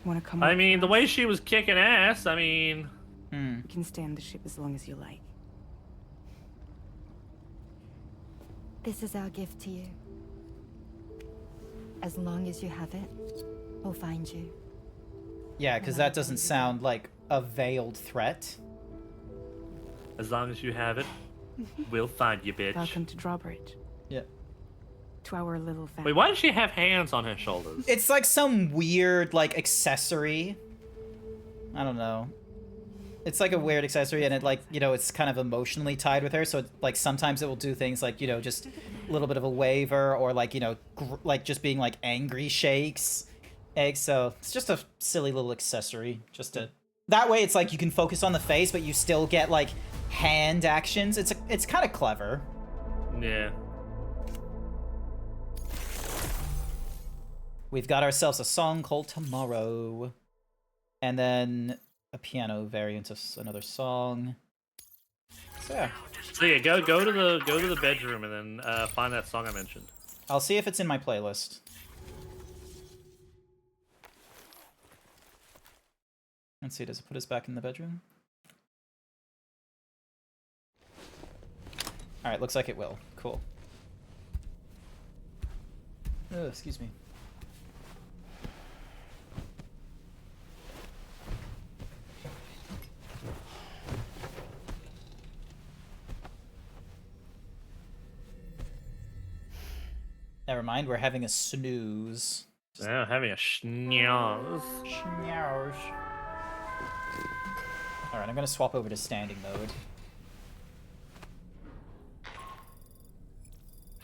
Want to come? I mean, the way she was kicking ass, I mean... You can stay on the ship as long as you like. This is our gift to you. As long as you have it, we'll find you. Yeah, because that doesn't sound like a veiled threat. As long as you have it, we'll find you, bitch. Welcome to Drawbridge. Yeah. To our little family. Wait, why does she have hands on her shoulders? It's like some weird, like, accessory. I don't know. It's like a weird accessory, and it, like, you know, it's kind of emotionally tied with her, so, it, like, sometimes it will do things like, you know, just a little bit of a waver, or, like, you know, like, just being, like, angry shakes. So, it's just a silly little accessory, just to... That way, it's like you can focus on the face, but you still get, like, hand actions. It's kind of clever. Yeah. We've got ourselves a song called Tomorrow. And then a piano variant of another song. So yeah. So yeah, go to the bedroom and then find that song I mentioned. I'll see if it's in my playlist. Let's see, does it put us back in the bedroom? Alright, looks like it will. Cool. Oh, excuse me. Never mind, we're having a snooze. Yeah, having a schnoz. Schnoz. Alright, I'm gonna swap over to standing mode.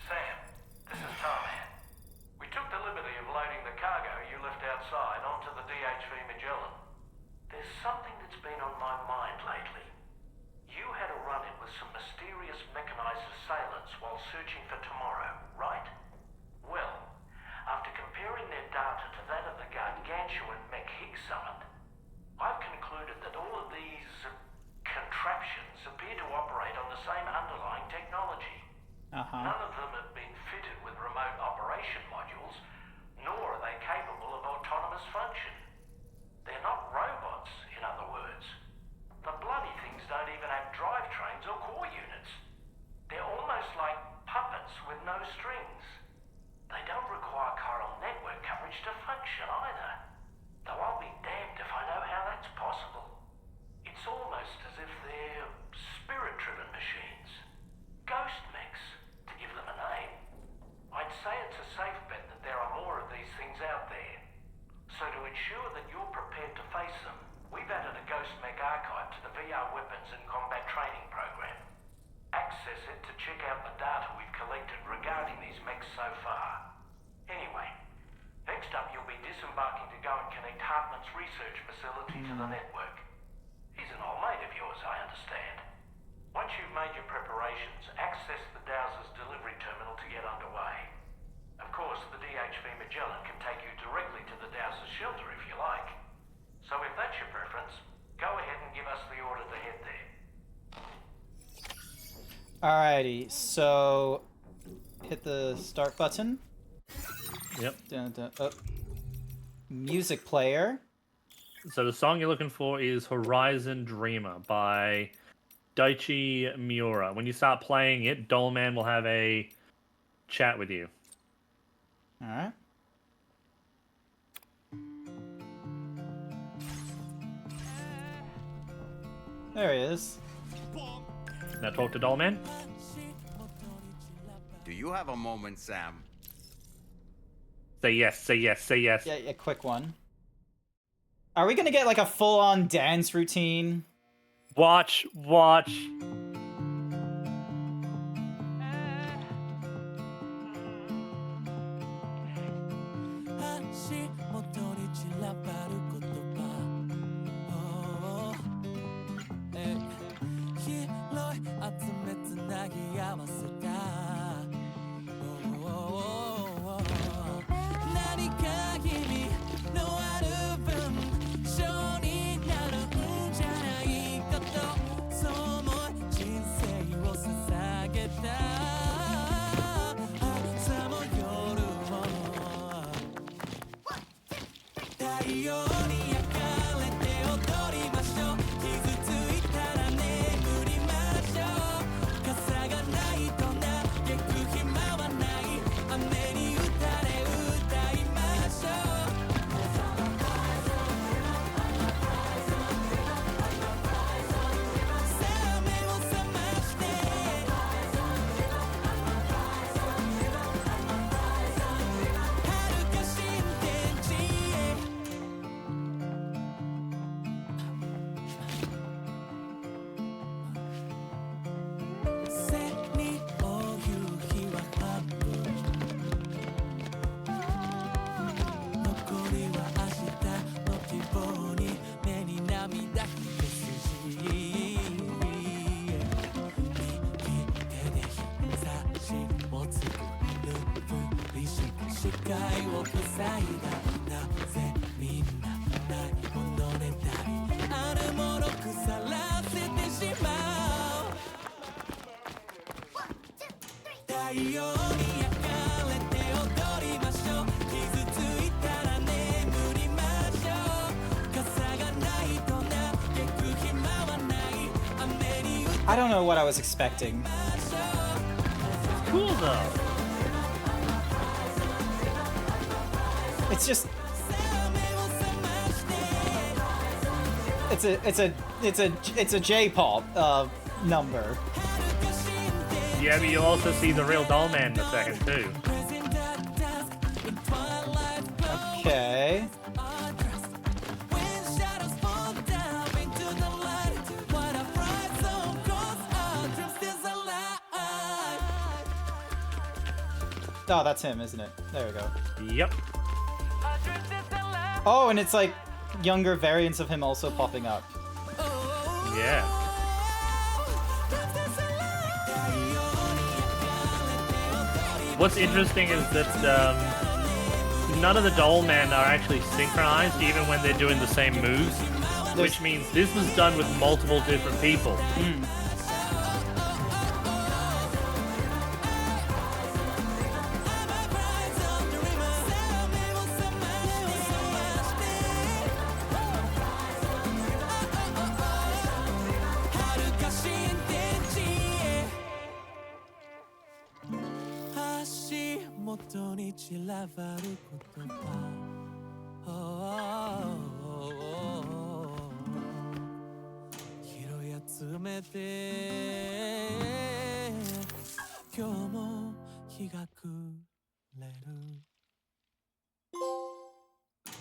Sam, this is Tarman. We took the liberty of loading the cargo you left outside onto the DHV Magellan. There's something that's been on my mind lately. You had a run-in with some mysterious mechanized assailants while searching for Tomorrow, right? Well, after comparing their data to that of the gargantuan mech Higgs summoned, I've concluded that all of these contraptions appear to operate on the same underlying technology. None of them have been fitted with remote operation modules, nor are they capable of autonomous function. They're not robots, in other words. The bloody things don't even have drivetrains or core units. They're almost like puppets with no strings. They don't require chiral network coverage to function either. Though I'll be damned if I know how that's possible. It's almost as if they're spirit-driven machines. Ghost mechs, to give them a name. I'd say it's a safe bet that there are more of these things out there. So to ensure that you're prepared to face them, we've added a Ghost Mech archive to the VR Weapons and Combat Training program. Access it to check out the data we've collected regarding these mechs so far. Anyway, next up you'll be disembarking to go and connect Hartman's research facility to the network. He's an old mate of yours, I understand. Once you've made your preparations, access the Dowser's delivery terminal to get underway. Of course, the DHV Magellan can take you directly to the Dowser's shelter if you like. So if that's your preference, go ahead and give us the order to head there. Alrighty, so hit the start button. Yep. Music player. So the song you're looking for is Horizon Dreamer by Daichi Miura. When you start playing it, Dollman will have a chat with you. Alright. There he is. Now talk to Dollman. Do you have a moment, Sam? Say yes, say yes, say yes. Yeah, a quick one. Are we gonna get like a full-on dance routine? Watch. I don't know what I was expecting. Cool though. It's just it's a J-pop number. Yeah, but you'll also see the real doll man in a second too. Okay. Oh, that's him, isn't it? There we go. Yep. Oh, and it's like younger variants of him also popping up. Yeah. What's interesting is that none of the doll men are actually synchronized, even when they're doing the same moves, which means this was done with multiple different people.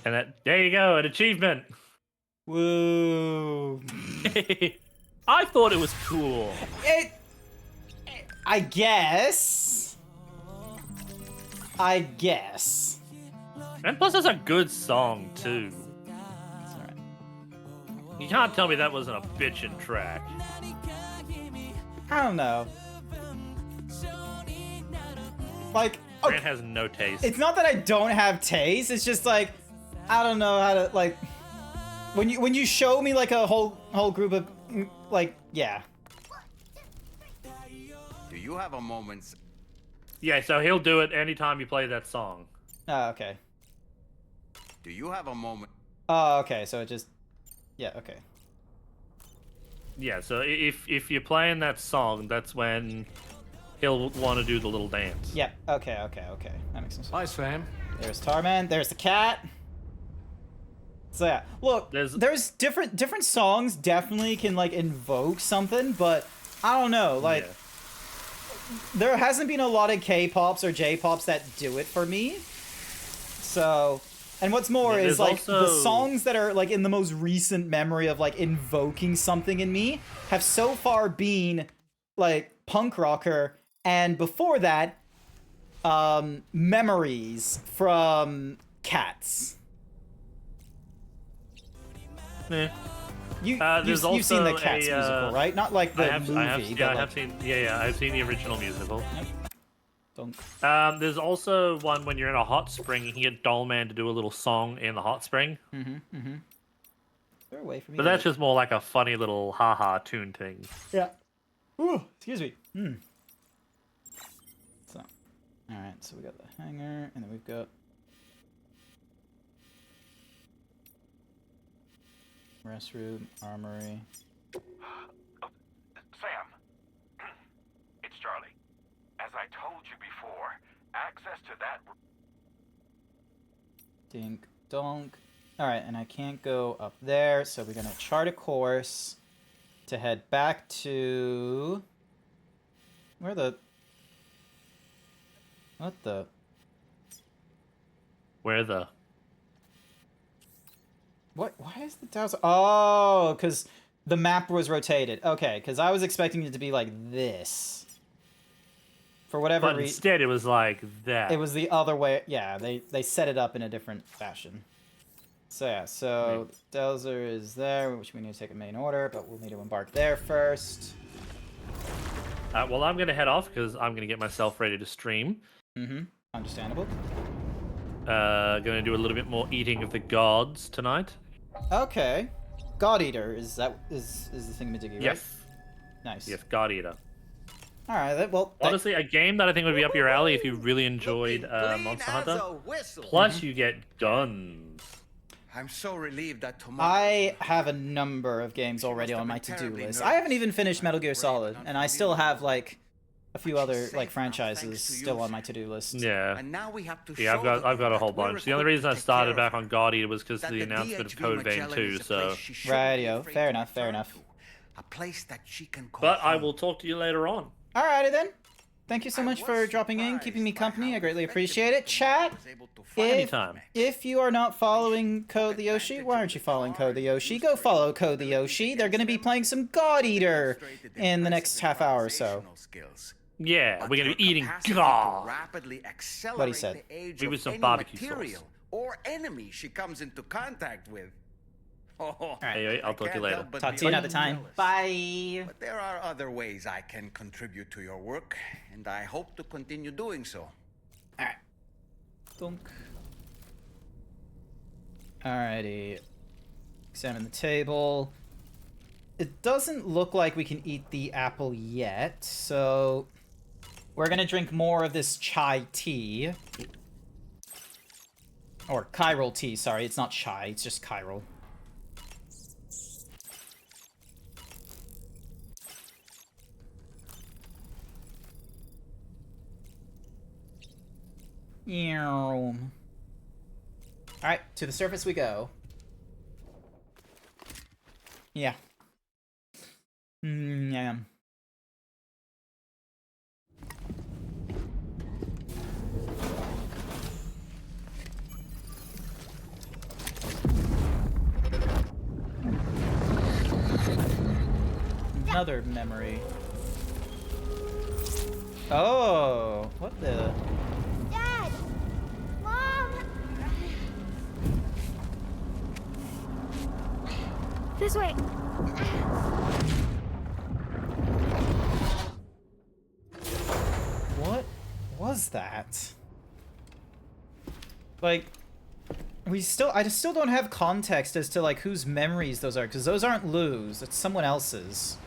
And there you go, an achievement. Woo! I thought it was cool. I guess. And plus, it's a good song too. You can't tell me that wasn't a bitchin' track. I don't know. Like, Grant has no taste. it's not that I don't have taste. It's just like I don't know how to like. When you show me like a whole group of like yeah. Do you have a moment's... Yeah, so he'll do it anytime you play that song. Oh, okay. Do you have a moment... Oh, okay, so it just... Yeah, okay. Yeah, so if you're playing that song, that's when he'll want to do the little dance. Yeah, okay. That makes sense. Hi, Sam. There's Tarman, there's the cat. So yeah, look, there's different songs definitely can like invoke something, but I don't know, like... Yeah. There hasn't been a lot of K-pops or J-pops that do it for me. So, and what's more is like also... the songs that are like in the most recent memory of like invoking something in me have so far been like punk rocker, and before that, Memories from cats. Eh. You've seen the Cats musical, right? Not like the movie, but I've seen the original musical. Don't. There's also one when you're in a hot spring, you can get Doll Man to do a little song in the hot spring. They're away from me. But that's just more like a funny little haha tune thing. Yeah. Ooh, excuse me. So, all right. So we got the hangar, and then we've got restroom, armory. Sam, it's Charlie. As I told you before, access to that... Dink donk. Alright, and I can't go up there, so we're gonna chart a course to head back to... Where the... What the... Where the... What? Why is the Dowser... Oh, because the map was rotated. Okay, because I was expecting it to be like this. For whatever reason... But instead it was like that. It was the other way. Yeah, they set it up in a different fashion. So yeah, so Dowser is there, which we need to take a main order, but we'll need to embark there first. Well, I'm going to head off because I'm going to get myself ready to stream. Understandable. Going to do a little bit more eating of the gods tonight. Okay. God Eater is the thingamajiggy, right? Yes. Nice. Yes, God Eater. All right. Well, honestly, a game that I think would be up your alley if you really enjoyed Monster Hunter. Plus, you get guns. I'm so relieved that tomorrow... I have a number of games already on my to-do list. I haven't even finished Metal Gear Solid, and I still have like a few other like franchises still on my to-do list. Yeah. And now we have to Yeah, I've got a whole bunch. The only reason I started back on God Eater was because of the announcement of Code Vein 2. So. Radio. Fair enough. Fair enough. A place that she can call But I home. will talk to you later on. Alrighty then. Thank you so much for dropping in, keeping me company. I greatly appreciate it. Chat, Anytime. If you are not following Code the Yoshi, why aren't you following Code the Yoshi? Go follow Code the Yoshi. They're going to be playing some God Eater in the next half hour or so. Yeah, we're going to be eating God. What he said. Maybe some barbecue sauce. Or enemy she comes into contact with. Anyway, I'll talk to you later. Talk to you another time. Bye. But there are other ways I can contribute to your work, and I hope to continue doing so. Alright. Thunk. Alrighty. Examine the table. It doesn't look like we can eat the apple yet, so we're gonna drink more of this chai tea. Or chiral tea, sorry. It's not chai, it's just chiral. Alright, to the surface we go. Yeah. Yeah. Another memory. Oh, what the... Dad! Mom! This way! What was that? Like, I just still don't have context as to like whose memories those are, because those aren't Lou's, it's someone else's.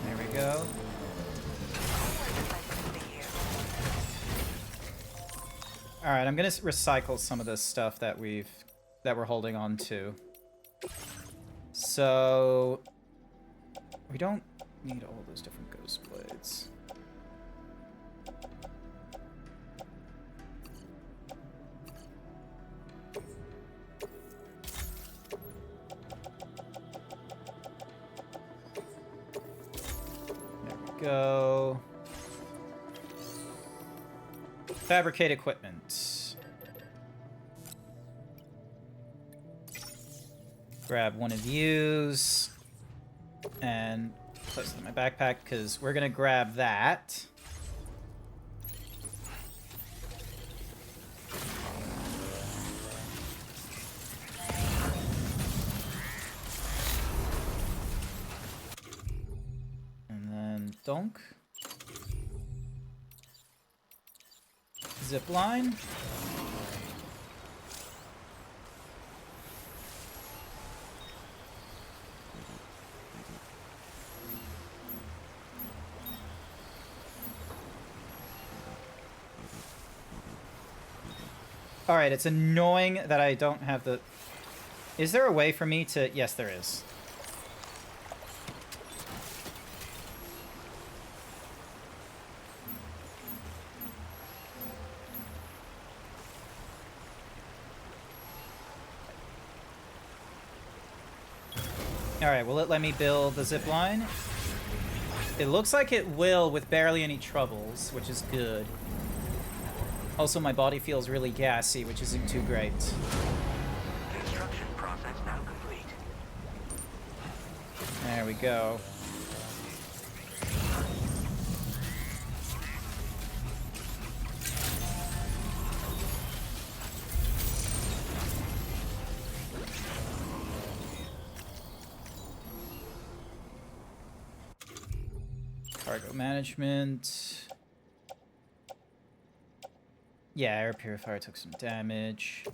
There we go. Alright, I'm gonna recycle some of this stuff that we're holding on to. So We don't need all those different ghost blades. There we go. Fabricate equipment. Grab one of these and place it in my backpack because we're gonna grab that. And then donk. Zip line. Alright, it's annoying that I don't have the... Is there a way for me to... Yes, there is. Alright, will it let me build the zip line? It looks like it will with barely any troubles, which is good. Also, my body feels really gassy, which isn't too great. Construction process now complete. There we go. Cargo management. Yeah, air purifier took some damage.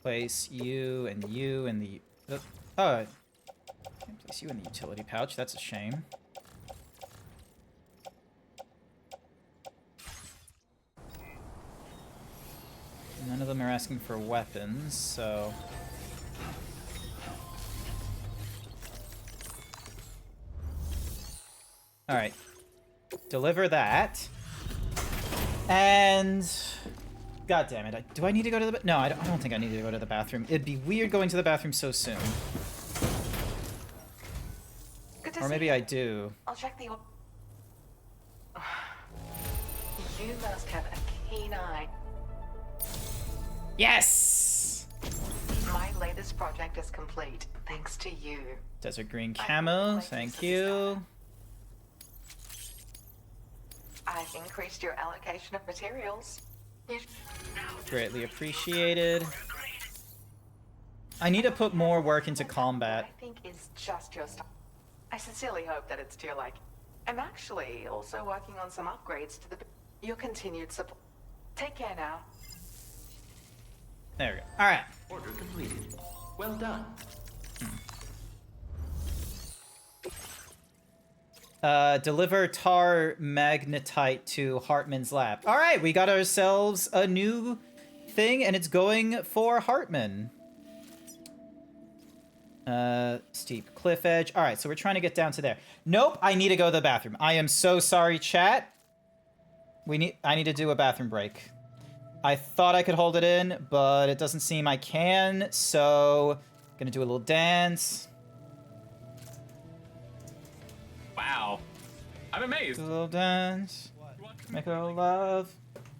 Place you and the... Oh, can't place you in the utility pouch. That's a shame. None of them are asking for weapons, so... Alright. Deliver that. And... God damn it. Do I need to go to the... No, I don't think I need to go to the bathroom. It'd be weird going to the bathroom so soon. Good to Or maybe see you. I do. I'll check the... You must have a keen eye. Yes! My latest project is complete, thanks to you. Desert green camo, thank you. I've increased your allocation of materials. Greatly appreciated. I need to put more work into combat. I think is just your style. I sincerely hope that it's to your liking. I'm actually also working on some upgrades to your continued support. Take care now. There we go. Alright. Order completed. Well done. Deliver tar magnetite to Hartman's lab. Alright, we got ourselves a new thing, and it's going for Hartman. Steep cliff edge. Alright, so we're trying to get down to there. Nope, I need to go to the bathroom. I am so sorry, chat. I need to do a bathroom break. I thought I could hold it in, but it doesn't seem I can, so... Gonna do a little dance. Wow. I'm amazed. Do a little dance. Make a little love.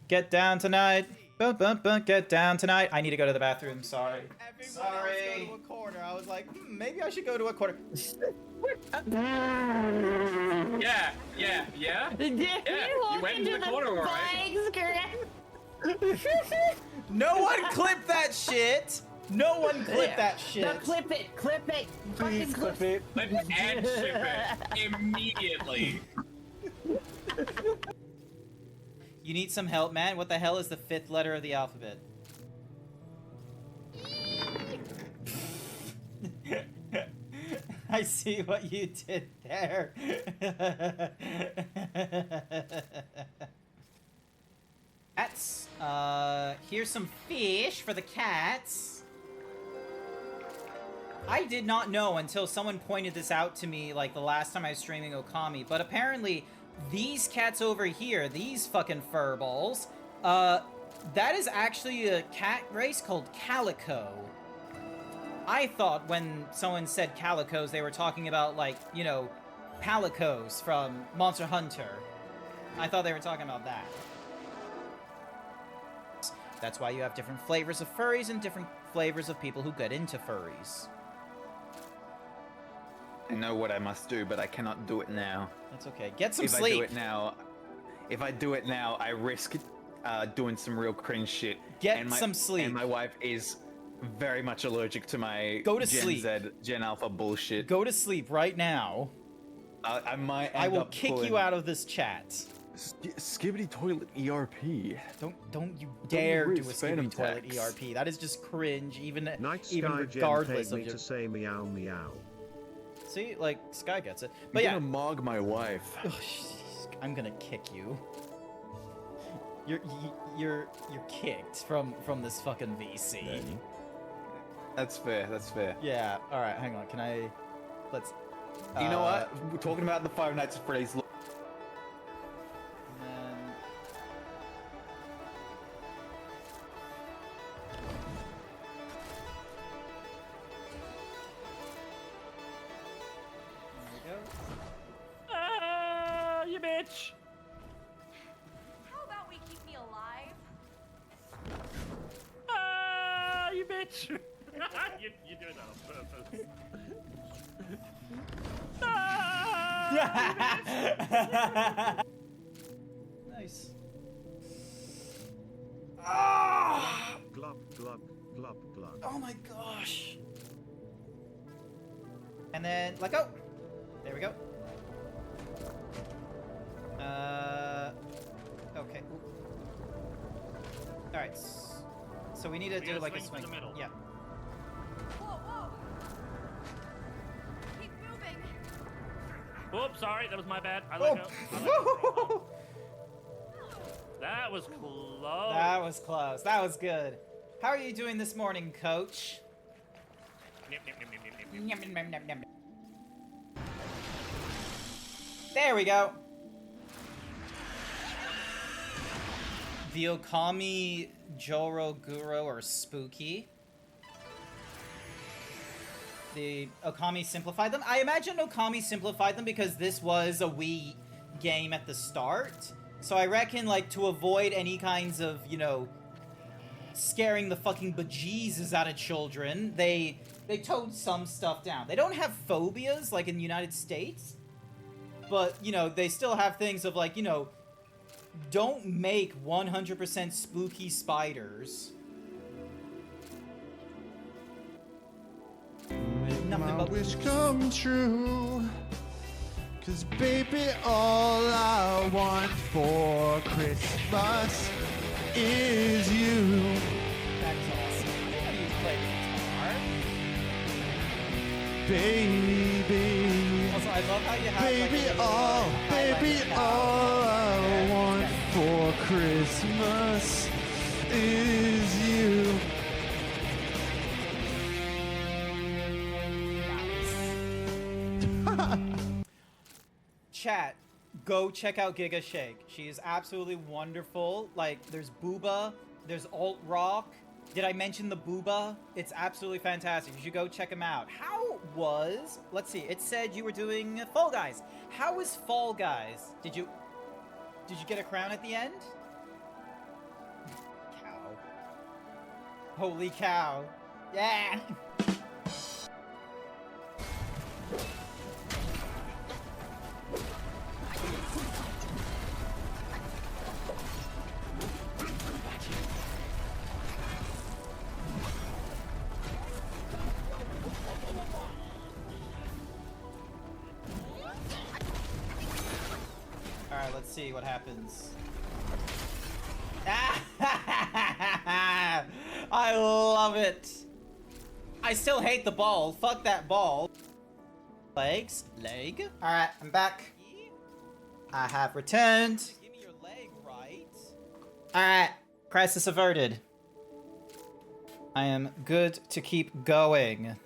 Get down tonight. Bum, bum, bum, get down tonight. I need to go to the bathroom, sorry. Sorry. Go to a corner. I was like, maybe I should go to a corner. Yeah. You went into the corner, all right. No one clip that shit! No one clip that shit! No, clip it! Clip it! Please clip it. Clip and ship it immediately. You need some help, man? What the hell is the 5th letter of the alphabet? I see what you did there. Cats. Here's some fish for the cats. I did not know until someone pointed this out to me, like, the last time I was streaming Okami, but apparently these cats over here, these fucking furballs, that is actually a cat race called Calico. I thought when someone said calicos, they were talking about, like, you know, palicos from Monster Hunter. I thought they were talking about that. That's why you have different flavors of furries and different flavors of people who get into furries. I know what I must do, but I cannot do it now. That's okay. Get some if sleep. If I do it now, I risk doing some real cringe shit. Get some sleep. And my wife is very much allergic to my Go to Gen sleep. Z, Gen Alpha bullshit. Go to sleep right now. I might. I will kick you out of this chat. Skibbity toilet ERP. Don't you dare do a Riz skibbity Phantom toilet Tax. ERP. That is just cringe, even Night even Sky regardless Jen paid of me your. to say meow meow. See, like Sky gets it, You're but yeah. gonna mog my wife. Ugh, I'm gonna kick you. You're kicked from this fucking VC. That's fair. That's fair. Yeah. All right. Hang on. Can I? Let's. You know what? We're talking about the Five Nights at Freddy's. And then... There we go. Ah, you bitch! How about we keep me alive? Ah, you bitch! You're doing that on purpose. Nice. Ah! Glub glub glub glub. Oh my gosh. And then let go. There we go. Okay. All right. So we need to do like a swing. Yeah. Whoa, whoa! Keep moving. Oops, sorry, that was my bad. I let go. That was close. That was close. That was good. How are you doing this morning, Coach? There we go. The Okami Joro Guro or Spooky. The Okami simplified them. I imagine Okami simplified them because this was a Wii game at the start. So I reckon, like, to avoid any kinds of, you know, scaring the fucking bejesus out of children, they toned some stuff down. They don't have phobias like in the United States, but, you know, they still have things of, like, you know, don't make 100% spooky spiders. Nothing My but wish come true. 'Cause baby, all I want for Christmas is you. That's awesome. How do you play guitar? Baby. Also, I love how you have Baby, like, all I want for Christmas is you. Chat, go check out Giga Shake. She is absolutely wonderful. Like, there's Booba, there's Alt Rock. Did I mention the Booba? It's absolutely fantastic. You should go check him out. How was... Let's see. It said you were doing Fall Guys. How was Fall Guys? Did you get a crown at the end? Cow. Holy cow. Yeah! Alright, let's see what happens. I love it. I still hate the ball. Fuck that ball. Legs. Leg. Alright, I'm back. I have returned. Give me your leg, right? Alright, crisis averted. I am good to keep going.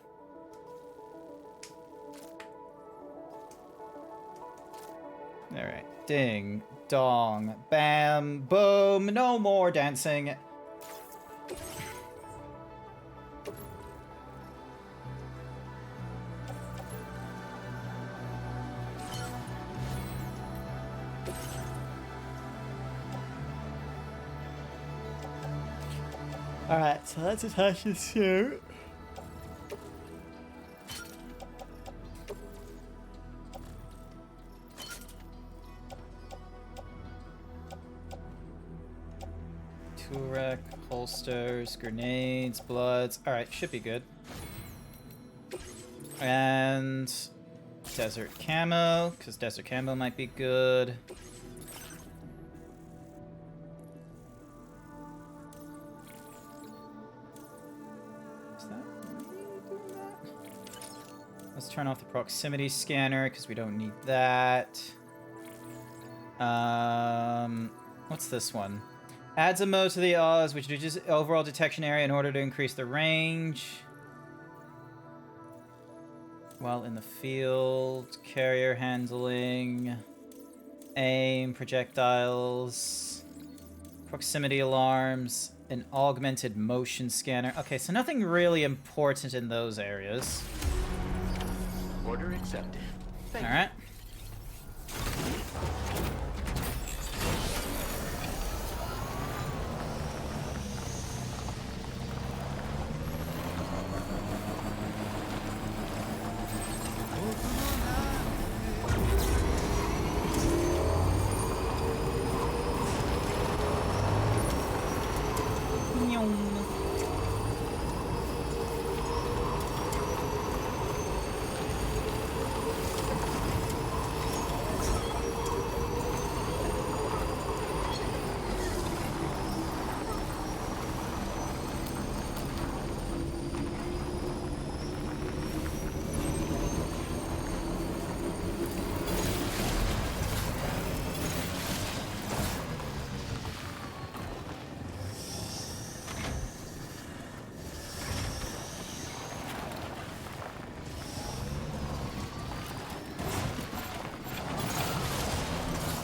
Alright. Ding, dong, bam, boom. No more dancing. Alright, so let's attach this suit. Turek, holsters, grenades, bloods. Alright, should be good. And desert camo, because desert camo might be good. Is that really doing that? Let's turn off the proximity scanner, because we don't need that. What's this one? Adds a mode to the Oz, which reduces overall detection area in order to increase the range. While in the field, carrier handling, aim, projectiles, proximity alarms, an augmented motion scanner. Okay, so nothing really important in those areas. Order accepted. Thank Alright.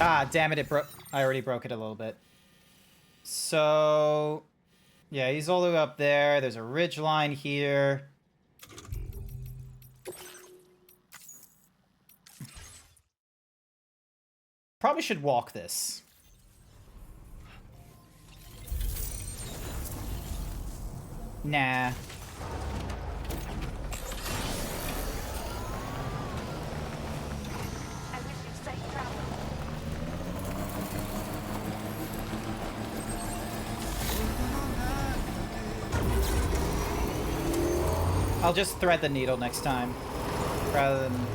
Ah, damn it, it broke. I already broke it a little bit. So, yeah, he's all the way up there. There's a ridge line here. Probably should walk this. Nah. I'll just thread the needle next time, rather than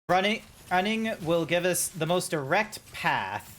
Running will give us the most direct path.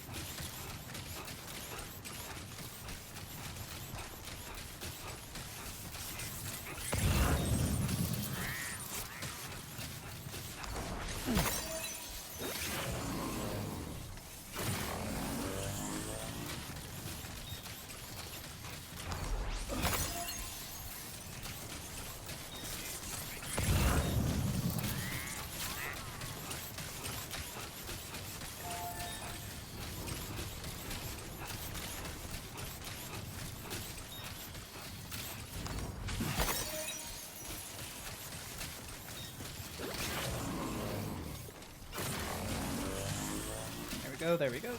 There we go.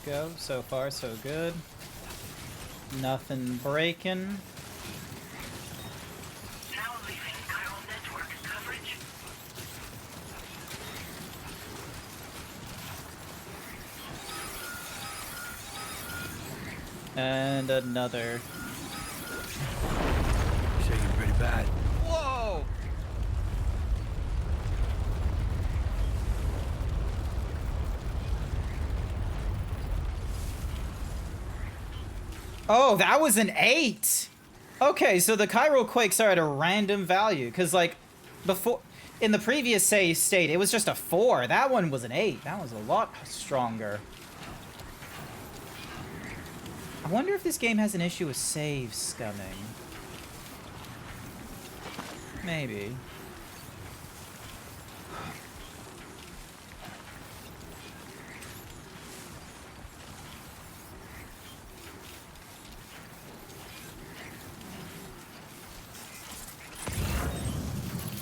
Go. So far, so good. Nothing breaking. And another. Shaking pretty bad. Whoa! Oh, that was an 8! Okay, so the chiral quakes are at a random value, because, like, before, in the previous state, it was just a 4. That one was an 8. That was a lot stronger. I wonder if this game has an issue with save scumming. Maybe.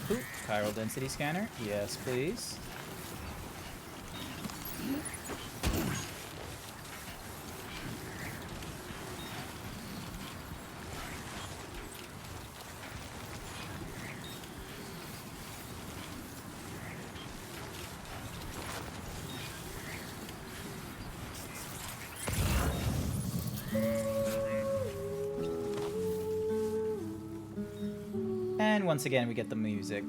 Ooh, chiral density scanner. Yes, please. And once again, we get the music.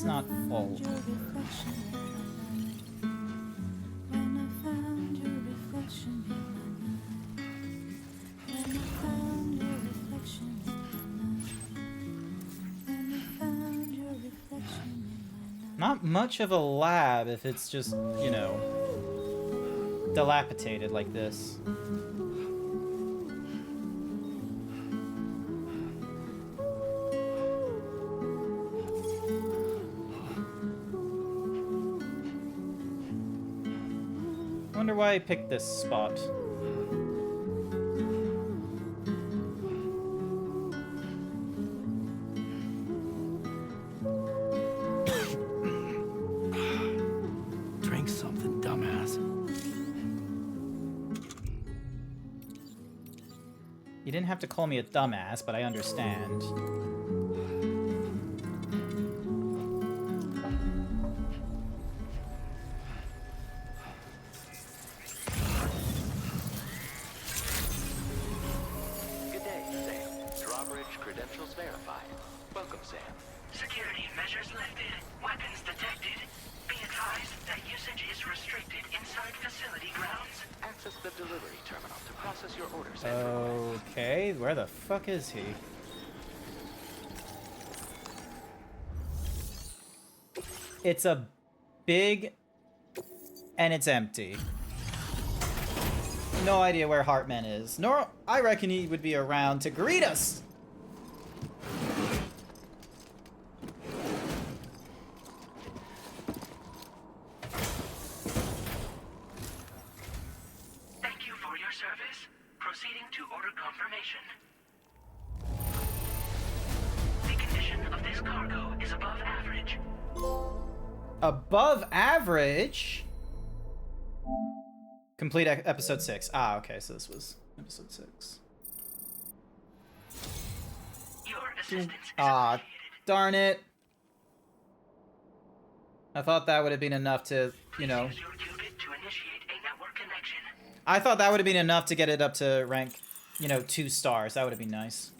It's not full. Not much of a lab if it's just, you know, dilapidated like this. Wonder why I picked this spot. Drink something, dumbass. You didn't have to call me a dumbass, but I understand. Good day, Sam. Drawbridge credentials verified. Welcome, Sam. Security measures lifted. Weapons detected. Be advised that usage is restricted inside facility grounds. Access the delivery terminal to process your orders. Okay, where the fuck is he? It's a big... and it's empty. No idea where Hartman is. Nor I reckon he would be around to greet us! Thank you for your service. Proceeding to order confirmation. The condition of this cargo is above average. Above average? Complete episode 6. Ah, okay, so this was episode 6. Your assistance Ah, darn it. I thought that would have been enough to, you know... use your qubit to initiate a network connection. I thought that would have been enough to get it up to rank, you know, 2 stars. That would have been nice.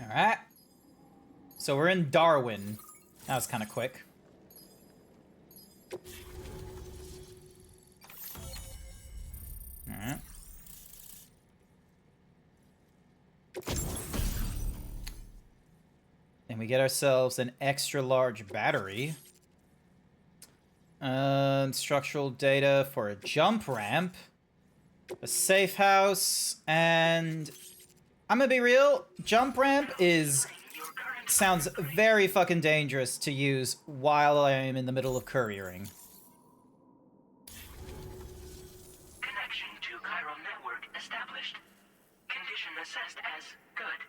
Alright. So we're in Darwin. That was kind of quick. Alright. And we get ourselves an extra large battery. Structural data for a jump ramp. A safe house. And... I'm gonna be real, jump ramp sounds very fucking dangerous to use while I am in the middle of couriering. Connection to chiral network established. Condition assessed as good.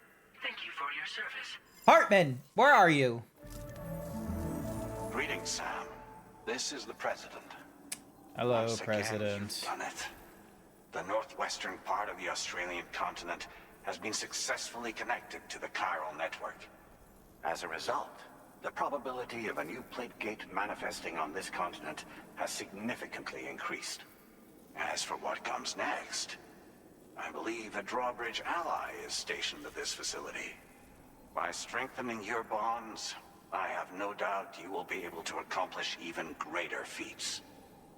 Thank you for your service. Hartman, where are you? Greetings, Sam. This is the President. Hello, Once again, President. you've done it. The northwestern part of the Australian continent has been successfully connected to the chiral network. As a result, the probability of a new plate gate manifesting on this continent has significantly increased. As for what comes next, I believe a drawbridge ally is stationed at this facility. By strengthening your bonds, I have no doubt you will be able to accomplish even greater feats.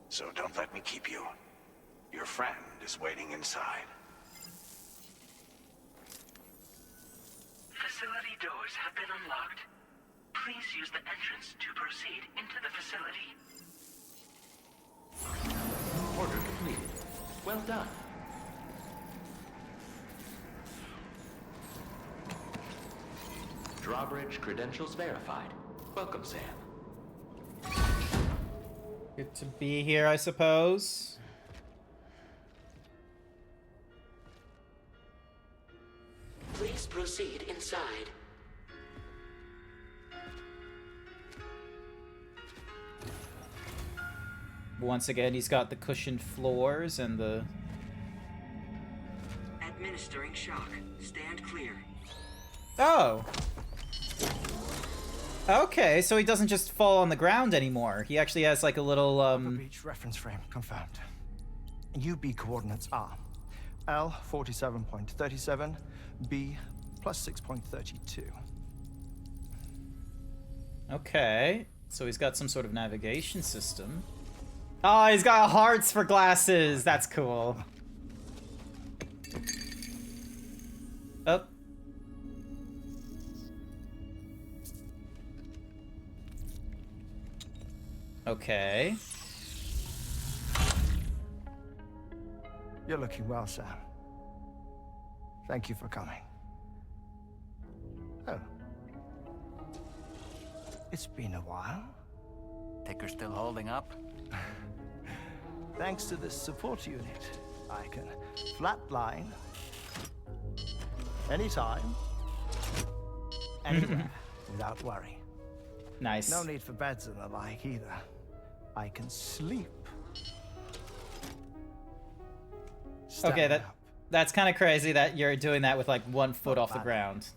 So don't let me keep you. Your friend is waiting inside. Facility doors have been unlocked. Please use the entrance to proceed into the facility. Order completed. Well done. Drawbridge credentials verified. Welcome, Sam. Good to be here, I suppose. Please proceed inside. Once again, he's got the cushioned floors and the Administering shock. Stand clear. Oh. Okay, so he doesn't just fall on the ground anymore. He actually has like a little Beach reference frame confirmed. UB coordinates are L 47.37, B plus 6.32. Okay, so he's got some sort of navigation system. Oh, he's got hearts for glasses. That's cool. Oh. Okay. You're looking well, Sam. Thank you for coming. Oh. It's been a while. Ticker still holding up? Thanks to this support unit, I can flatline anytime, anywhere, without worry. Nice. No need for beds and the like either. I can sleep. Okay, that's kind of crazy that you're doing that with like 1 foot off the ground.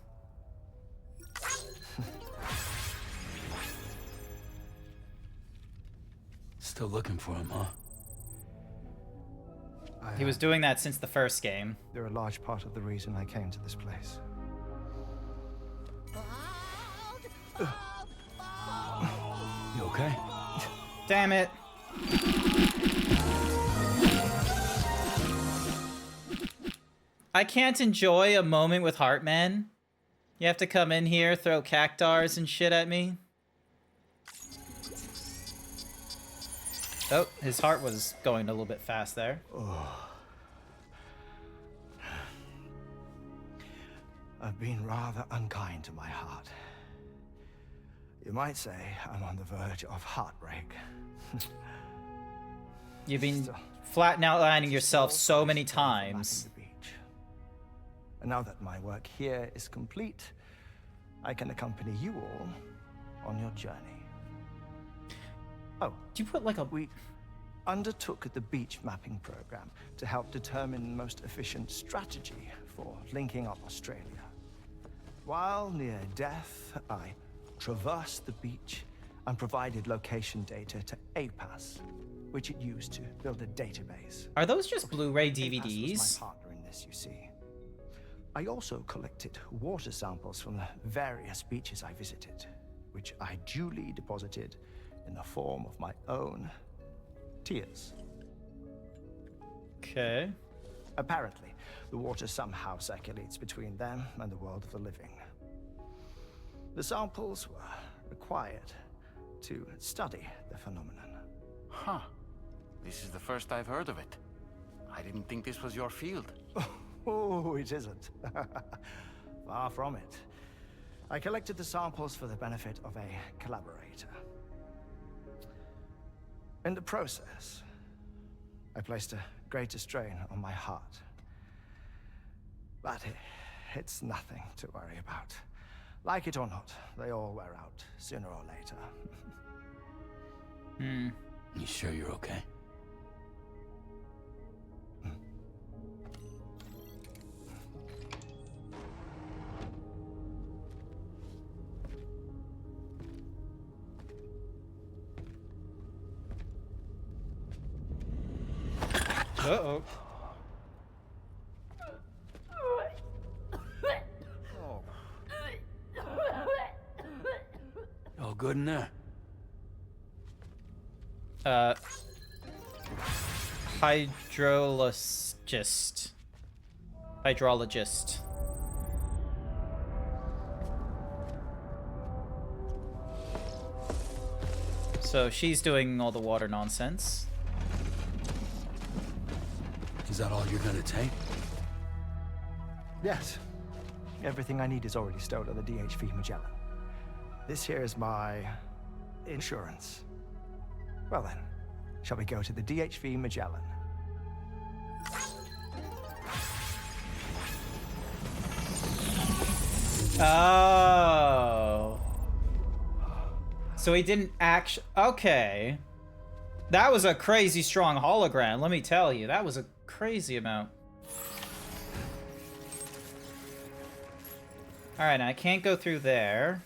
Still looking for him, huh? He was doing that since the first game. They're a large part of the reason I came to this place. You okay? Damn it. I can't enjoy a moment with Heartman. You have to come in here, throw cactars and shit at me. Oh, his heart was going a little bit fast there. Oh. I've been rather unkind to my heart. You might say I'm on the verge of heartbreak. You've been flat outlining yourself so many times. And now that my work here is complete, I can accompany you all on your journey. Oh, do you put like a... We undertook the beach mapping program to help determine the most efficient strategy for linking up Australia. While near death, I traversed the beach and provided location data to APAS, which it used to build a database. Are those just Blu-ray DVDs? APAS was my partner in this, you see. I also collected water samples from the various beaches I visited, which I duly deposited in the form of my own tears. Okay. Apparently, the water somehow circulates between them and the world of the living. The samples were required to study the phenomenon. Huh. This is the first I've heard of it. I didn't think this was your field. Oh, it isn't. Far from it. I collected the samples for the benefit of a collaborator. In the process, I placed a greater strain on my heart. But it's nothing to worry about. Like it or not, they all wear out sooner or later. You sure you're okay? Uh-oh. All good in there? Hydrologist. Hydrologist. So she's doing all the water nonsense. Is that all you're gonna take? Yes. Everything I need is already stowed on the DHV Magellan. This here is my insurance. Well then, shall we go to the DHV Magellan? Oh. So he didn't actually... Okay. That was a crazy strong hologram, let me tell you. That was a crazy amount. Alright, I can't go through there.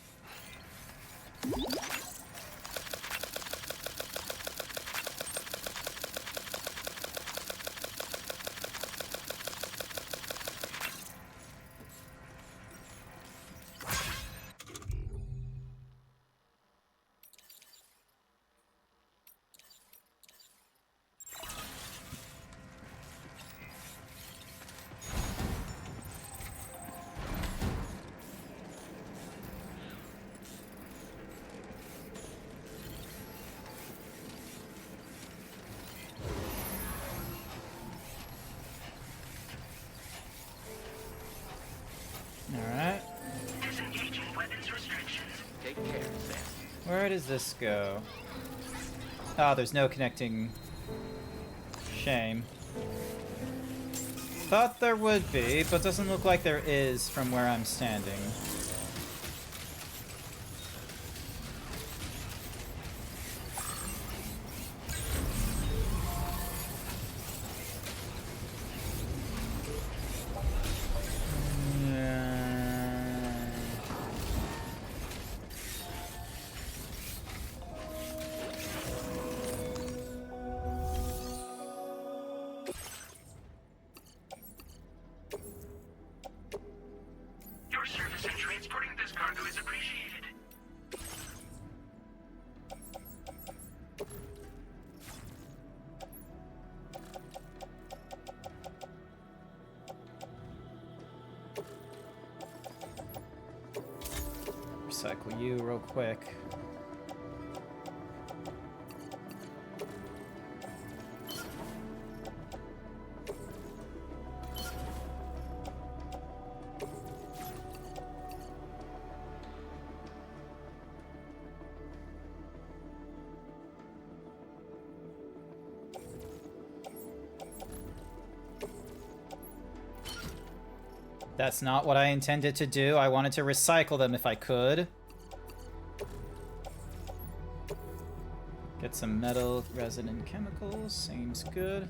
Alright. Disengaging weapons restrictions. Take care, Sam. Where does this go? Oh, there's no connecting. Shame. Thought there would be, but doesn't look like there is from where I'm standing. Your service in transporting this cargo is appreciated. Recycle you real quick. That's not what I intended to do. I wanted to recycle them if I could. Get some metal resonant chemicals. Seems good.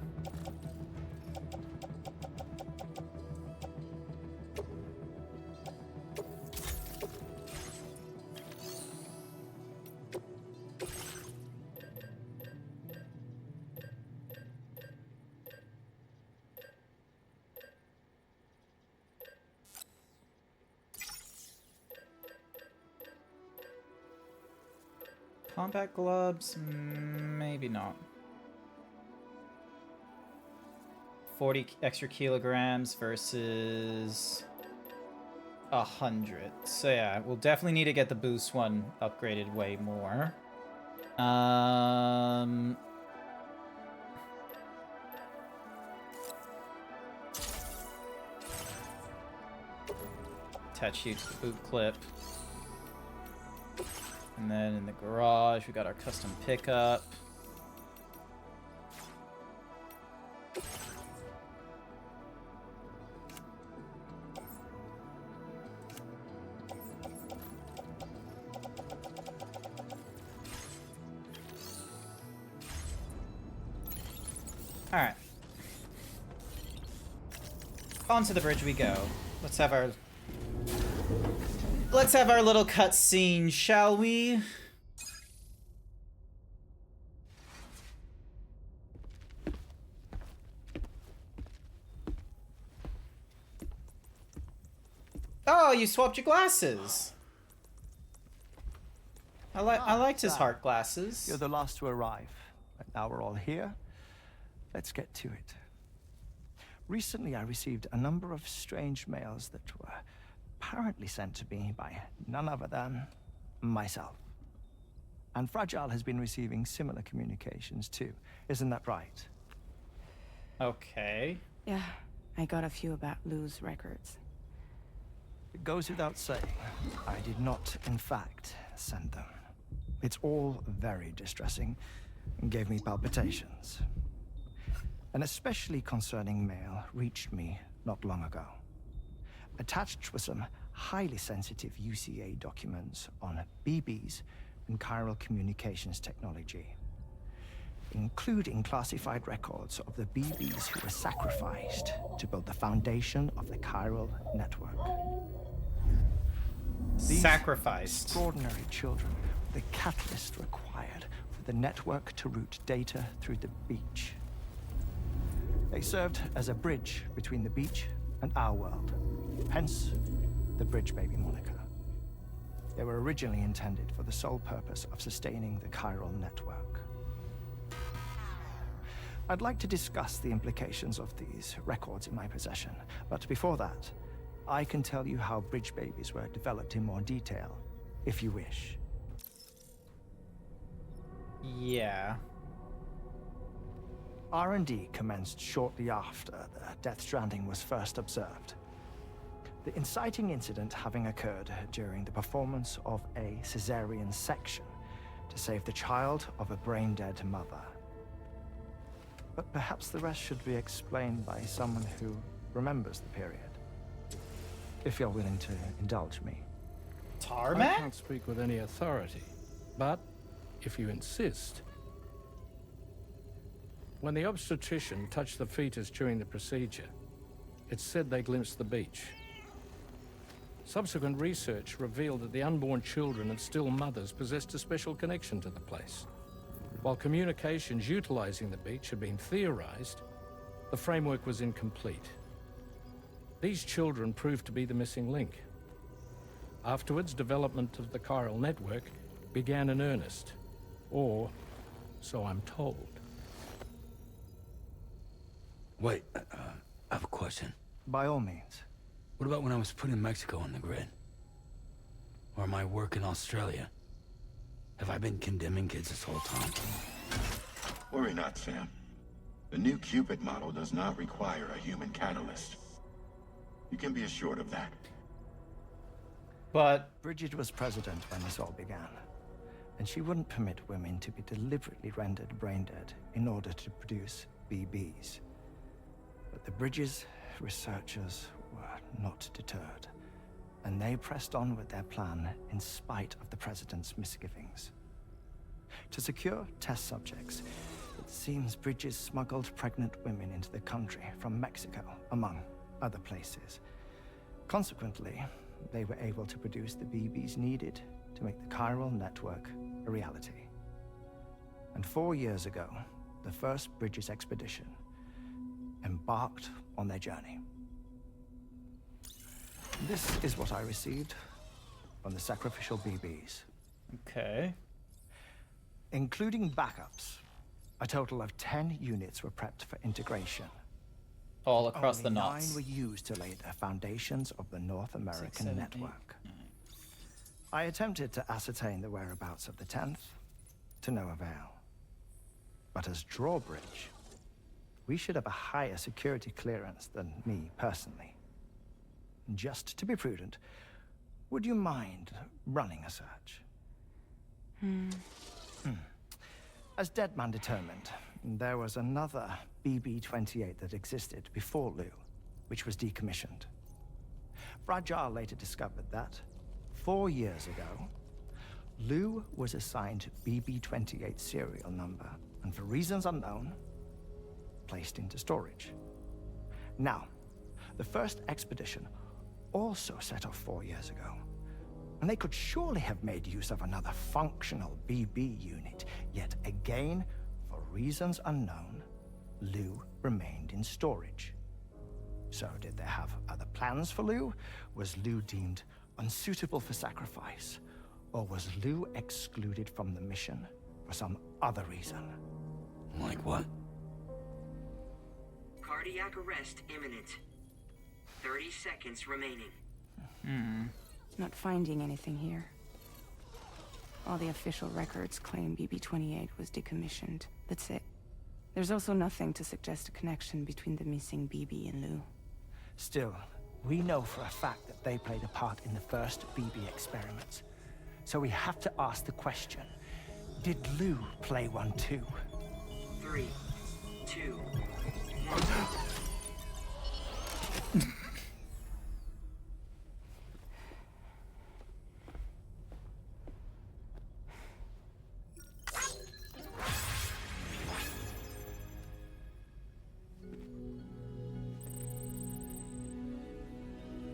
Combat gloves? Maybe not. 40 extra kilograms versus 100. So yeah, we'll definitely need to get the boost one upgraded way more. Attach you to the boot clip. And then in the garage, we got our custom pickup. All right. Onto the bridge we go. Let's have our little cutscene, shall we? Oh, you swapped your glasses. I liked his heart glasses. You're the last to arrive. And now we're all here. Let's get to it. Recently, I received a number of strange mails that were apparently sent to me by none other than myself. And Fragile has been receiving similar communications too. Isn't that right? Okay. Yeah, I got a few about Lou's records. It goes without saying, I did not, in fact, send them. It's all very distressing and gave me palpitations. An especially concerning mail reached me not long ago. Attached were some highly sensitive UCA documents on BBs and chiral communications technology, including classified records of the BBs who were sacrificed to build the foundation of the chiral network. These Sacrificed. extraordinary children were the catalyst required for the network to route data through the beach. They served as a bridge between the beach and our world, hence the Bridge Baby moniker. They were originally intended for the sole purpose of sustaining the chiral network. I'd like to discuss the implications of these records in my possession, but before that, I can tell you how Bridge Babies were developed in more detail, if you wish. Yeah. R&D commenced shortly after the Death Stranding was first observed. The inciting incident having occurred during the performance of a cesarean section to save the child of a brain-dead mother. But perhaps the rest should be explained by someone who remembers the period. If you're willing to indulge me. I can't speak with any authority, but if you insist. When the obstetrician touched the fetus during the procedure, it said they glimpsed the beach. Subsequent research revealed that the unborn children of still mothers possessed a special connection to the place. While communications utilizing the beach had been theorized, the framework was incomplete. These children proved to be the missing link. Afterwards, development of the chiral network began in earnest, or so I'm told. Wait, I have a question. By all means. What about when I was put in Mexico on the grid? Or my work in Australia? Have I been condemning kids this whole time? Worry not, Sam. The new Cupid model does not require a human catalyst. You can be assured of that. But Bridget was president when this all began, and she wouldn't permit women to be deliberately rendered brain dead in order to produce BBs. But the Bridges researchers were not deterred, and they pressed on with their plan in spite of the president's misgivings. To secure test subjects, it seems Bridges smuggled pregnant women into the country from Mexico, among other places. Consequently, they were able to produce the BBs needed to make the chiral network a reality. And 4 years ago, the first Bridges expedition embarked on their journey. This is what I received from the sacrificial BBs. Okay. Including backups, a total of 10 units were prepped for integration. All across Only the knots. 9 were used to lay the foundations of the North American 7, network. I attempted to ascertain the whereabouts of the 10th, to no avail. But as drawbridge, we should have a higher security clearance than me personally. Just to be prudent, would you mind running a search? As Deadman determined, there was another BB-28 that existed before Lou, which was decommissioned. Fragile later discovered that, 4 years ago, Lou was assigned BB-28 serial number, and for reasons unknown, placed into storage. Now, the first expedition also set off 4 years ago, and they could surely have made use of another functional BB unit, yet again, for reasons unknown, Lou remained in storage. So did they have other plans for Lou? Was Lou deemed unsuitable for sacrifice? Or was Lou excluded from the mission for some other reason? Like what? Cardiac arrest imminent. 30 seconds remaining. Not finding anything here. All the official records claim BB-28 was decommissioned. That's it. There's also nothing to suggest a connection between the missing BB and Lou. Still, we know for a fact that they played a part in the first BB experiments. So we have to ask the question, did Lou play one too? 3, 2, 1.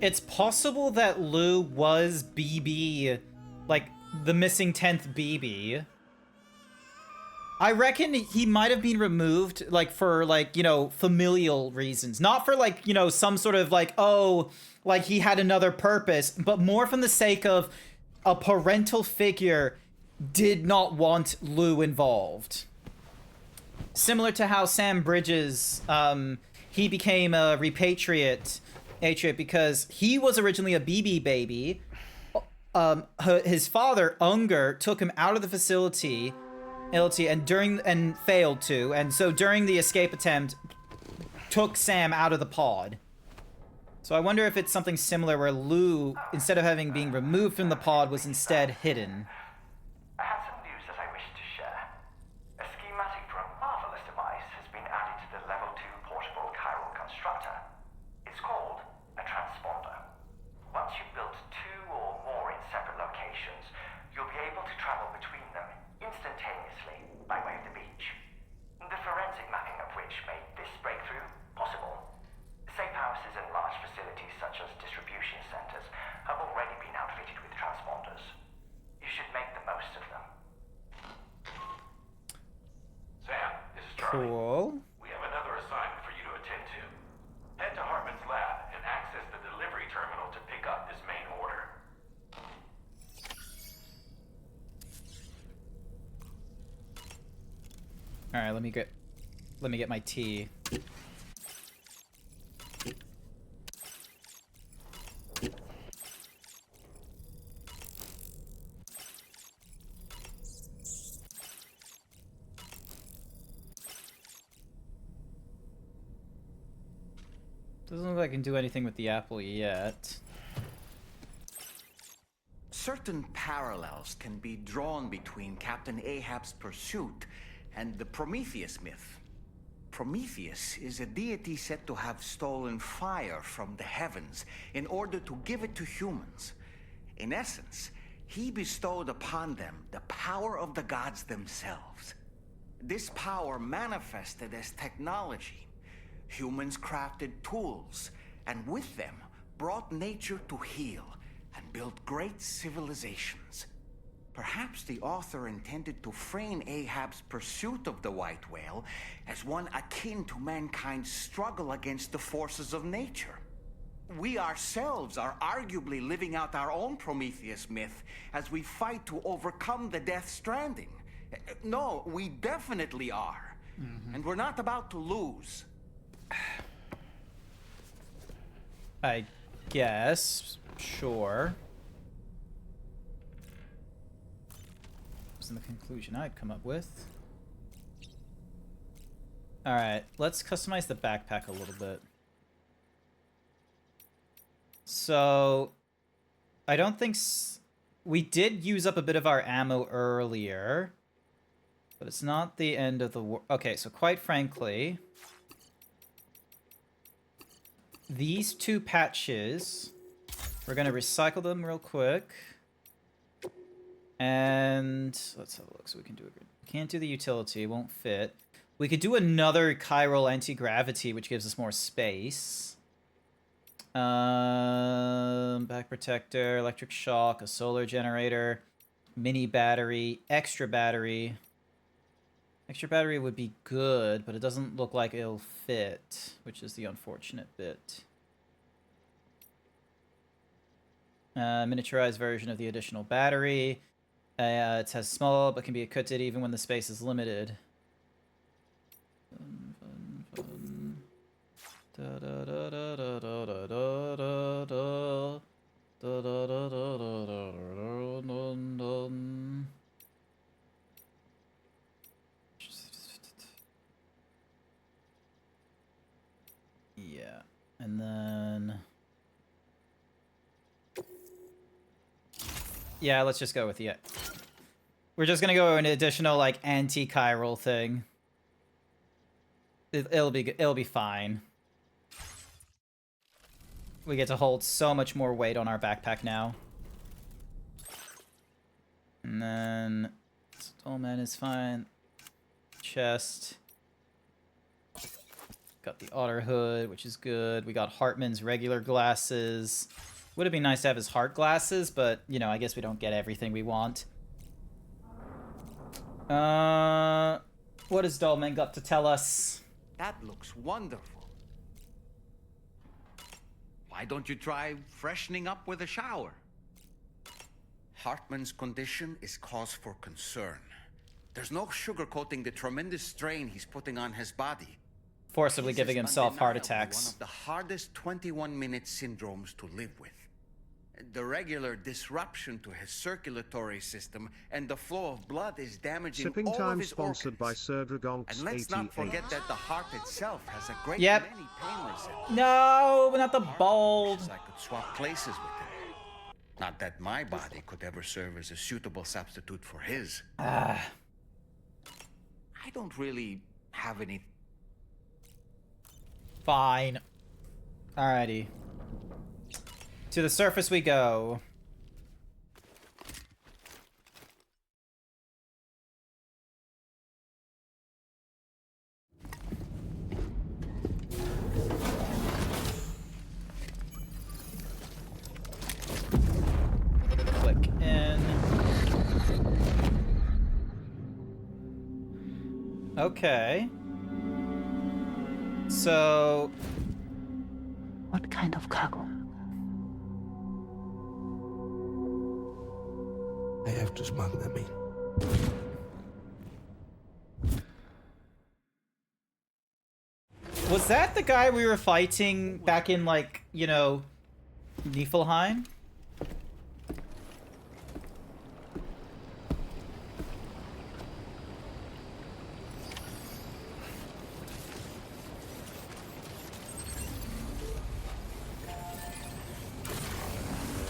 It's possible that Lou was BB, like, the missing 10th BB. I reckon he might have been removed, like, for, like, you know, familial reasons. Not for, like, you know, some sort of, like, oh, like, he had another purpose, but more from the sake of a parental figure did not want Lou involved. Similar to how Sam Bridges, he became a repatriate because he was originally a BB baby. His father, Unger, took him out of the facility and failed to, and so during the escape attempt, took Sam out of the pod. So I wonder if it's something similar where Lou, instead of having been removed from the pod, was instead hidden. I have some news that I wish to share. A schematic for a marvelous device has been added to the Level 2 portable chiral constructor. It's called a transponder. Once you've built 2 or more in separate locations, you'll be able to travel between them instantaneously by way of the beach. The forensic mapping of which made this breakthrough possible. Safe houses and large facilities such as distribution centers have already been outfitted with transponders. You should make the most of them. Sam, this is Charlie. Cool. We have another assignment for you to attend to. Head to Hartman's lab and access the delivery terminal to pick up this main order. All right, let me get my tea. Doesn't look like I can do anything with the apple yet. Certain parallels can be drawn between Captain Ahab's pursuit and the Prometheus myth. Prometheus is a deity said to have stolen fire from the heavens in order to give it to humans. In essence, he bestowed upon them the power of the gods themselves. This power manifested as technology. Humans crafted tools, and with them brought nature to heal and built great civilizations. Perhaps the author intended to frame Ahab's pursuit of the white whale as one akin to mankind's struggle against the forces of nature. We ourselves are arguably living out our own Prometheus myth as we fight to overcome the Death Stranding. No, we definitely are. And we're not about to lose. I guess. Sure. Wasn't the conclusion I'd come up with. Alright, let's customize the backpack a little bit. So, I don't think... we did use up a bit of our ammo earlier. But it's not the end of the war. Okay, so quite frankly... these 2 patches, we're going to recycle them real quick. And let's have a look so we can do it. Can't do the utility, it won't fit. We could do another chiral anti-gravity, which gives us more space. Back protector, electric shock, a solar generator, mini battery, extra battery. Extra battery would be good, but it doesn't look like it'll fit, which is the unfortunate bit. Miniaturized version of the additional battery. It has small, but can be equipped even when the space is limited. Yeah, and then... yeah, let's just go with the... we're just gonna go an additional, like, anti-chiral thing. It'll be fine. We get to hold so much more weight on our backpack now. And then... Stallman is fine. Chest. Got the otter hood, which is good. We got Hartman's regular glasses. Would have been nice to have his heart glasses, but, you know, I guess we don't get everything we want. What has Dolmen got to tell us? That looks wonderful. Why don't you try freshening up with a shower? Hartman's condition is cause for concern. There's no sugarcoating the tremendous strain he's putting on his body. Forcibly giving himself heart attacks. One of the hardest 21-minute syndromes to live with. The regular disruption to his circulatory system and the flow of blood is damaging Sipping all of time his sponsored by organs. Sir Dragonx And let's not 88. forget that the heart itself has a great Yep. many pain receptors. No, but not the bald. I could swap places with him. Not that my body could ever serve as a suitable substitute for his. I don't really have any. Fine. Alrighty. To the surface we go. Click in. Okay. So... What kind of cargo? I have to smuggle them in. Was that the guy we were fighting back in, like, you know, Niflheim?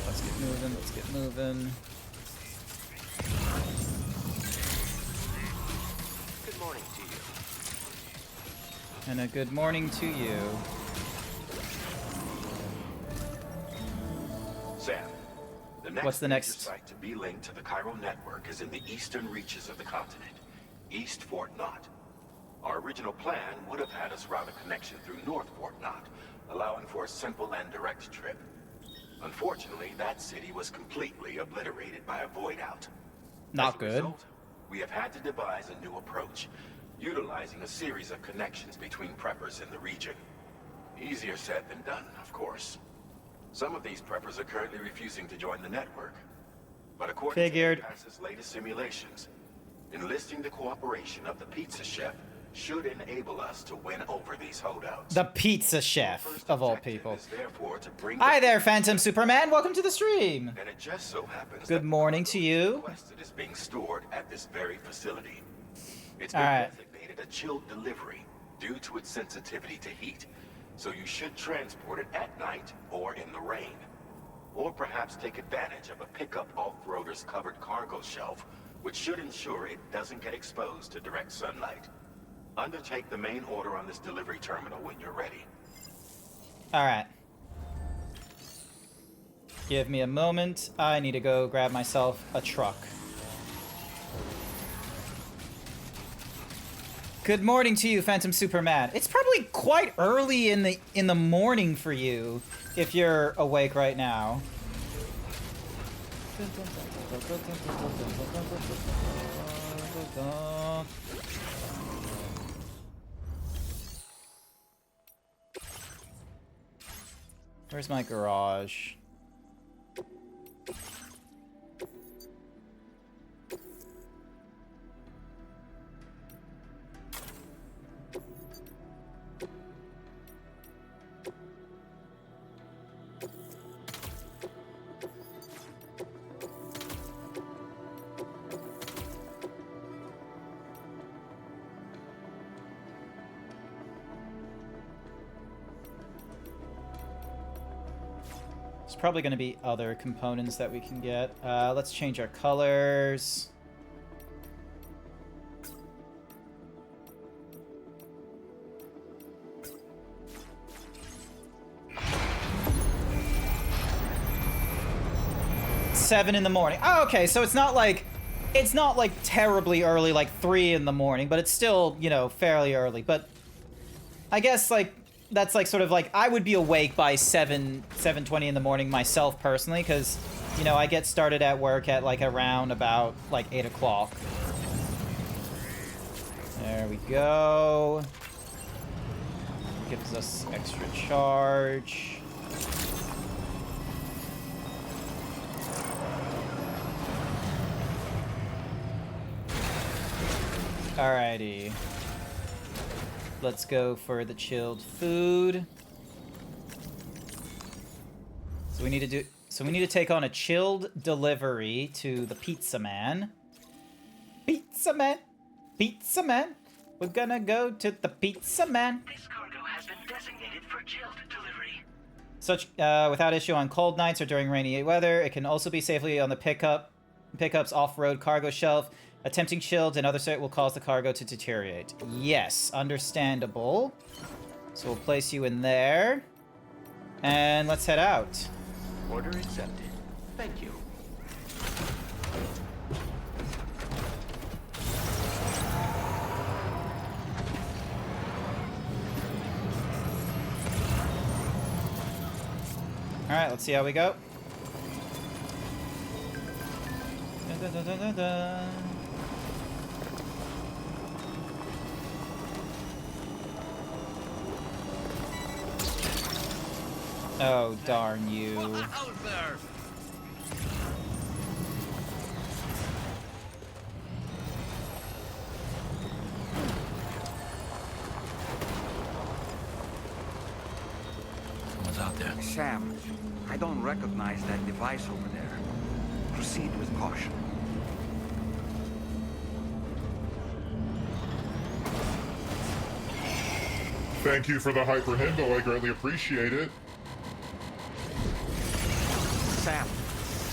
Let's get moving, let's get moving. Good morning to you. And a good morning to you. Sam, the next What's the next? major site to be linked to the chiral network is in the eastern reaches of the continent, East Fort Knot. Our original plan would have had us route a connection through North Fort Knot, allowing for a simple and direct trip. Unfortunately, that city was completely obliterated by a void out. Not As a good. result, we have had to devise a new approach, utilizing a series of connections between preppers in the region. Easier said than done, of course. Some of these preppers are currently refusing to join the network. But according to NPAS's latest simulations, enlisting the cooperation of the pizza chef should enable us to win over these holdouts. The pizza chef, of all people. Therefore, to bring Hi there, Phantom Superman. Welcome to the stream. and it just so happens Good morning to you. that is being stored at this very facility. It's All been right. designated a chilled delivery due to its sensitivity to heat, so you should transport it at night or in the rain. Or perhaps take advantage of a pickup off-roader's covered cargo shelf, which should ensure it doesn't get exposed to direct sunlight. Undertake the main order on this delivery terminal when you're ready. Alright. Give me a moment. I need to go grab myself a truck. Good morning to you, Phantom Superman. It's probably quite early in the morning for you, if you're awake right now. Where's my garage? There's probably going to be other components that we can get. Let's change our colors. It's 7 in the morning. Oh, okay, so it's not like terribly early, like 3 in the morning, but it's still, you know, fairly early. But I guess, like, that's, like, sort of, like, I would be awake by 7:20 in the morning myself, personally, because, you know, I get started at work at, like, around about, like, 8 o'clock. There we go. Gives us extra charge. Alrighty. Let's go for the chilled food. So we need to take on a chilled delivery to the pizza man. Pizza man. Pizza man. We're gonna go to the pizza man. This cargo has been designated for chilled delivery. Such without issue on cold nights or during rainy weather. It can also be safely on the pickup's off-road cargo shelf. Attempting chilled and other state will cause the cargo to deteriorate. Yes, understandable. So we'll place you in there. And let's head out. Order accepted. Thank you. Alright, let's see how we go. Da, da, da, da, da. Oh, darn you. Someone's out there. Sam, I don't recognize that device over there. Proceed with caution. Thank you for the hyper himbo. I greatly appreciate it. Sam,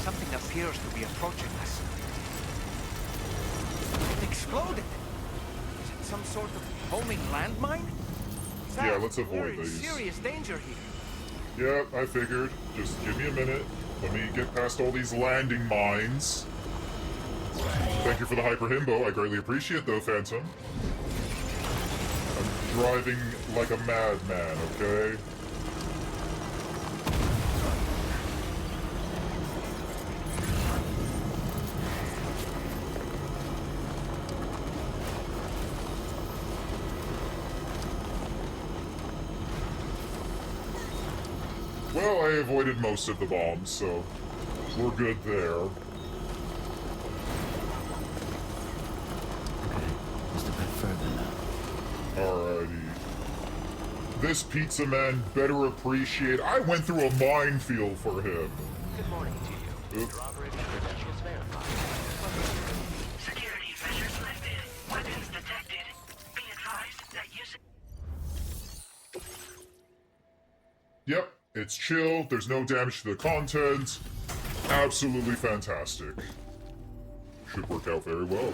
something appears to be approaching us. It exploded. Is it some sort of homing landmine? Sam, Yeah, let's we're avoid in these. serious danger here. Yeah, I figured. Just give me a minute. Let me get past all these landing mines. Thank you for the hyper himbo. I greatly appreciate though, Phantom. I'm driving like a madman, okay? Well, I avoided most of the bombs, so we're good there. Just a bit further now. Alrighty. This pizza man better appreciate I went through a minefield for him. Good morning to you. Oops. Drawbridge credentials verified. Security measures lifted. Weapons detected. Be advised that use. Yep, it's chill, there's no damage to the content. Absolutely fantastic. Should work out very well.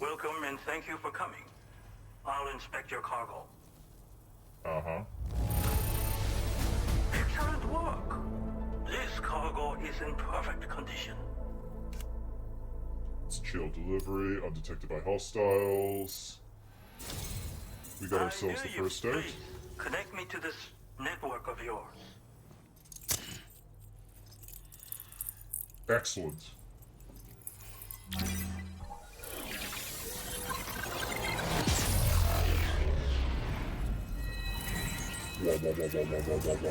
Welcome and thank you for coming. I'll inspect your cargo. Uh-huh. Excellent work. This cargo is in perfect condition. It's chill delivery, undetected by hostiles. We got ourselves the first start. Please, connect me to this network of yours. Excellent. Wah, wah, wah, wah, wah, wah, wah, wah.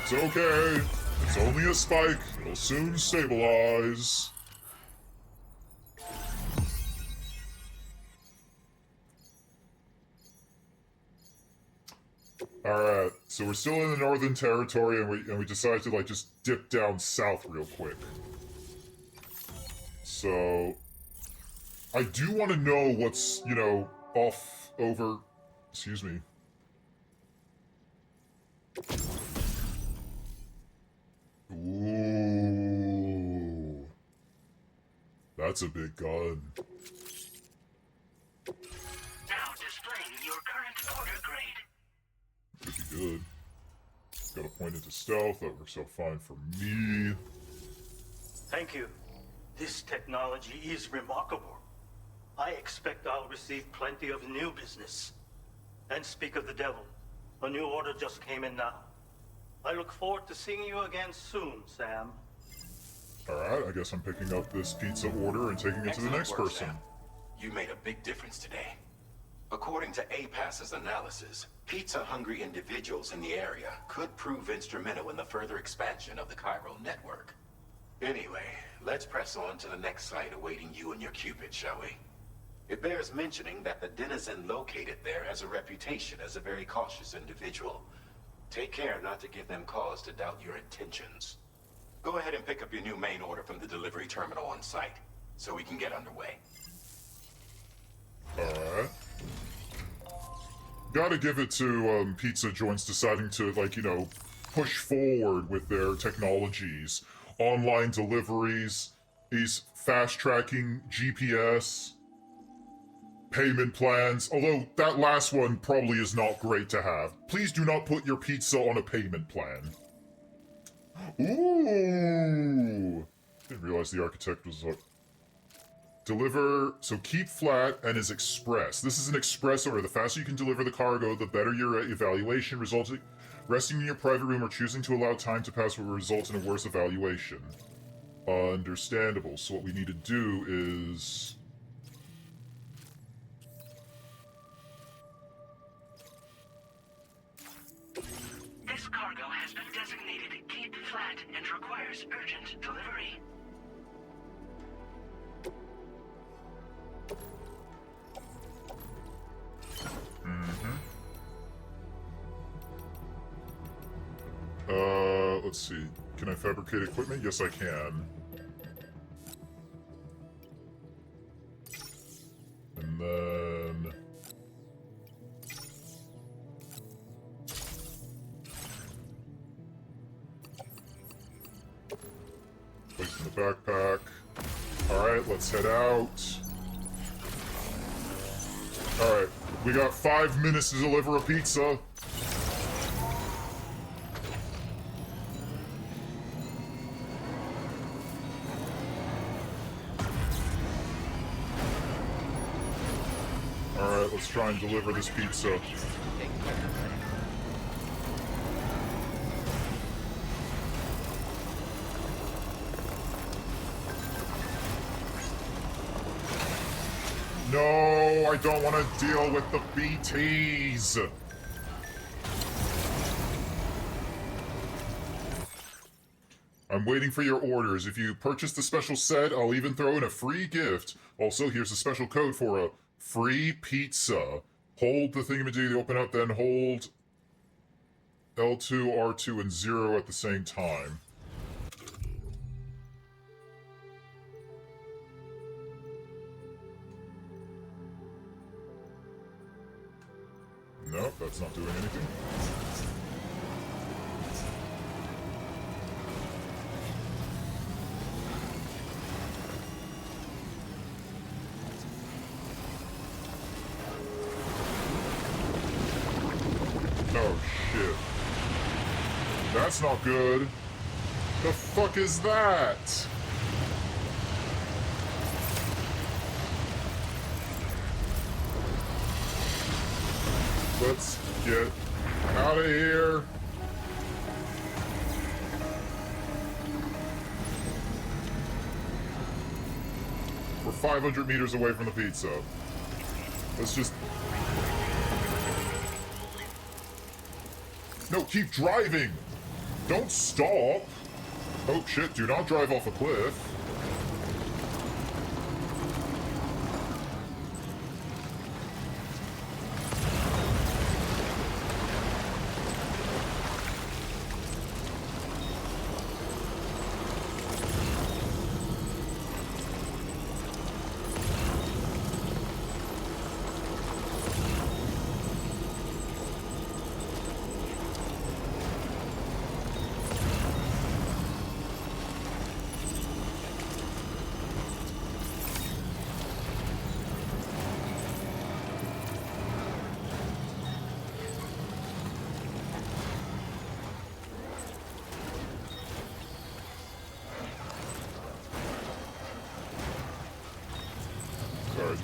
It's okay. It's only a spike. It'll soon stabilize. Alright, so we're still in the Northern Territory and we decided to like just dip down south real quick. So I do want to know what's, you know, excuse me. Ooh. That's a big gun. Now displaying your current order grade. Pretty good. Got a a point into stealth. That works out fine for me. Thank you. This technology is remarkable. I expect I'll receive plenty of new business. And speak of the devil, a new order just came in now. I look forward to seeing you again soon, Sam. Alright, I guess I'm picking up this pizza order and taking it to the next person. Sam. You made a big difference today. According to APAS's analysis, pizza-hungry individuals in the area could prove instrumental in the further expansion of the chiral network. Anyway, let's press on to the next site awaiting you and your Cupid, shall we? It bears mentioning that the denizen located there has a reputation as a very cautious individual. Take care not to give them cause to doubt your intentions. Go ahead and pick up your new main order from the delivery terminal on site, so we can get underway. Alright. Gotta give it to pizza joints deciding to, like, you know, push forward with their technologies. Online deliveries, these fast-tracking GPS, payment plans, although that last one probably is not great to have. Please do not put your pizza on a payment plan. Ooh! Didn't realize the architect was like... Deliver, so keep flat and is express. This is an express order. The faster you can deliver the cargo, the better your evaluation. Resulting, resting in your private room or choosing to allow time to pass will result in a worse evaluation. Understandable. So what we need to do is... This cargo has been designated Keep Flat and requires urgent delivery. Let's see. Can I fabricate equipment? Yes, I can. And then... place in the backpack. Alright, let's head out. Alright, we got 5 minutes to deliver a pizza. Alright, let's try and deliver this pizza. No, I don't want to deal with the BTs. I'm waiting for your orders. If you purchase the special set, I'll even throw in a free gift. Also, here's a special code for a free pizza. Hold the thingamajig to open up, then hold L2, R2, and 0 at the same time. Nope, that's not doing anything. Oh shit. That's not good. The fuck is that? Let's get out of here. We're 500 meters away from the pizza. Let's just... No, keep driving! Don't stop! Oh shit, do not drive off a cliff.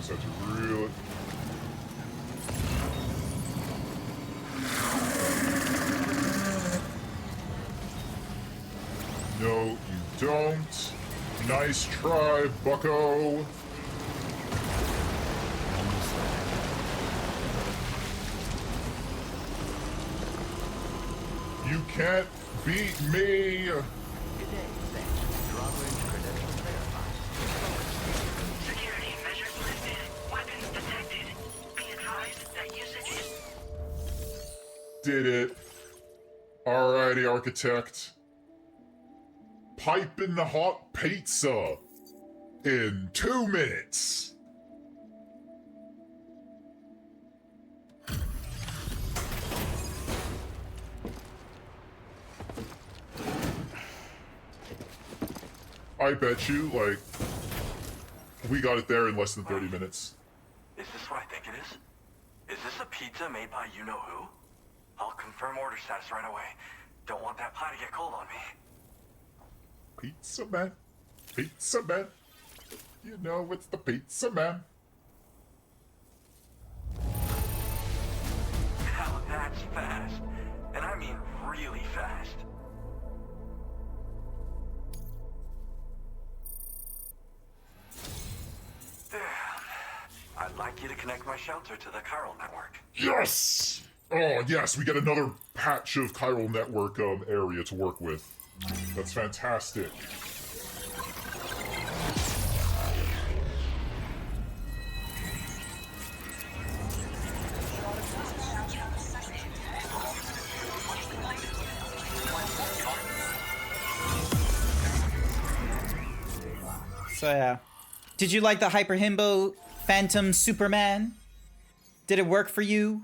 Just have to really... No, you don't. Nice try, bucko. You can't beat me. Good day, Sam. Drawbridge credentials verified. Security measures lifted. Weapons detected. Be advised that usage is... Did it. Alrighty, architect. Piping the hot pizza in 2 minutes. I bet you, like, we got it there in less than 30 minutes. Is this what I think it is? Is this a pizza made by you-know-who? I'll confirm order status right away. Don't want that pie to get cold on me. Pizza man. Pizza man. You know it's the pizza man. Now that's fast. And I mean really fast. Damn. I'd like you to connect my shelter to the chiral network. Yes! Oh, yes, we get another patch of chiral network area to work with. That's fantastic. So yeah. Did you like the Hyper Himbo Phantom Superman? Did it work for you?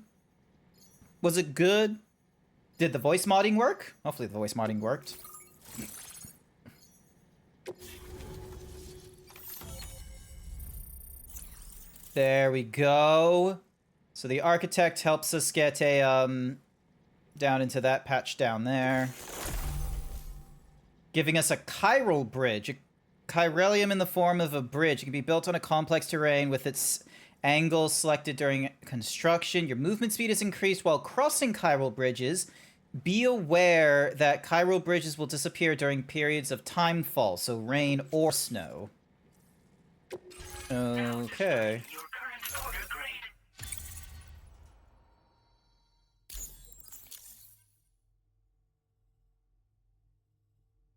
Was it good? Did the voice modding work? Hopefully the voice modding worked. There we go. So the architect helps us get a down into that patch down there. Giving us a chiral bridge. A chiralium in the form of a bridge. It can be built on a complex terrain with its angle selected during construction. Your movement speed is increased while crossing chiral bridges. Be aware that chiral bridges will disappear during periods of timefall, so rain or snow. Okay.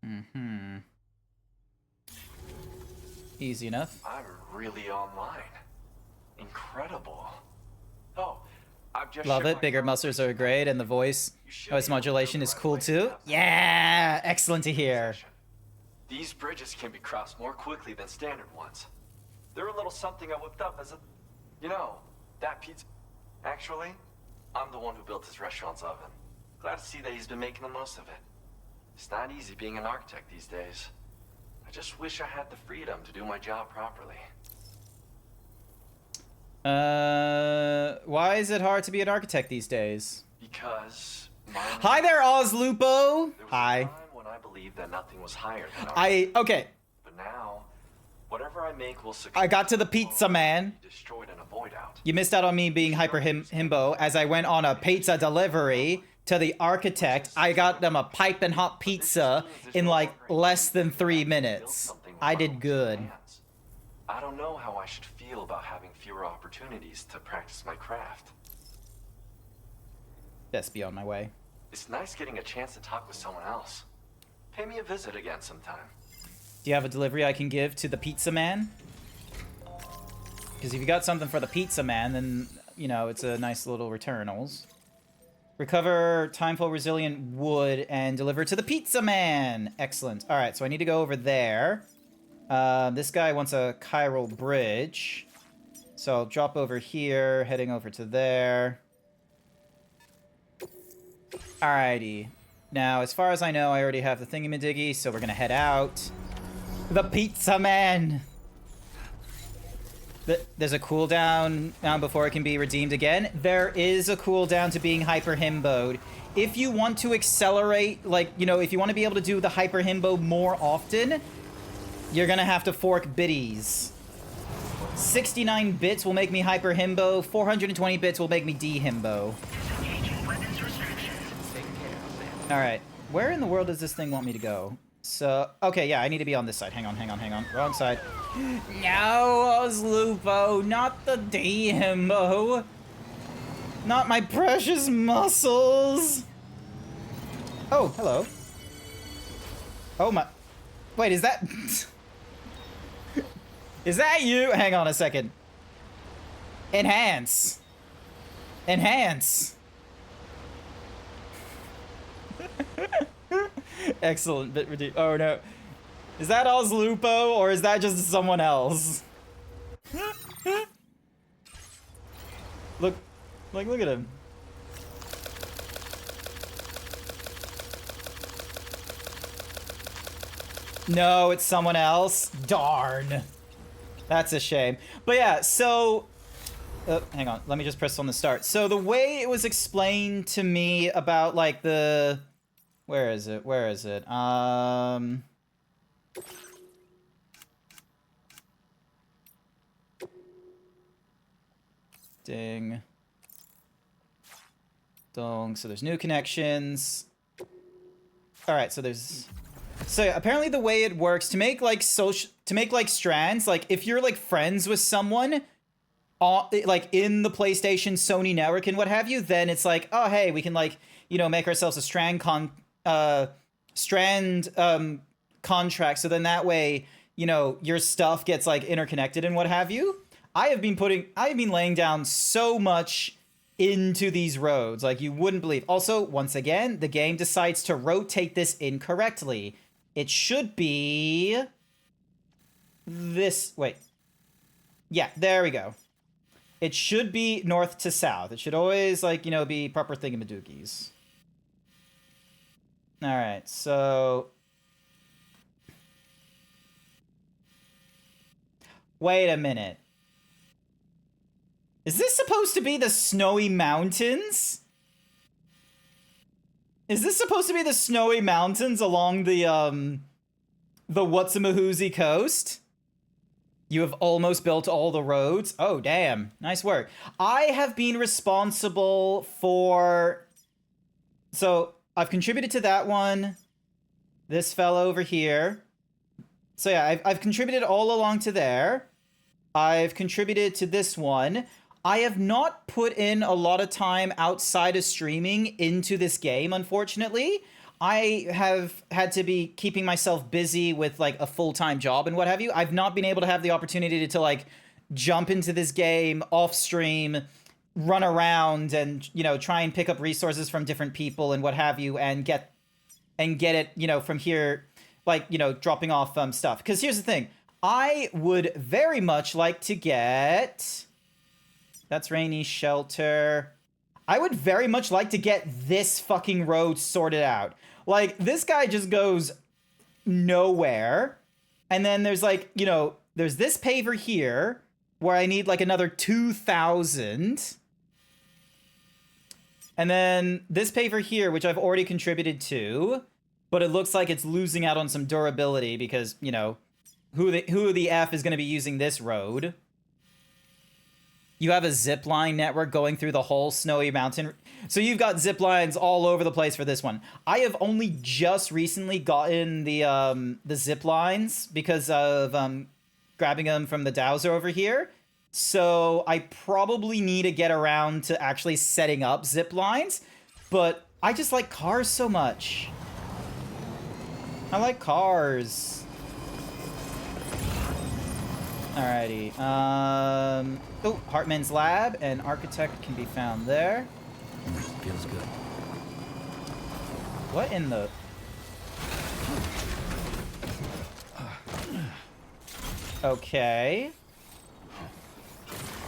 Mm-hmm. Easy enough. I'm really online. Incredible. Oh, I've just Love it. Bigger muscles are great, and the voice modulation is cool too. Yeah, excellent to hear. These bridges can be crossed more quickly than standard ones. They're a little something I whipped up as a... You know, that pizza... Actually, I'm the one who built his restaurant's oven. Glad to see that he's been making the most of it. It's not easy being an architect these days. I just wish I had the freedom to do my job properly. Why is it hard to be an architect these days? Because... Hi there, Ozlupo! Hi. When I believed that nothing was higher than okay. But now, whatever I make will succeed. I got to the pizza man. Destroyed in a void out. You missed out on me being hyper himbo as I went on a pizza delivery to the architect. I got them a piping hot pizza in like less than 3 minutes. I did good. I don't know how I should feel about having fewer opportunities to practice my craft. Best be on my way. It's nice getting a chance to talk with someone else. Pay me a visit again sometime. Do you have a delivery I can give to the pizza man? Because if you got something for the pizza man, then, you know, it's a nice little returnals. Recover timeful resilient wood and deliver to the pizza man. Excellent. All right, so I need to go over there. This guy wants a chiral bridge. So I'll drop over here, heading over to there. Alrighty. Now, as far as I know, I already have the thingy-majiggy, so we're gonna head out. The pizza man! There's a cooldown before it can be redeemed again. There is a cooldown to being hyper himboed. If you want to accelerate, like, you know, if you want to be able to do the hyper himbo more often, you're gonna have to fork biddies. 69 bits will make me hyper himbo. 420 bits will make me D-himbo. Alright. Where in the world does this thing want me to go? So, okay, yeah, I need to be on this side. Hang on. Wrong side. No, Oslupo, not the D-himbo. Not my precious muscles. Oh, hello. Oh my... Wait, is that... Is that you? Hang on a second. Enhance. Enhance. Excellent bit redeem. Oh no. Is that Oslupo or is that just someone else? Look at him. No, it's someone else. Darn. That's a shame. But yeah, so... hang on, let me just press on the start. So the way it was explained to me about, like, the... Where is it? Ding. Dong. So there's new connections. Alright, so there's... So yeah, apparently the way it works, to make like strands, like if you're like friends with someone like in the PlayStation, Sony network and what have you, then it's like, oh hey, we can like, you know, make ourselves a strand contract, so then that way, you know, your stuff gets like interconnected and what have you. I have been laying down so much into these roads, like you wouldn't believe. Also, once again, the game decides to rotate this incorrectly. It should be this, wait. Yeah, there we go. It should be north to south. It should always, like, you know, be proper thingamadoogies. Alright, so... Wait a minute. Is this supposed to be the Snowy Mountains? Is this supposed to be the Snowy Mountains along the Whatsamahoozy coast? You have almost built all the roads? Oh, damn. Nice work. I have been responsible for... So, I've contributed to that one. This fellow over here. So yeah, I've contributed all along to there. I've contributed to this one. I have not put in a lot of time outside of streaming into this game, unfortunately. I have had to be keeping myself busy with like a full-time job and what have you. I've not been able to have the opportunity to like jump into this game off stream, run around and, you know, try and pick up resources from different people and what have you and get it, you know, from here, like, you know, dropping off stuff. Because here's the thing. I would very much like to get... That's Rainy Shelter. I would very much like to get this fucking road sorted out. Like, this guy just goes nowhere. And then there's like, you know, there's this paver here where I need like another 2,000. And then this paver here, which I've already contributed to, but it looks like it's losing out on some durability because, you know, who the F is going to be using this road? You have a zipline network going through the whole Snowy Mountain. So you've got ziplines all over the place for this one. I have only just recently gotten the ziplines because of grabbing them from the dowser over here. So I probably need to get around to actually setting up ziplines. But I just like cars so much. I like cars. Alrighty. Oh, Hartman's Lab and Architect can be found there. Feels good. What in the... Okay.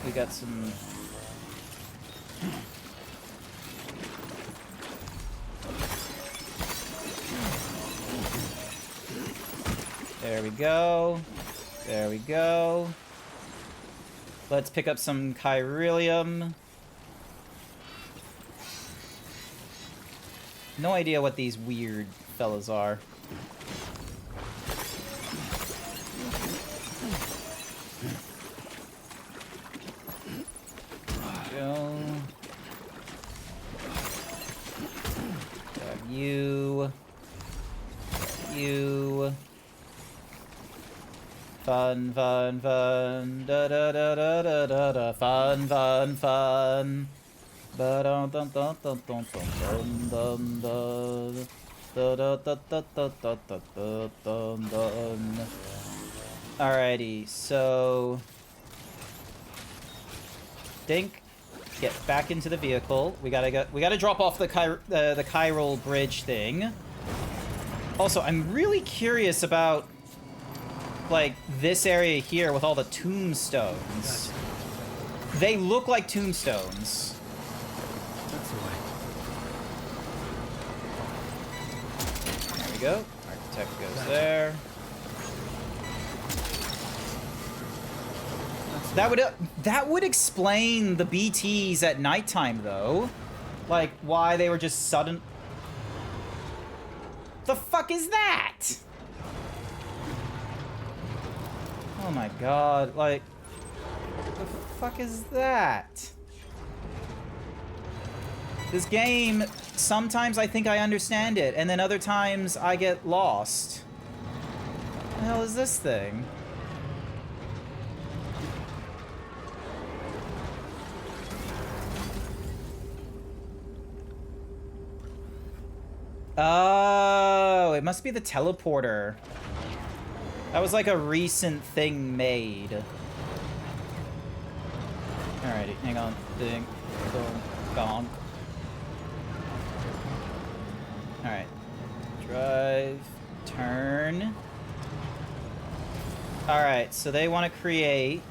We got some... There we go. There we go. Let's pick up some chiralium. No idea what these weird fellas are. You. Fun, fun, fun. Da da da da da da da. Fun, fun, fun. Ba dum dum dum dum dum dum dum dum. Da da da da da da da da dum dum. Alrighty, so think. Get back into the vehicle. We gotta drop off the chiral bridge thing. Also, I'm really curious about like this area here with all the tombstones. They look like tombstones. That's the way. There we go. Architect goes there. That would explain the BTs at nighttime, though. Like, why they were just sudden... The fuck is that? Oh my god, like... The fuck is that? This game, sometimes I think I understand it, and then other times I get lost. What the hell is this thing? Oh, it must be the teleporter. That was like a recent thing made. Alrighty, hang on. Ding, dong, gong. Alright. Drive, turn. Alright, so they want to create...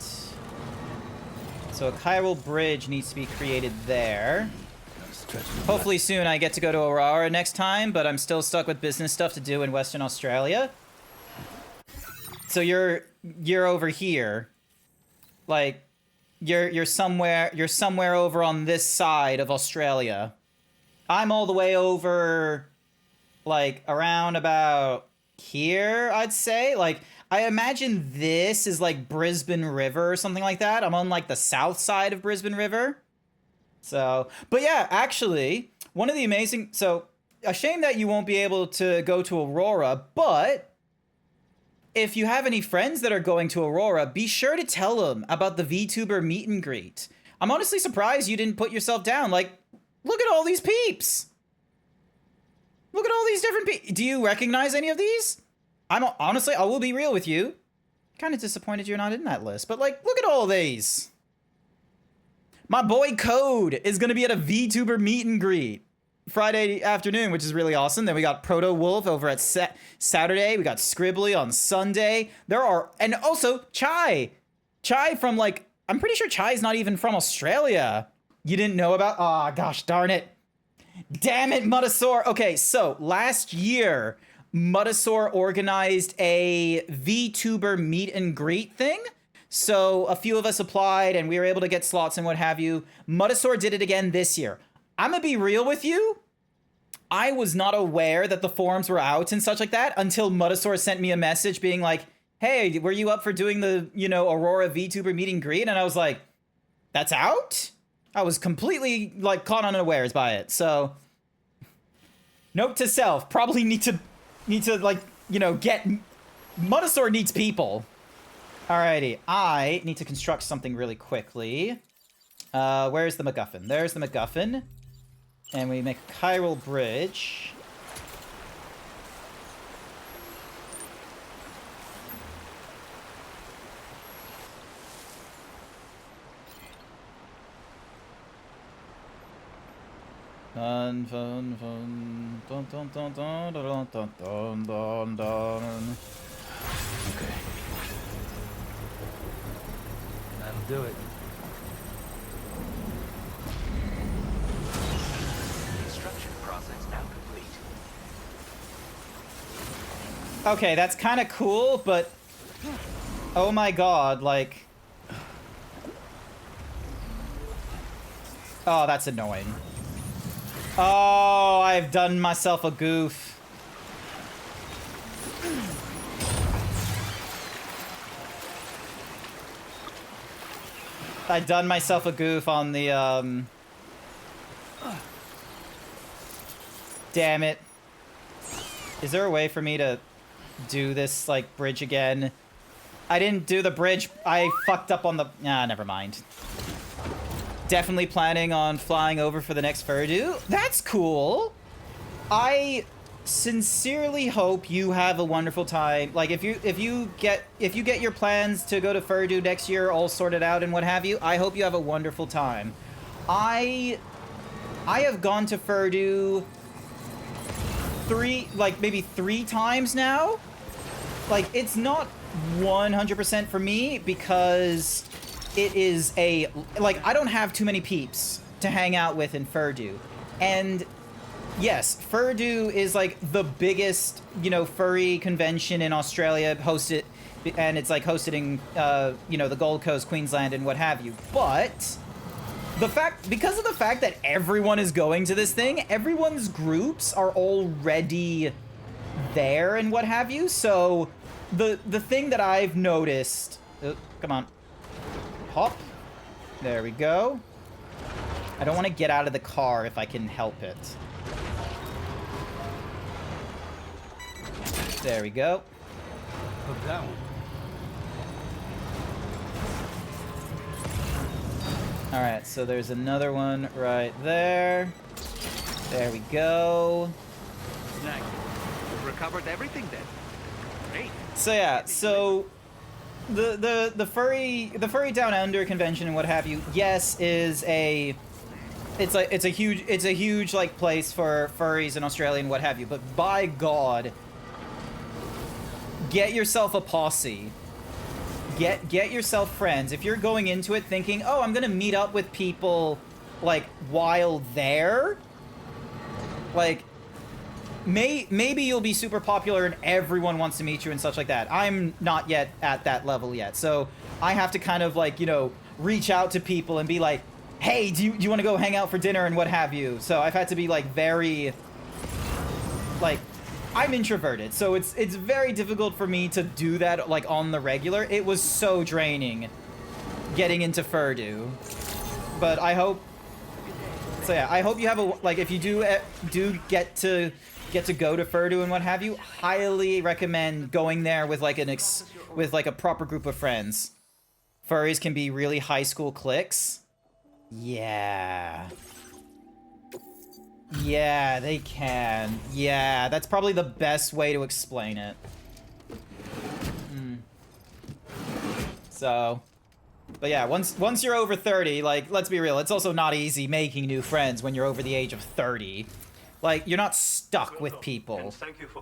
So a chiral bridge needs to be created there. Hopefully soon I get to go to Aurora next time, but I'm still stuck with business stuff to do in Western Australia. So you're over here. Like you're somewhere over on this side of Australia. I'm all the way over like around about here, I'd say. Like I imagine this is like Brisbane River or something like that. I'm on like the south side of Brisbane River. So, but yeah, actually, one of the amazing... So, a shame that you won't be able to go to Aurora, but if you have any friends that are going to Aurora, be sure to tell them about the VTuber meet and greet. I'm honestly surprised you didn't put yourself down. Like, look at all these peeps. Look at all these different peeps. Do you recognize any of these? Honestly, I will be real with you. Kind of disappointed you're not in that list, but like, look at all these. My boy Code is going to be at a VTuber meet and greet Friday afternoon, which is really awesome. Then we got Proto Wolf over at Saturday. We got Scribbly on Sunday. And also Chai. Chai from like, I'm pretty sure Chai's not even from Australia. You didn't know about? Ah, gosh darn it. Damn it, Mutasaur. Okay, so last year, Mutasaur organized a VTuber meet and greet thing. So a few of us applied and we were able to get slots and what have you. Mutasaur did it again this year. I'm gonna be real with you. I was not aware that the forums were out and such like that until Mutasaur sent me a message being like, hey, were you up for doing the, Aurora VTuber meet and greet? And I was like, that's out? I was completely like caught unawares by it. So note to self, probably need to like, get Mutasaur needs people. Alrighty, I need to construct something really quickly. Where's the MacGuffin? There's the MacGuffin. And we make a chiral bridge. Fun, fun, fun. Dun, dun, dun, dun, dun, dun, dun, dun, dun. Okay. That'll do it. Construction process now complete. Okay, that's kind of cool, but oh my god, like, oh, that's annoying. Oh, I've done myself a goof. I done myself a goof on the, damn it. Is there a way for me to do this, like, bridge again? I didn't do the bridge. I fucked up on the... Ah, never mind. Definitely planning on flying over for the next Furdu. That's cool. I sincerely hope you have a wonderful time. Like, if you get your plans to go to Furdu next year all sorted out and what have you, I hope you have a wonderful time. I have gone to Furdu maybe three times now. Like, it's not 100% for me because it is like, I don't have too many peeps to hang out with in Furdu. And yes, Furdu is like the biggest, you know, furry convention in Australia, and it's like hosted in, you know, the Gold Coast, Queensland, and what have you. But because of the fact that everyone is going to this thing, everyone's groups are already there and what have you. So the thing that I've noticed, come on, hop, there we go. I don't want to get out of the car if I can help it. There we go. Hook that one. All right, so there's another one right there. There we go. Nice. We've recovered everything then. Great. So yeah, so the furry down under convention and what have you, yes, is it's a huge like place for furries in Australia and what have you, but by God, get yourself a posse. Get yourself friends. If you're going into it thinking, oh, I'm gonna meet up with people like while there, like maybe you'll be super popular and everyone wants to meet you and such like that. I'm not yet at that level yet, so I have to kind of like, you know, reach out to people and be like, hey, do you want to go hang out for dinner and what have you. So I've had to be like very, like, I'm introverted, so it's very difficult for me to do that like on the regular. It was so draining getting into Furdu, but I hope. So yeah, I hope you have a like. If you do get to go to Furdu and what have you, highly recommend going there with like a proper group of friends. Furries can be really high school cliques. Yeah. Yeah, they can. Yeah, that's probably the best way to explain it. So, but yeah, once you're over 30, like, let's be real, it's also not easy making new friends when you're over the age of 30. Like, you're not stuck with people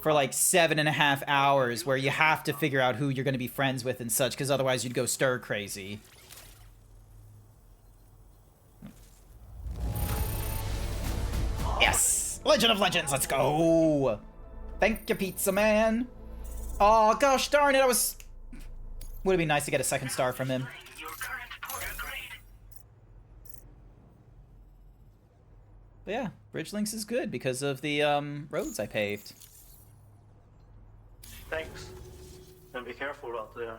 for like 7.5 hours where you have to figure out who you're going to be friends with and such, because otherwise you'd go stir crazy. Yes! Legend of Legends, let's go! Thank you, Pizza Man. Oh, gosh darn it, would it be nice to get a second star from him? But yeah, Bridge Links is good because of the roads I paved. Thanks. And be careful out there.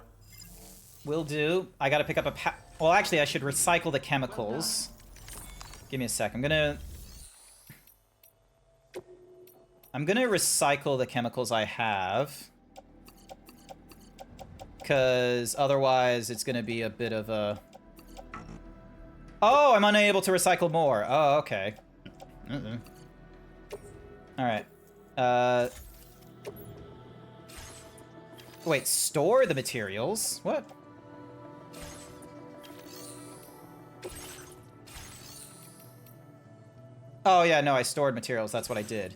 Will do. I gotta pick up a well, actually, I should recycle the chemicals. Give me a sec. I'm gonna recycle the chemicals I have. Because otherwise it's gonna be a bit of a... Oh, I'm unable to recycle more. Oh, okay. Alright. Wait, store the materials? What? Oh, yeah, no, I stored materials. That's what I did.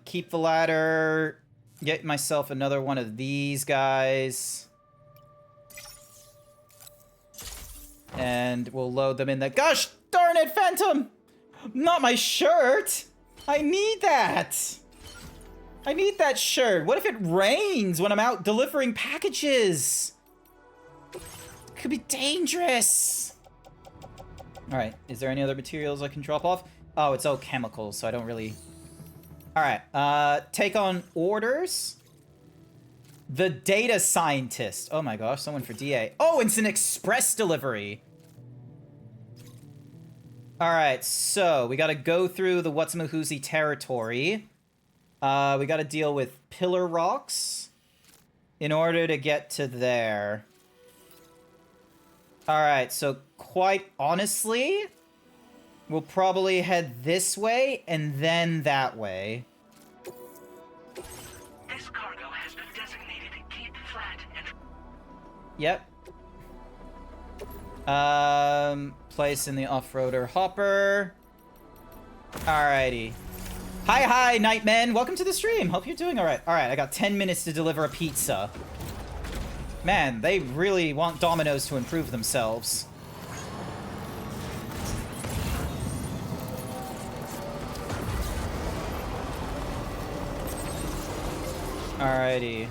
Keep the ladder. Get myself another one of these guys. And we'll load them in the... Gosh darn it, Phantom! Not my shirt! I need that! I need that shirt. What if it rains when I'm out delivering packages? It could be dangerous. All right, is there any other materials I can drop off? Oh, it's all chemicals, so I don't really... All right, take on orders. The data scientist. Oh my gosh, someone for DA. Oh, it's an express delivery. All right, so we got to go through the Whatsamahoozee territory. We got to deal with pillar rocks in order to get to there. Alright, so quite honestly, we'll probably head this way and then that way. This cargo has been designated Keep Flat and... Yep. Place in the off-roader hopper. Alrighty. Hi, Nightmen. Welcome to the stream. Hope you're doing alright. Alright, I got 10 minutes to deliver a pizza. Man, they really want Domino's to improve themselves. Alrighty.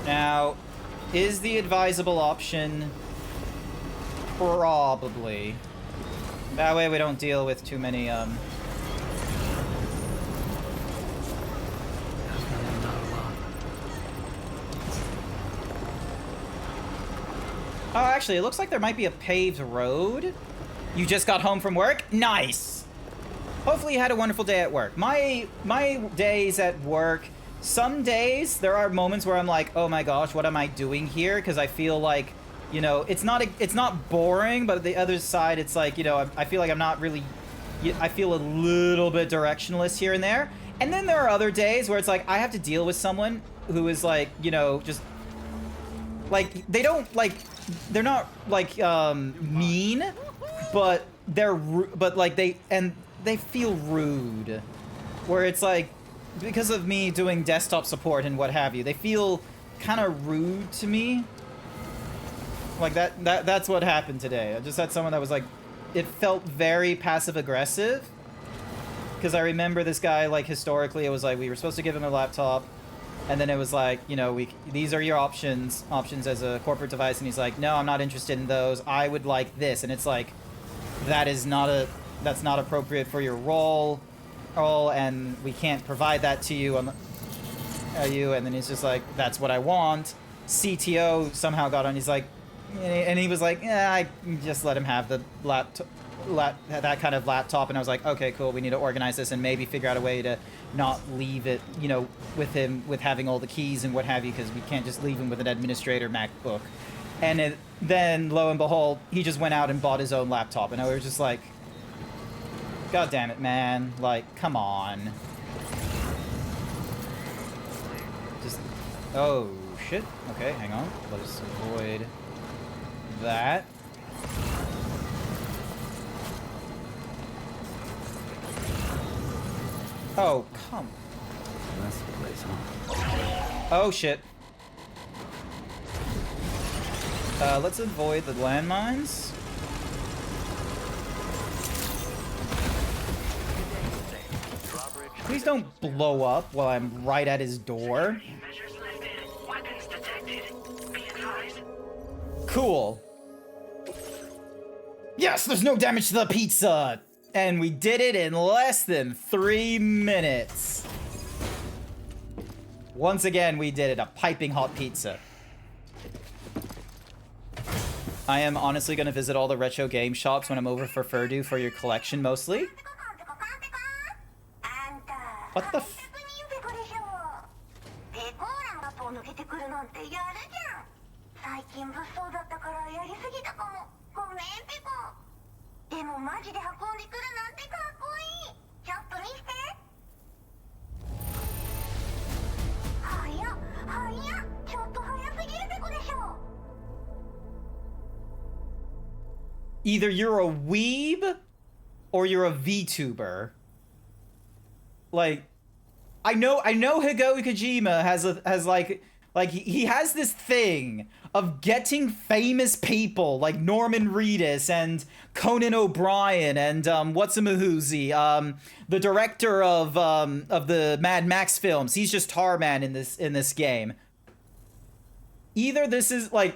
Now, is the advisable option... Probably. That way we don't deal with too many, Oh, actually, it looks like there might be a paved road. You just got home from work? Nice! Hopefully you had a wonderful day at work. My days at work, some days there are moments where I'm like, oh my gosh, what am I doing here? Because I feel like, you know, it's not boring, but the other side, it's like, you know, I feel like I'm not really, I feel a little bit directionless here and there. And then there are other days where it's like, I have to deal with someone who is like, you know, just, like, they don't, like, they're not, like, mean, but they feel rude. Where it's like, because of me doing desktop support and what have you, they feel kind of rude to me. Like, that's what happened today. I just had someone that was like, it felt very passive-aggressive. Because I remember this guy, like, historically, it was like, we were supposed to give him a laptop. And then it was like, you know, these are your options as a corporate device. And he's like, no, I'm not interested in those. I would like this. And it's like, that's not appropriate for your role. And we can't provide that to you. And then he's just like, that's what I want. CTO somehow got on. He's like, and he was like, yeah, I just let him have the that kind of laptop. And I was like, okay, cool. We need to organize this and maybe figure out a way to not leave it, you know, with him, with having all the keys and what have you, because we can't just leave him with an administrator MacBook. And then, lo and behold, he just went out and bought his own laptop. And I was just like, God damn it, man. Like, come on. Just, oh, shit. Okay, hang on. Let us avoid that. Oh, come. That's the place, huh? Oh, shit. Let's avoid the landmines. Please don't blow up while I'm right at his door. Cool. Yes, there's no damage to the pizza! And we did it in less than 3 minutes. Once again, we did it. A piping hot pizza. I am honestly going to visit all the retro game shops when I'm over for Furdu for your collection, mostly. What the f... Either you're a weeb or you're a VTuber. Like, I know Hideo Kojima has like he has this thing of getting famous people like Norman Reedus and Conan O'Brien and what's-a-mahoozy, the director of the Mad Max films. He's just Tarman in this game. Either this is like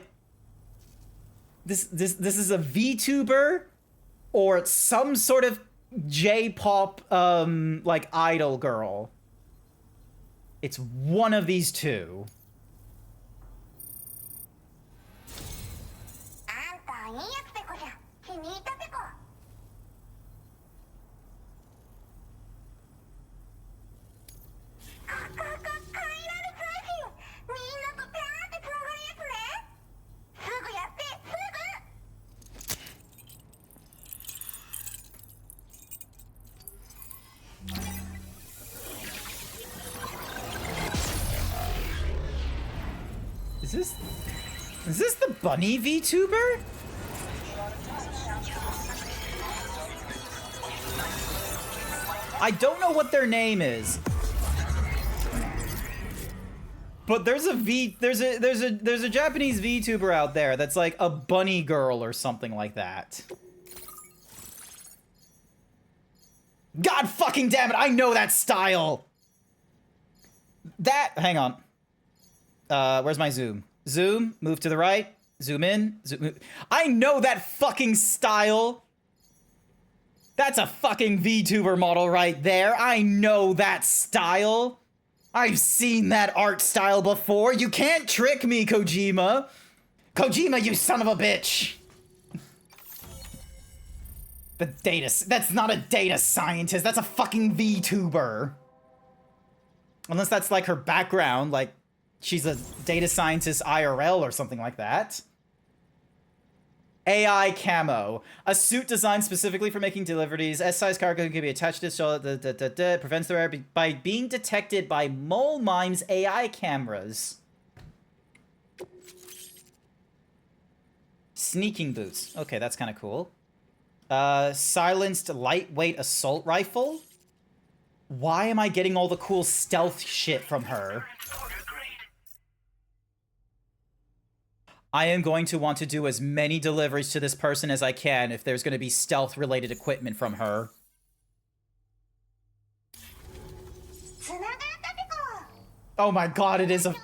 this is a VTuber or it's some sort of J-pop like idol girl. It's one of these two. Is this the bunny VTuber? I don't know what their name is. But there's a Japanese VTuber out there that's like a bunny girl or something like that. God fucking damn it, I know that style. Hang on. Where's my zoom? Zoom, move to the right, zoom in, zoom. I know that fucking style. That's a fucking VTuber model right there. I know that style. I've seen that art style before. You can't trick me, Kojima. Kojima, you son of a bitch. That's not a data scientist. That's a fucking VTuber. Unless that's like her background, like she's a data scientist IRL or something like that. AI camo. A suit designed specifically for making deliveries. S-size cargo can be attached to so that prevents the error by being detected by Mole Mime's AI cameras. Sneaking boots. Okay, that's kind of cool. Silenced lightweight assault rifle. Why am I getting all the cool stealth shit from her? I am going to want to do as many deliveries to this person as I can if there's going to be stealth-related equipment from her. Oh my god, it is a... Why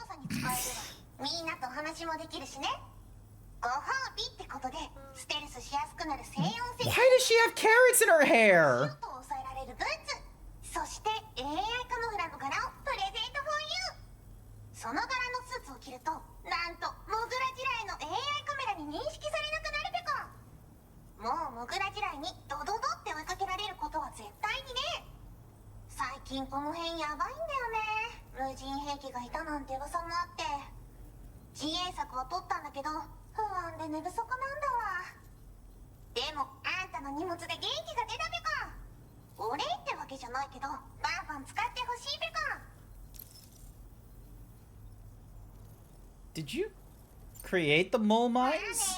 does she have carrots in her hair? Did you create the mole mines?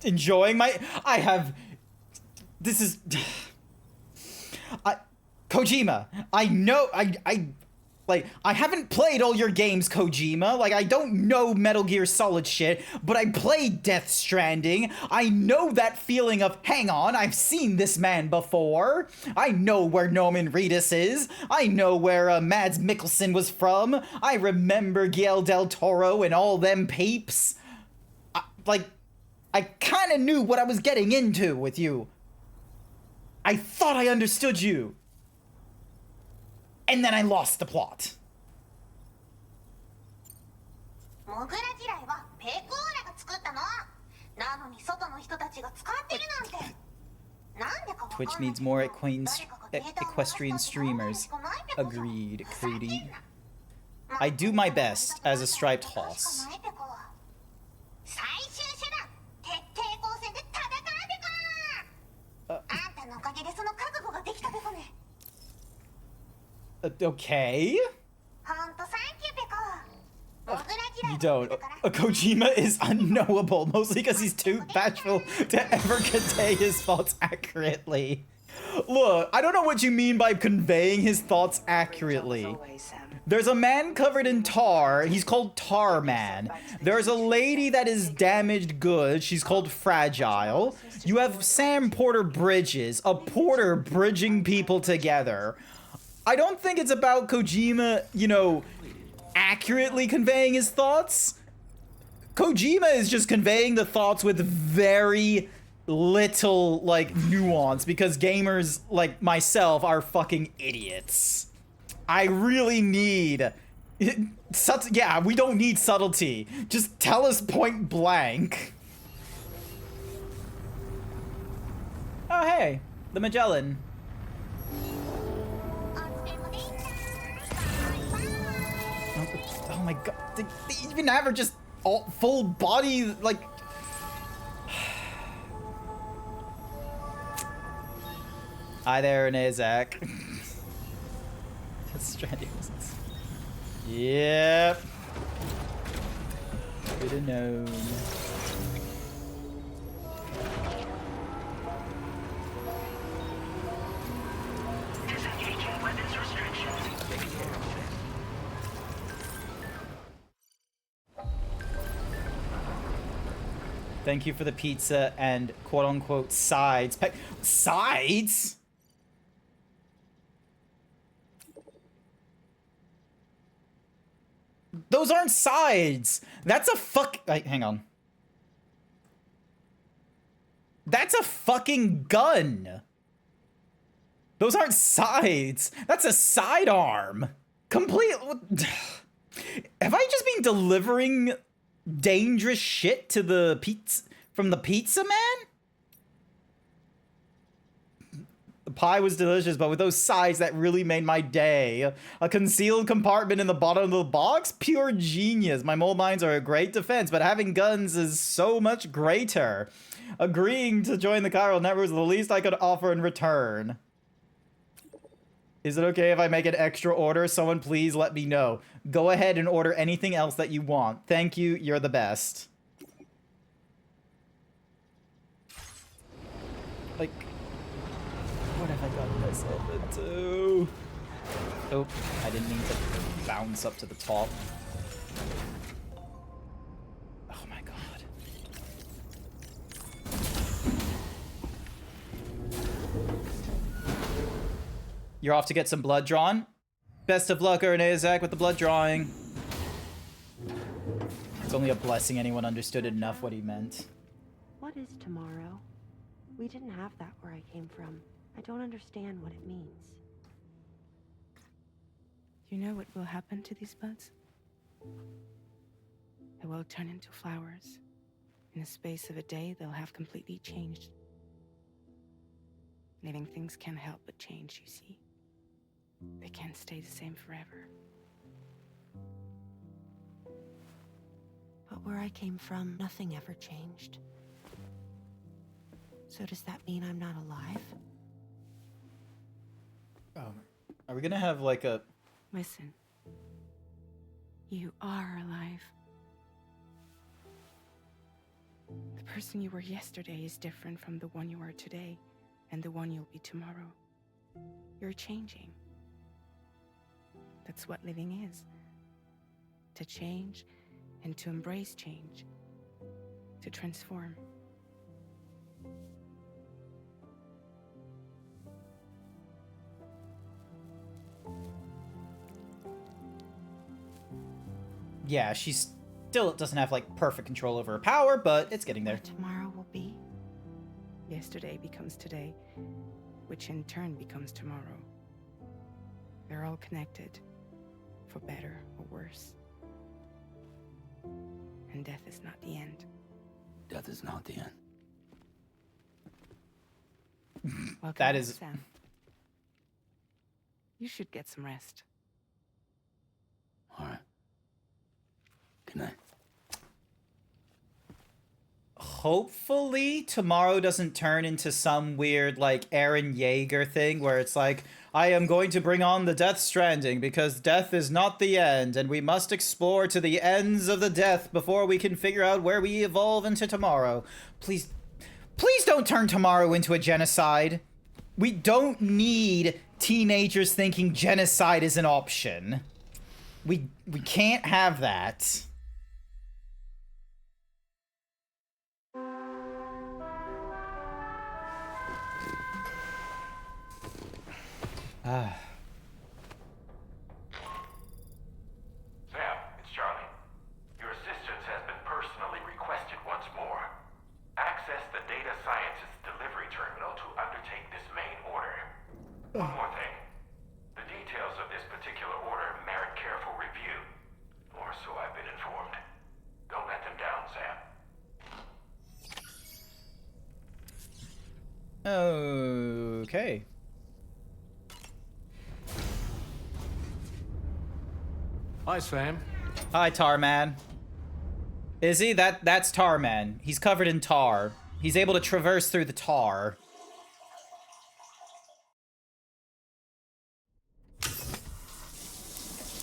Enjoying my... This is... Kojima, I know... I haven't played all your games, Kojima. Like, I don't know Metal Gear Solid shit, but I played Death Stranding. I know that feeling of, hang on, I've seen this man before. I know where Norman Reedus is. I know where Mads Mikkelsen was from. I remember Guillermo del Toro and all them peeps. I kind of knew what I was getting into with you. I thought I understood you. And then I lost the plot. Twitch needs more equestrian streamers. Agreed, Creedy. I do my best as a striped horse. Okay. You don't. Kojima is unknowable, mostly because he's too bashful to ever convey his thoughts accurately. Look, I don't know what you mean by conveying his thoughts accurately. There's a man covered in tar. He's called Tar Man. There's a lady that is damaged goods. She's called Fragile. You have Sam Porter Bridges, a porter bridging people together. I don't think it's about Kojima, you know, accurately conveying his thoughts. Kojima is just conveying the thoughts with very little, like, nuance, because gamers like myself are fucking idiots. I really need... yeah, we don't need subtlety. Just tell us point blank. Oh, hey, the Magellan. Oh my god, they even have her just all full body, like... Hi there, Renee, Zach. Death Stranding wasn't... Yep. Should have known. Disengaging weapons restrictions. Thank you for the pizza and quote-unquote sides. Sides? Those aren't sides. That's a hang on. That's a fucking gun. Those aren't sides. That's a sidearm. Complete. Have I just been delivering dangerous shit to the from the pizza man? The pie was delicious, but with those sides, that really made my day. A concealed compartment in the bottom of the box? Pure genius. My mole mines are a great defense, but having guns is so much greater. Agreeing to join the chiral network is the least I could offer in return. Is it okay if I make an extra order? Someone please let me know. Go ahead and order anything else that you want. Thank you, you're the best. Like... what have I gotten myself into? Oh, I didn't mean to bounce up to the top. Oh my god. You're off to get some blood drawn? Best of luck, Ernezak, with the blood drawing. It's only a blessing anyone understood enough what he meant. What is tomorrow? We didn't have that where I came from. I don't understand what it means. You know what will happen to these buds? They will turn into flowers. In the space of a day, they'll have completely changed. Living things can't help but change, you see. They can't stay the same forever. But where I came from, nothing ever changed. So does that mean I'm not alive? Are we gonna have like a... Listen. You are alive. The person you were yesterday is different from the one you are today, and the one you'll be tomorrow. You're changing. That's what living is. To change, and to embrace change. To transform. Yeah, she still doesn't have, like, perfect control over her power, but it's getting there. Tomorrow will be. Yesterday becomes today, which in turn becomes tomorrow. They're all connected, for better or worse. And death is not the end. Death is not the end. Welcome That back, is... Sam. You should get some rest. All right. Good night. Hopefully tomorrow doesn't turn into some weird, like, Eren Yeager thing where it's like, I am going to bring on the Death Stranding because death is not the end and we must explore to the ends of the death before we can figure out where we evolve into tomorrow. Please don't turn tomorrow into a genocide. We don't need teenagers thinking genocide is an option. We can't have that. Sam, it's Charlie. Your assistance has been personally Okay. Hi, Sam. Hi, Tarman. Is he? That's Tarman. He's covered in tar. He's able to traverse through the tar.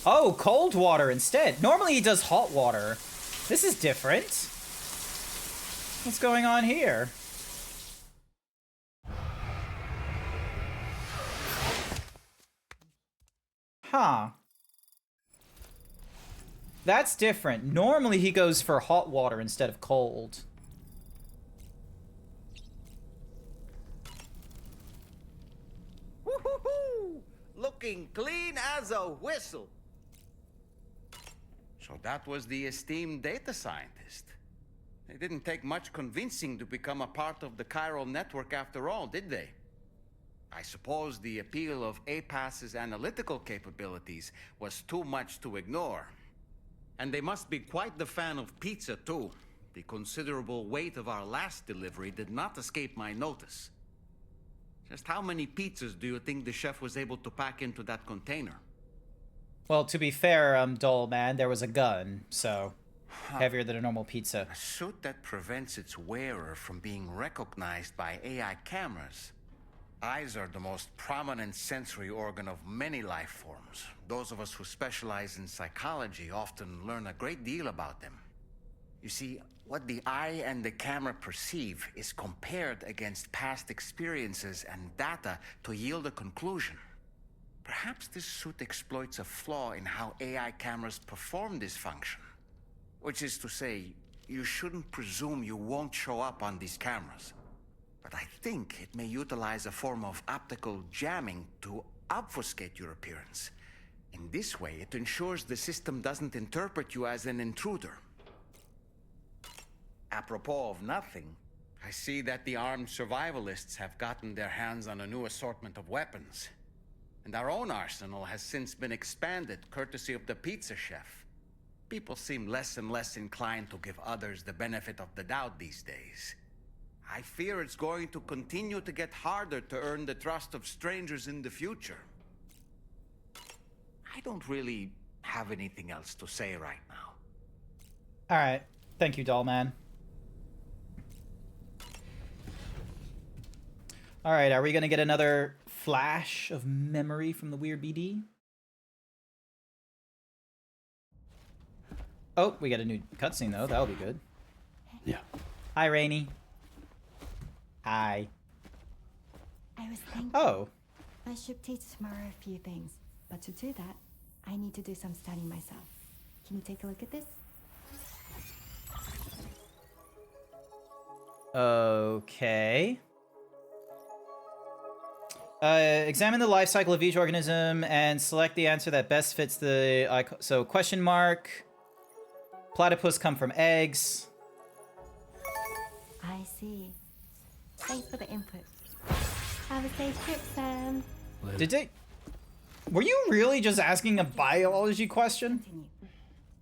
Oh, cold water instead. Normally he does hot water. This is different. What's going on here? Huh. That's different. Normally he goes for hot water instead of cold. Woo-hoo-hoo! Looking clean as a whistle. So that was the esteemed data scientist. They didn't take much convincing to become a part of the chiral network after all, did they? I suppose the appeal of APAS's analytical capabilities was too much to ignore. And they must be quite the fan of pizza, too. The considerable weight of our last delivery did not escape my notice. Just how many pizzas do you think the chef was able to pack into that container? Well, to be fair, Dull Man, there was a gun, so heavier than a normal pizza. A suit that prevents its wearer from being recognized by AI cameras. Eyes are the most prominent sensory organ of many life forms. Those of us who specialize in psychology often learn a great deal about them. You see, what the eye and the camera perceive is compared against past experiences and data to yield a conclusion. Perhaps this suit exploits a flaw in how AI cameras perform this function. Which is to say, you shouldn't presume you won't show up on these cameras. But I think it may utilize a form of optical jamming to obfuscate your appearance. In this way, it ensures the system doesn't interpret you as an intruder. Apropos of nothing, I see that the armed survivalists have gotten their hands on a new assortment of weapons. And our own arsenal has since been expanded, courtesy of the pizza chef. People seem less and less inclined to give others the benefit of the doubt these days. I fear it's going to continue to get harder to earn the trust of strangers in the future. I don't really have anything else to say right now. Alright. Thank you, Doll Man. Alright, are we gonna get another flash of memory from the weird BD? Oh, we got a new cutscene though. That'll be good. Yeah. Hi, Rainy. Hi. I was thinking. Oh. I should teach tomorrow a few things, but to do that, I need to do some studying myself. Can you take a look at this? Okay. Examine the life cycle of each organism and select the answer that best fits the... So, question mark. Platypus come from eggs. I see. Thanks for the input. Have a safe trip, Sam. Did they... Were you really just asking a biology question?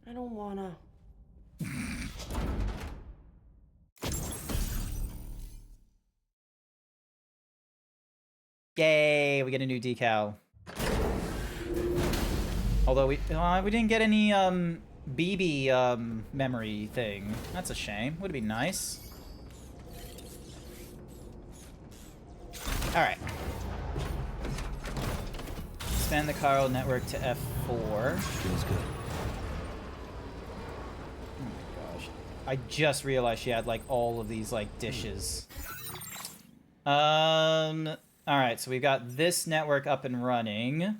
I don't wanna. Yay, we get a new decal. Although we didn't get any BB memory thing. That's a shame. Would be nice. All right. Expand the chiral network to F4. Feels good. Oh my gosh. I just realized she had like all of these like dishes. Alright, so we've got this network up and running.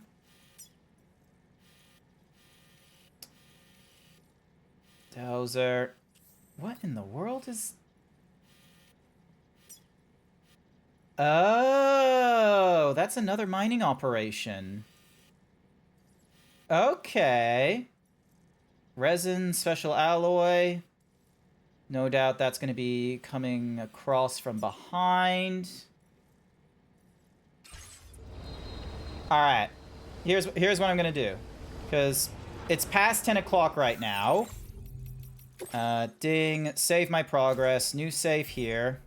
Dowser. What in the world is... Oh, that's another mining operation. Okay. Resin, special alloy. No doubt that's going to be coming across from behind. Alright. Here's what I'm going to do. Because it's past 10 o'clock right now. Ding. Save my progress. New save here.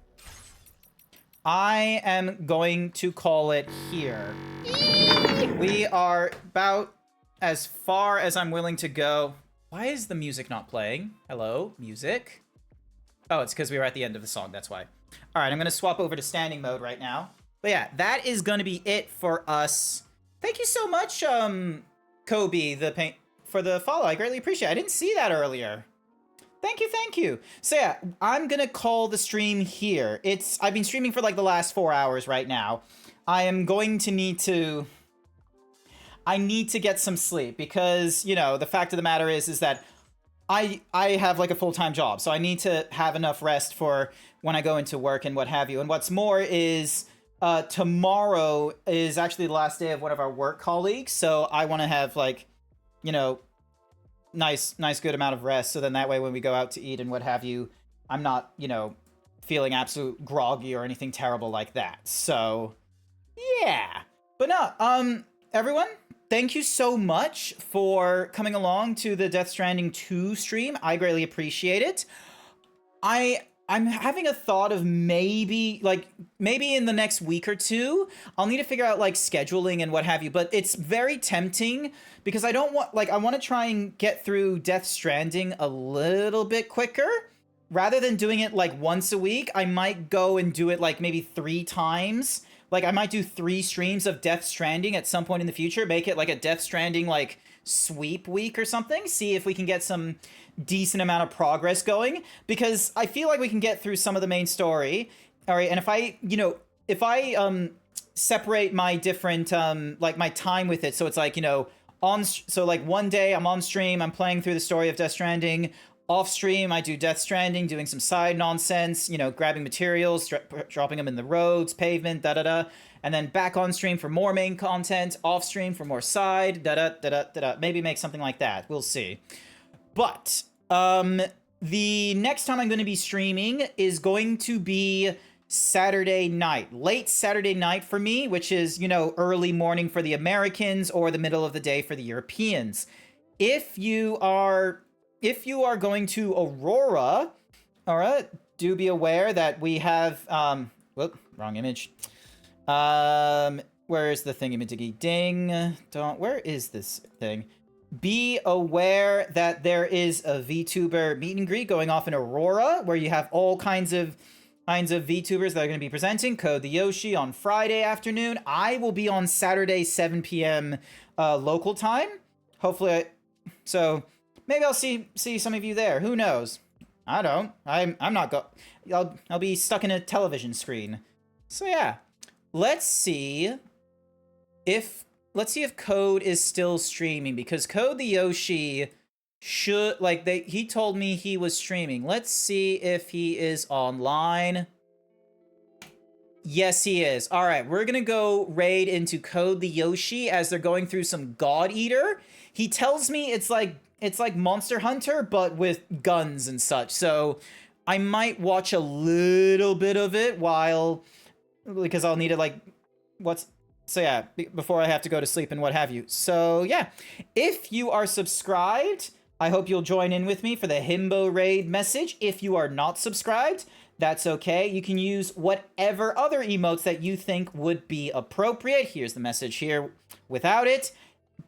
I am going to call it here. We are about as far as I'm willing to go. Why is the music not playing? Hello, music? Oh, it's because we were at the end of the song, that's why. All right, I'm going to swap over to standing mode right now. But yeah, that is going to be it for us. Thank you so much, Kobe, for the follow. I greatly appreciate it. I didn't see that earlier. Thank you, thank you. So yeah, I'm going to call the stream here. I've been streaming for like the last 4 hours right now. I am going to need to... I need to get some sleep because, you know, the fact of the matter is that I have like a full-time job, so I need to have enough rest for when I go into work and what have you. And what's more is tomorrow is actually the last day of one of our work colleagues, so I want to have like, you know, nice good amount of rest, so then that way when we go out to eat and what have you, I'm not, you know, feeling absolute groggy or anything terrible like that. So yeah. But no, everyone, thank you so much for coming along to the Death Stranding 2 stream. I greatly appreciate it. I'm having a thought of maybe in the next week or two, I'll need to figure out like scheduling and what have you, but it's very tempting because I want to try and get through Death Stranding a little bit quicker. Rather than doing it like once a week, I might go and do it like maybe 3 times. Like I might do 3 streams of Death Stranding at some point in the future, make it like a Death Stranding like sweep week or something, see if we can get some decent amount of progress going, because I feel like we can get through some of the main story. All right, and if I separate my different like my time with it, so it's like, you know, so like one day I'm on stream, I'm playing through the story of Death Stranding. Off stream, I do Death Stranding, doing some side nonsense, you know, grabbing materials, dropping them in the roads, pavement, da-da-da. And then back on stream for more main content, off stream for more side, da-da-da-da-da-da. Maybe make something like that. We'll see. But the next time I'm going to be streaming is going to be Saturday night. Late Saturday night for me, which is, you know, early morning for the Americans or the middle of the day for the Europeans. If you are going to Aurora, all right, do be aware that we have, whoop, wrong image. Where is the thingy-majiggy ding? Where is this thing? Be aware that there is a VTuber meet and greet going off in Aurora, where you have all kinds of VTubers that are going to be presenting. Code the Yoshi on Friday afternoon. I will be on Saturday, 7 p.m. Local time. Hopefully, so maybe I'll see some of you there. Who knows? I don't. I'm not I'll be stuck in a television screen. So yeah, let's see if Code is still streaming, because Code the Yoshi should, like, he told me he was streaming. Let's see if he is online. Yes, he is. All right, we're gonna go raid into Code the Yoshi as they're going through some God Eater. He tells me it's like Monster Hunter, but with guns and such. So I might watch a little bit of it because I'll need to so yeah, before I have to go to sleep and what have you. So yeah, if you are subscribed, I hope you'll join in with me for the Himbo Raid message. If you are not subscribed, that's okay. You can use whatever other emotes that you think would be appropriate. Here's the message here without it,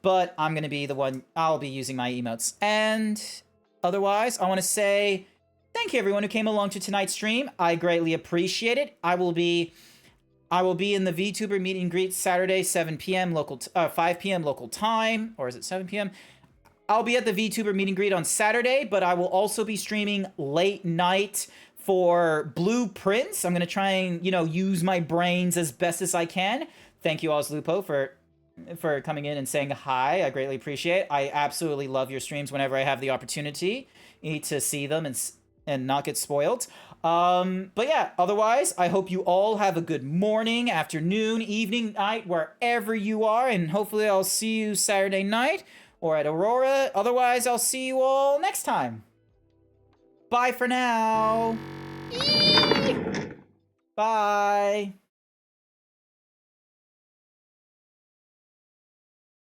but I'm going to be the one, I'll be using my emotes. And otherwise, I want to say thank you everyone who came along to tonight's stream. I greatly appreciate it. I will be in the VTuber meet and greet Saturday, 7 p.m. 5 p.m. local time, or is it 7 p.m.? I'll be at the VTuber meet and greet on Saturday, but I will also be streaming late night for Blueprints. I'm going to try and, you know, use my brains as best as I can. Thank you, Ozlupo, for coming in and saying hi. I greatly appreciate it. I absolutely love your streams whenever I have the opportunity to see them and not get spoiled. But yeah, otherwise, I hope you all have a good morning, afternoon, evening, night, wherever you are, and hopefully I'll see you Saturday night or at Aurora. Otherwise, I'll see you all next time. Bye for now. Bye.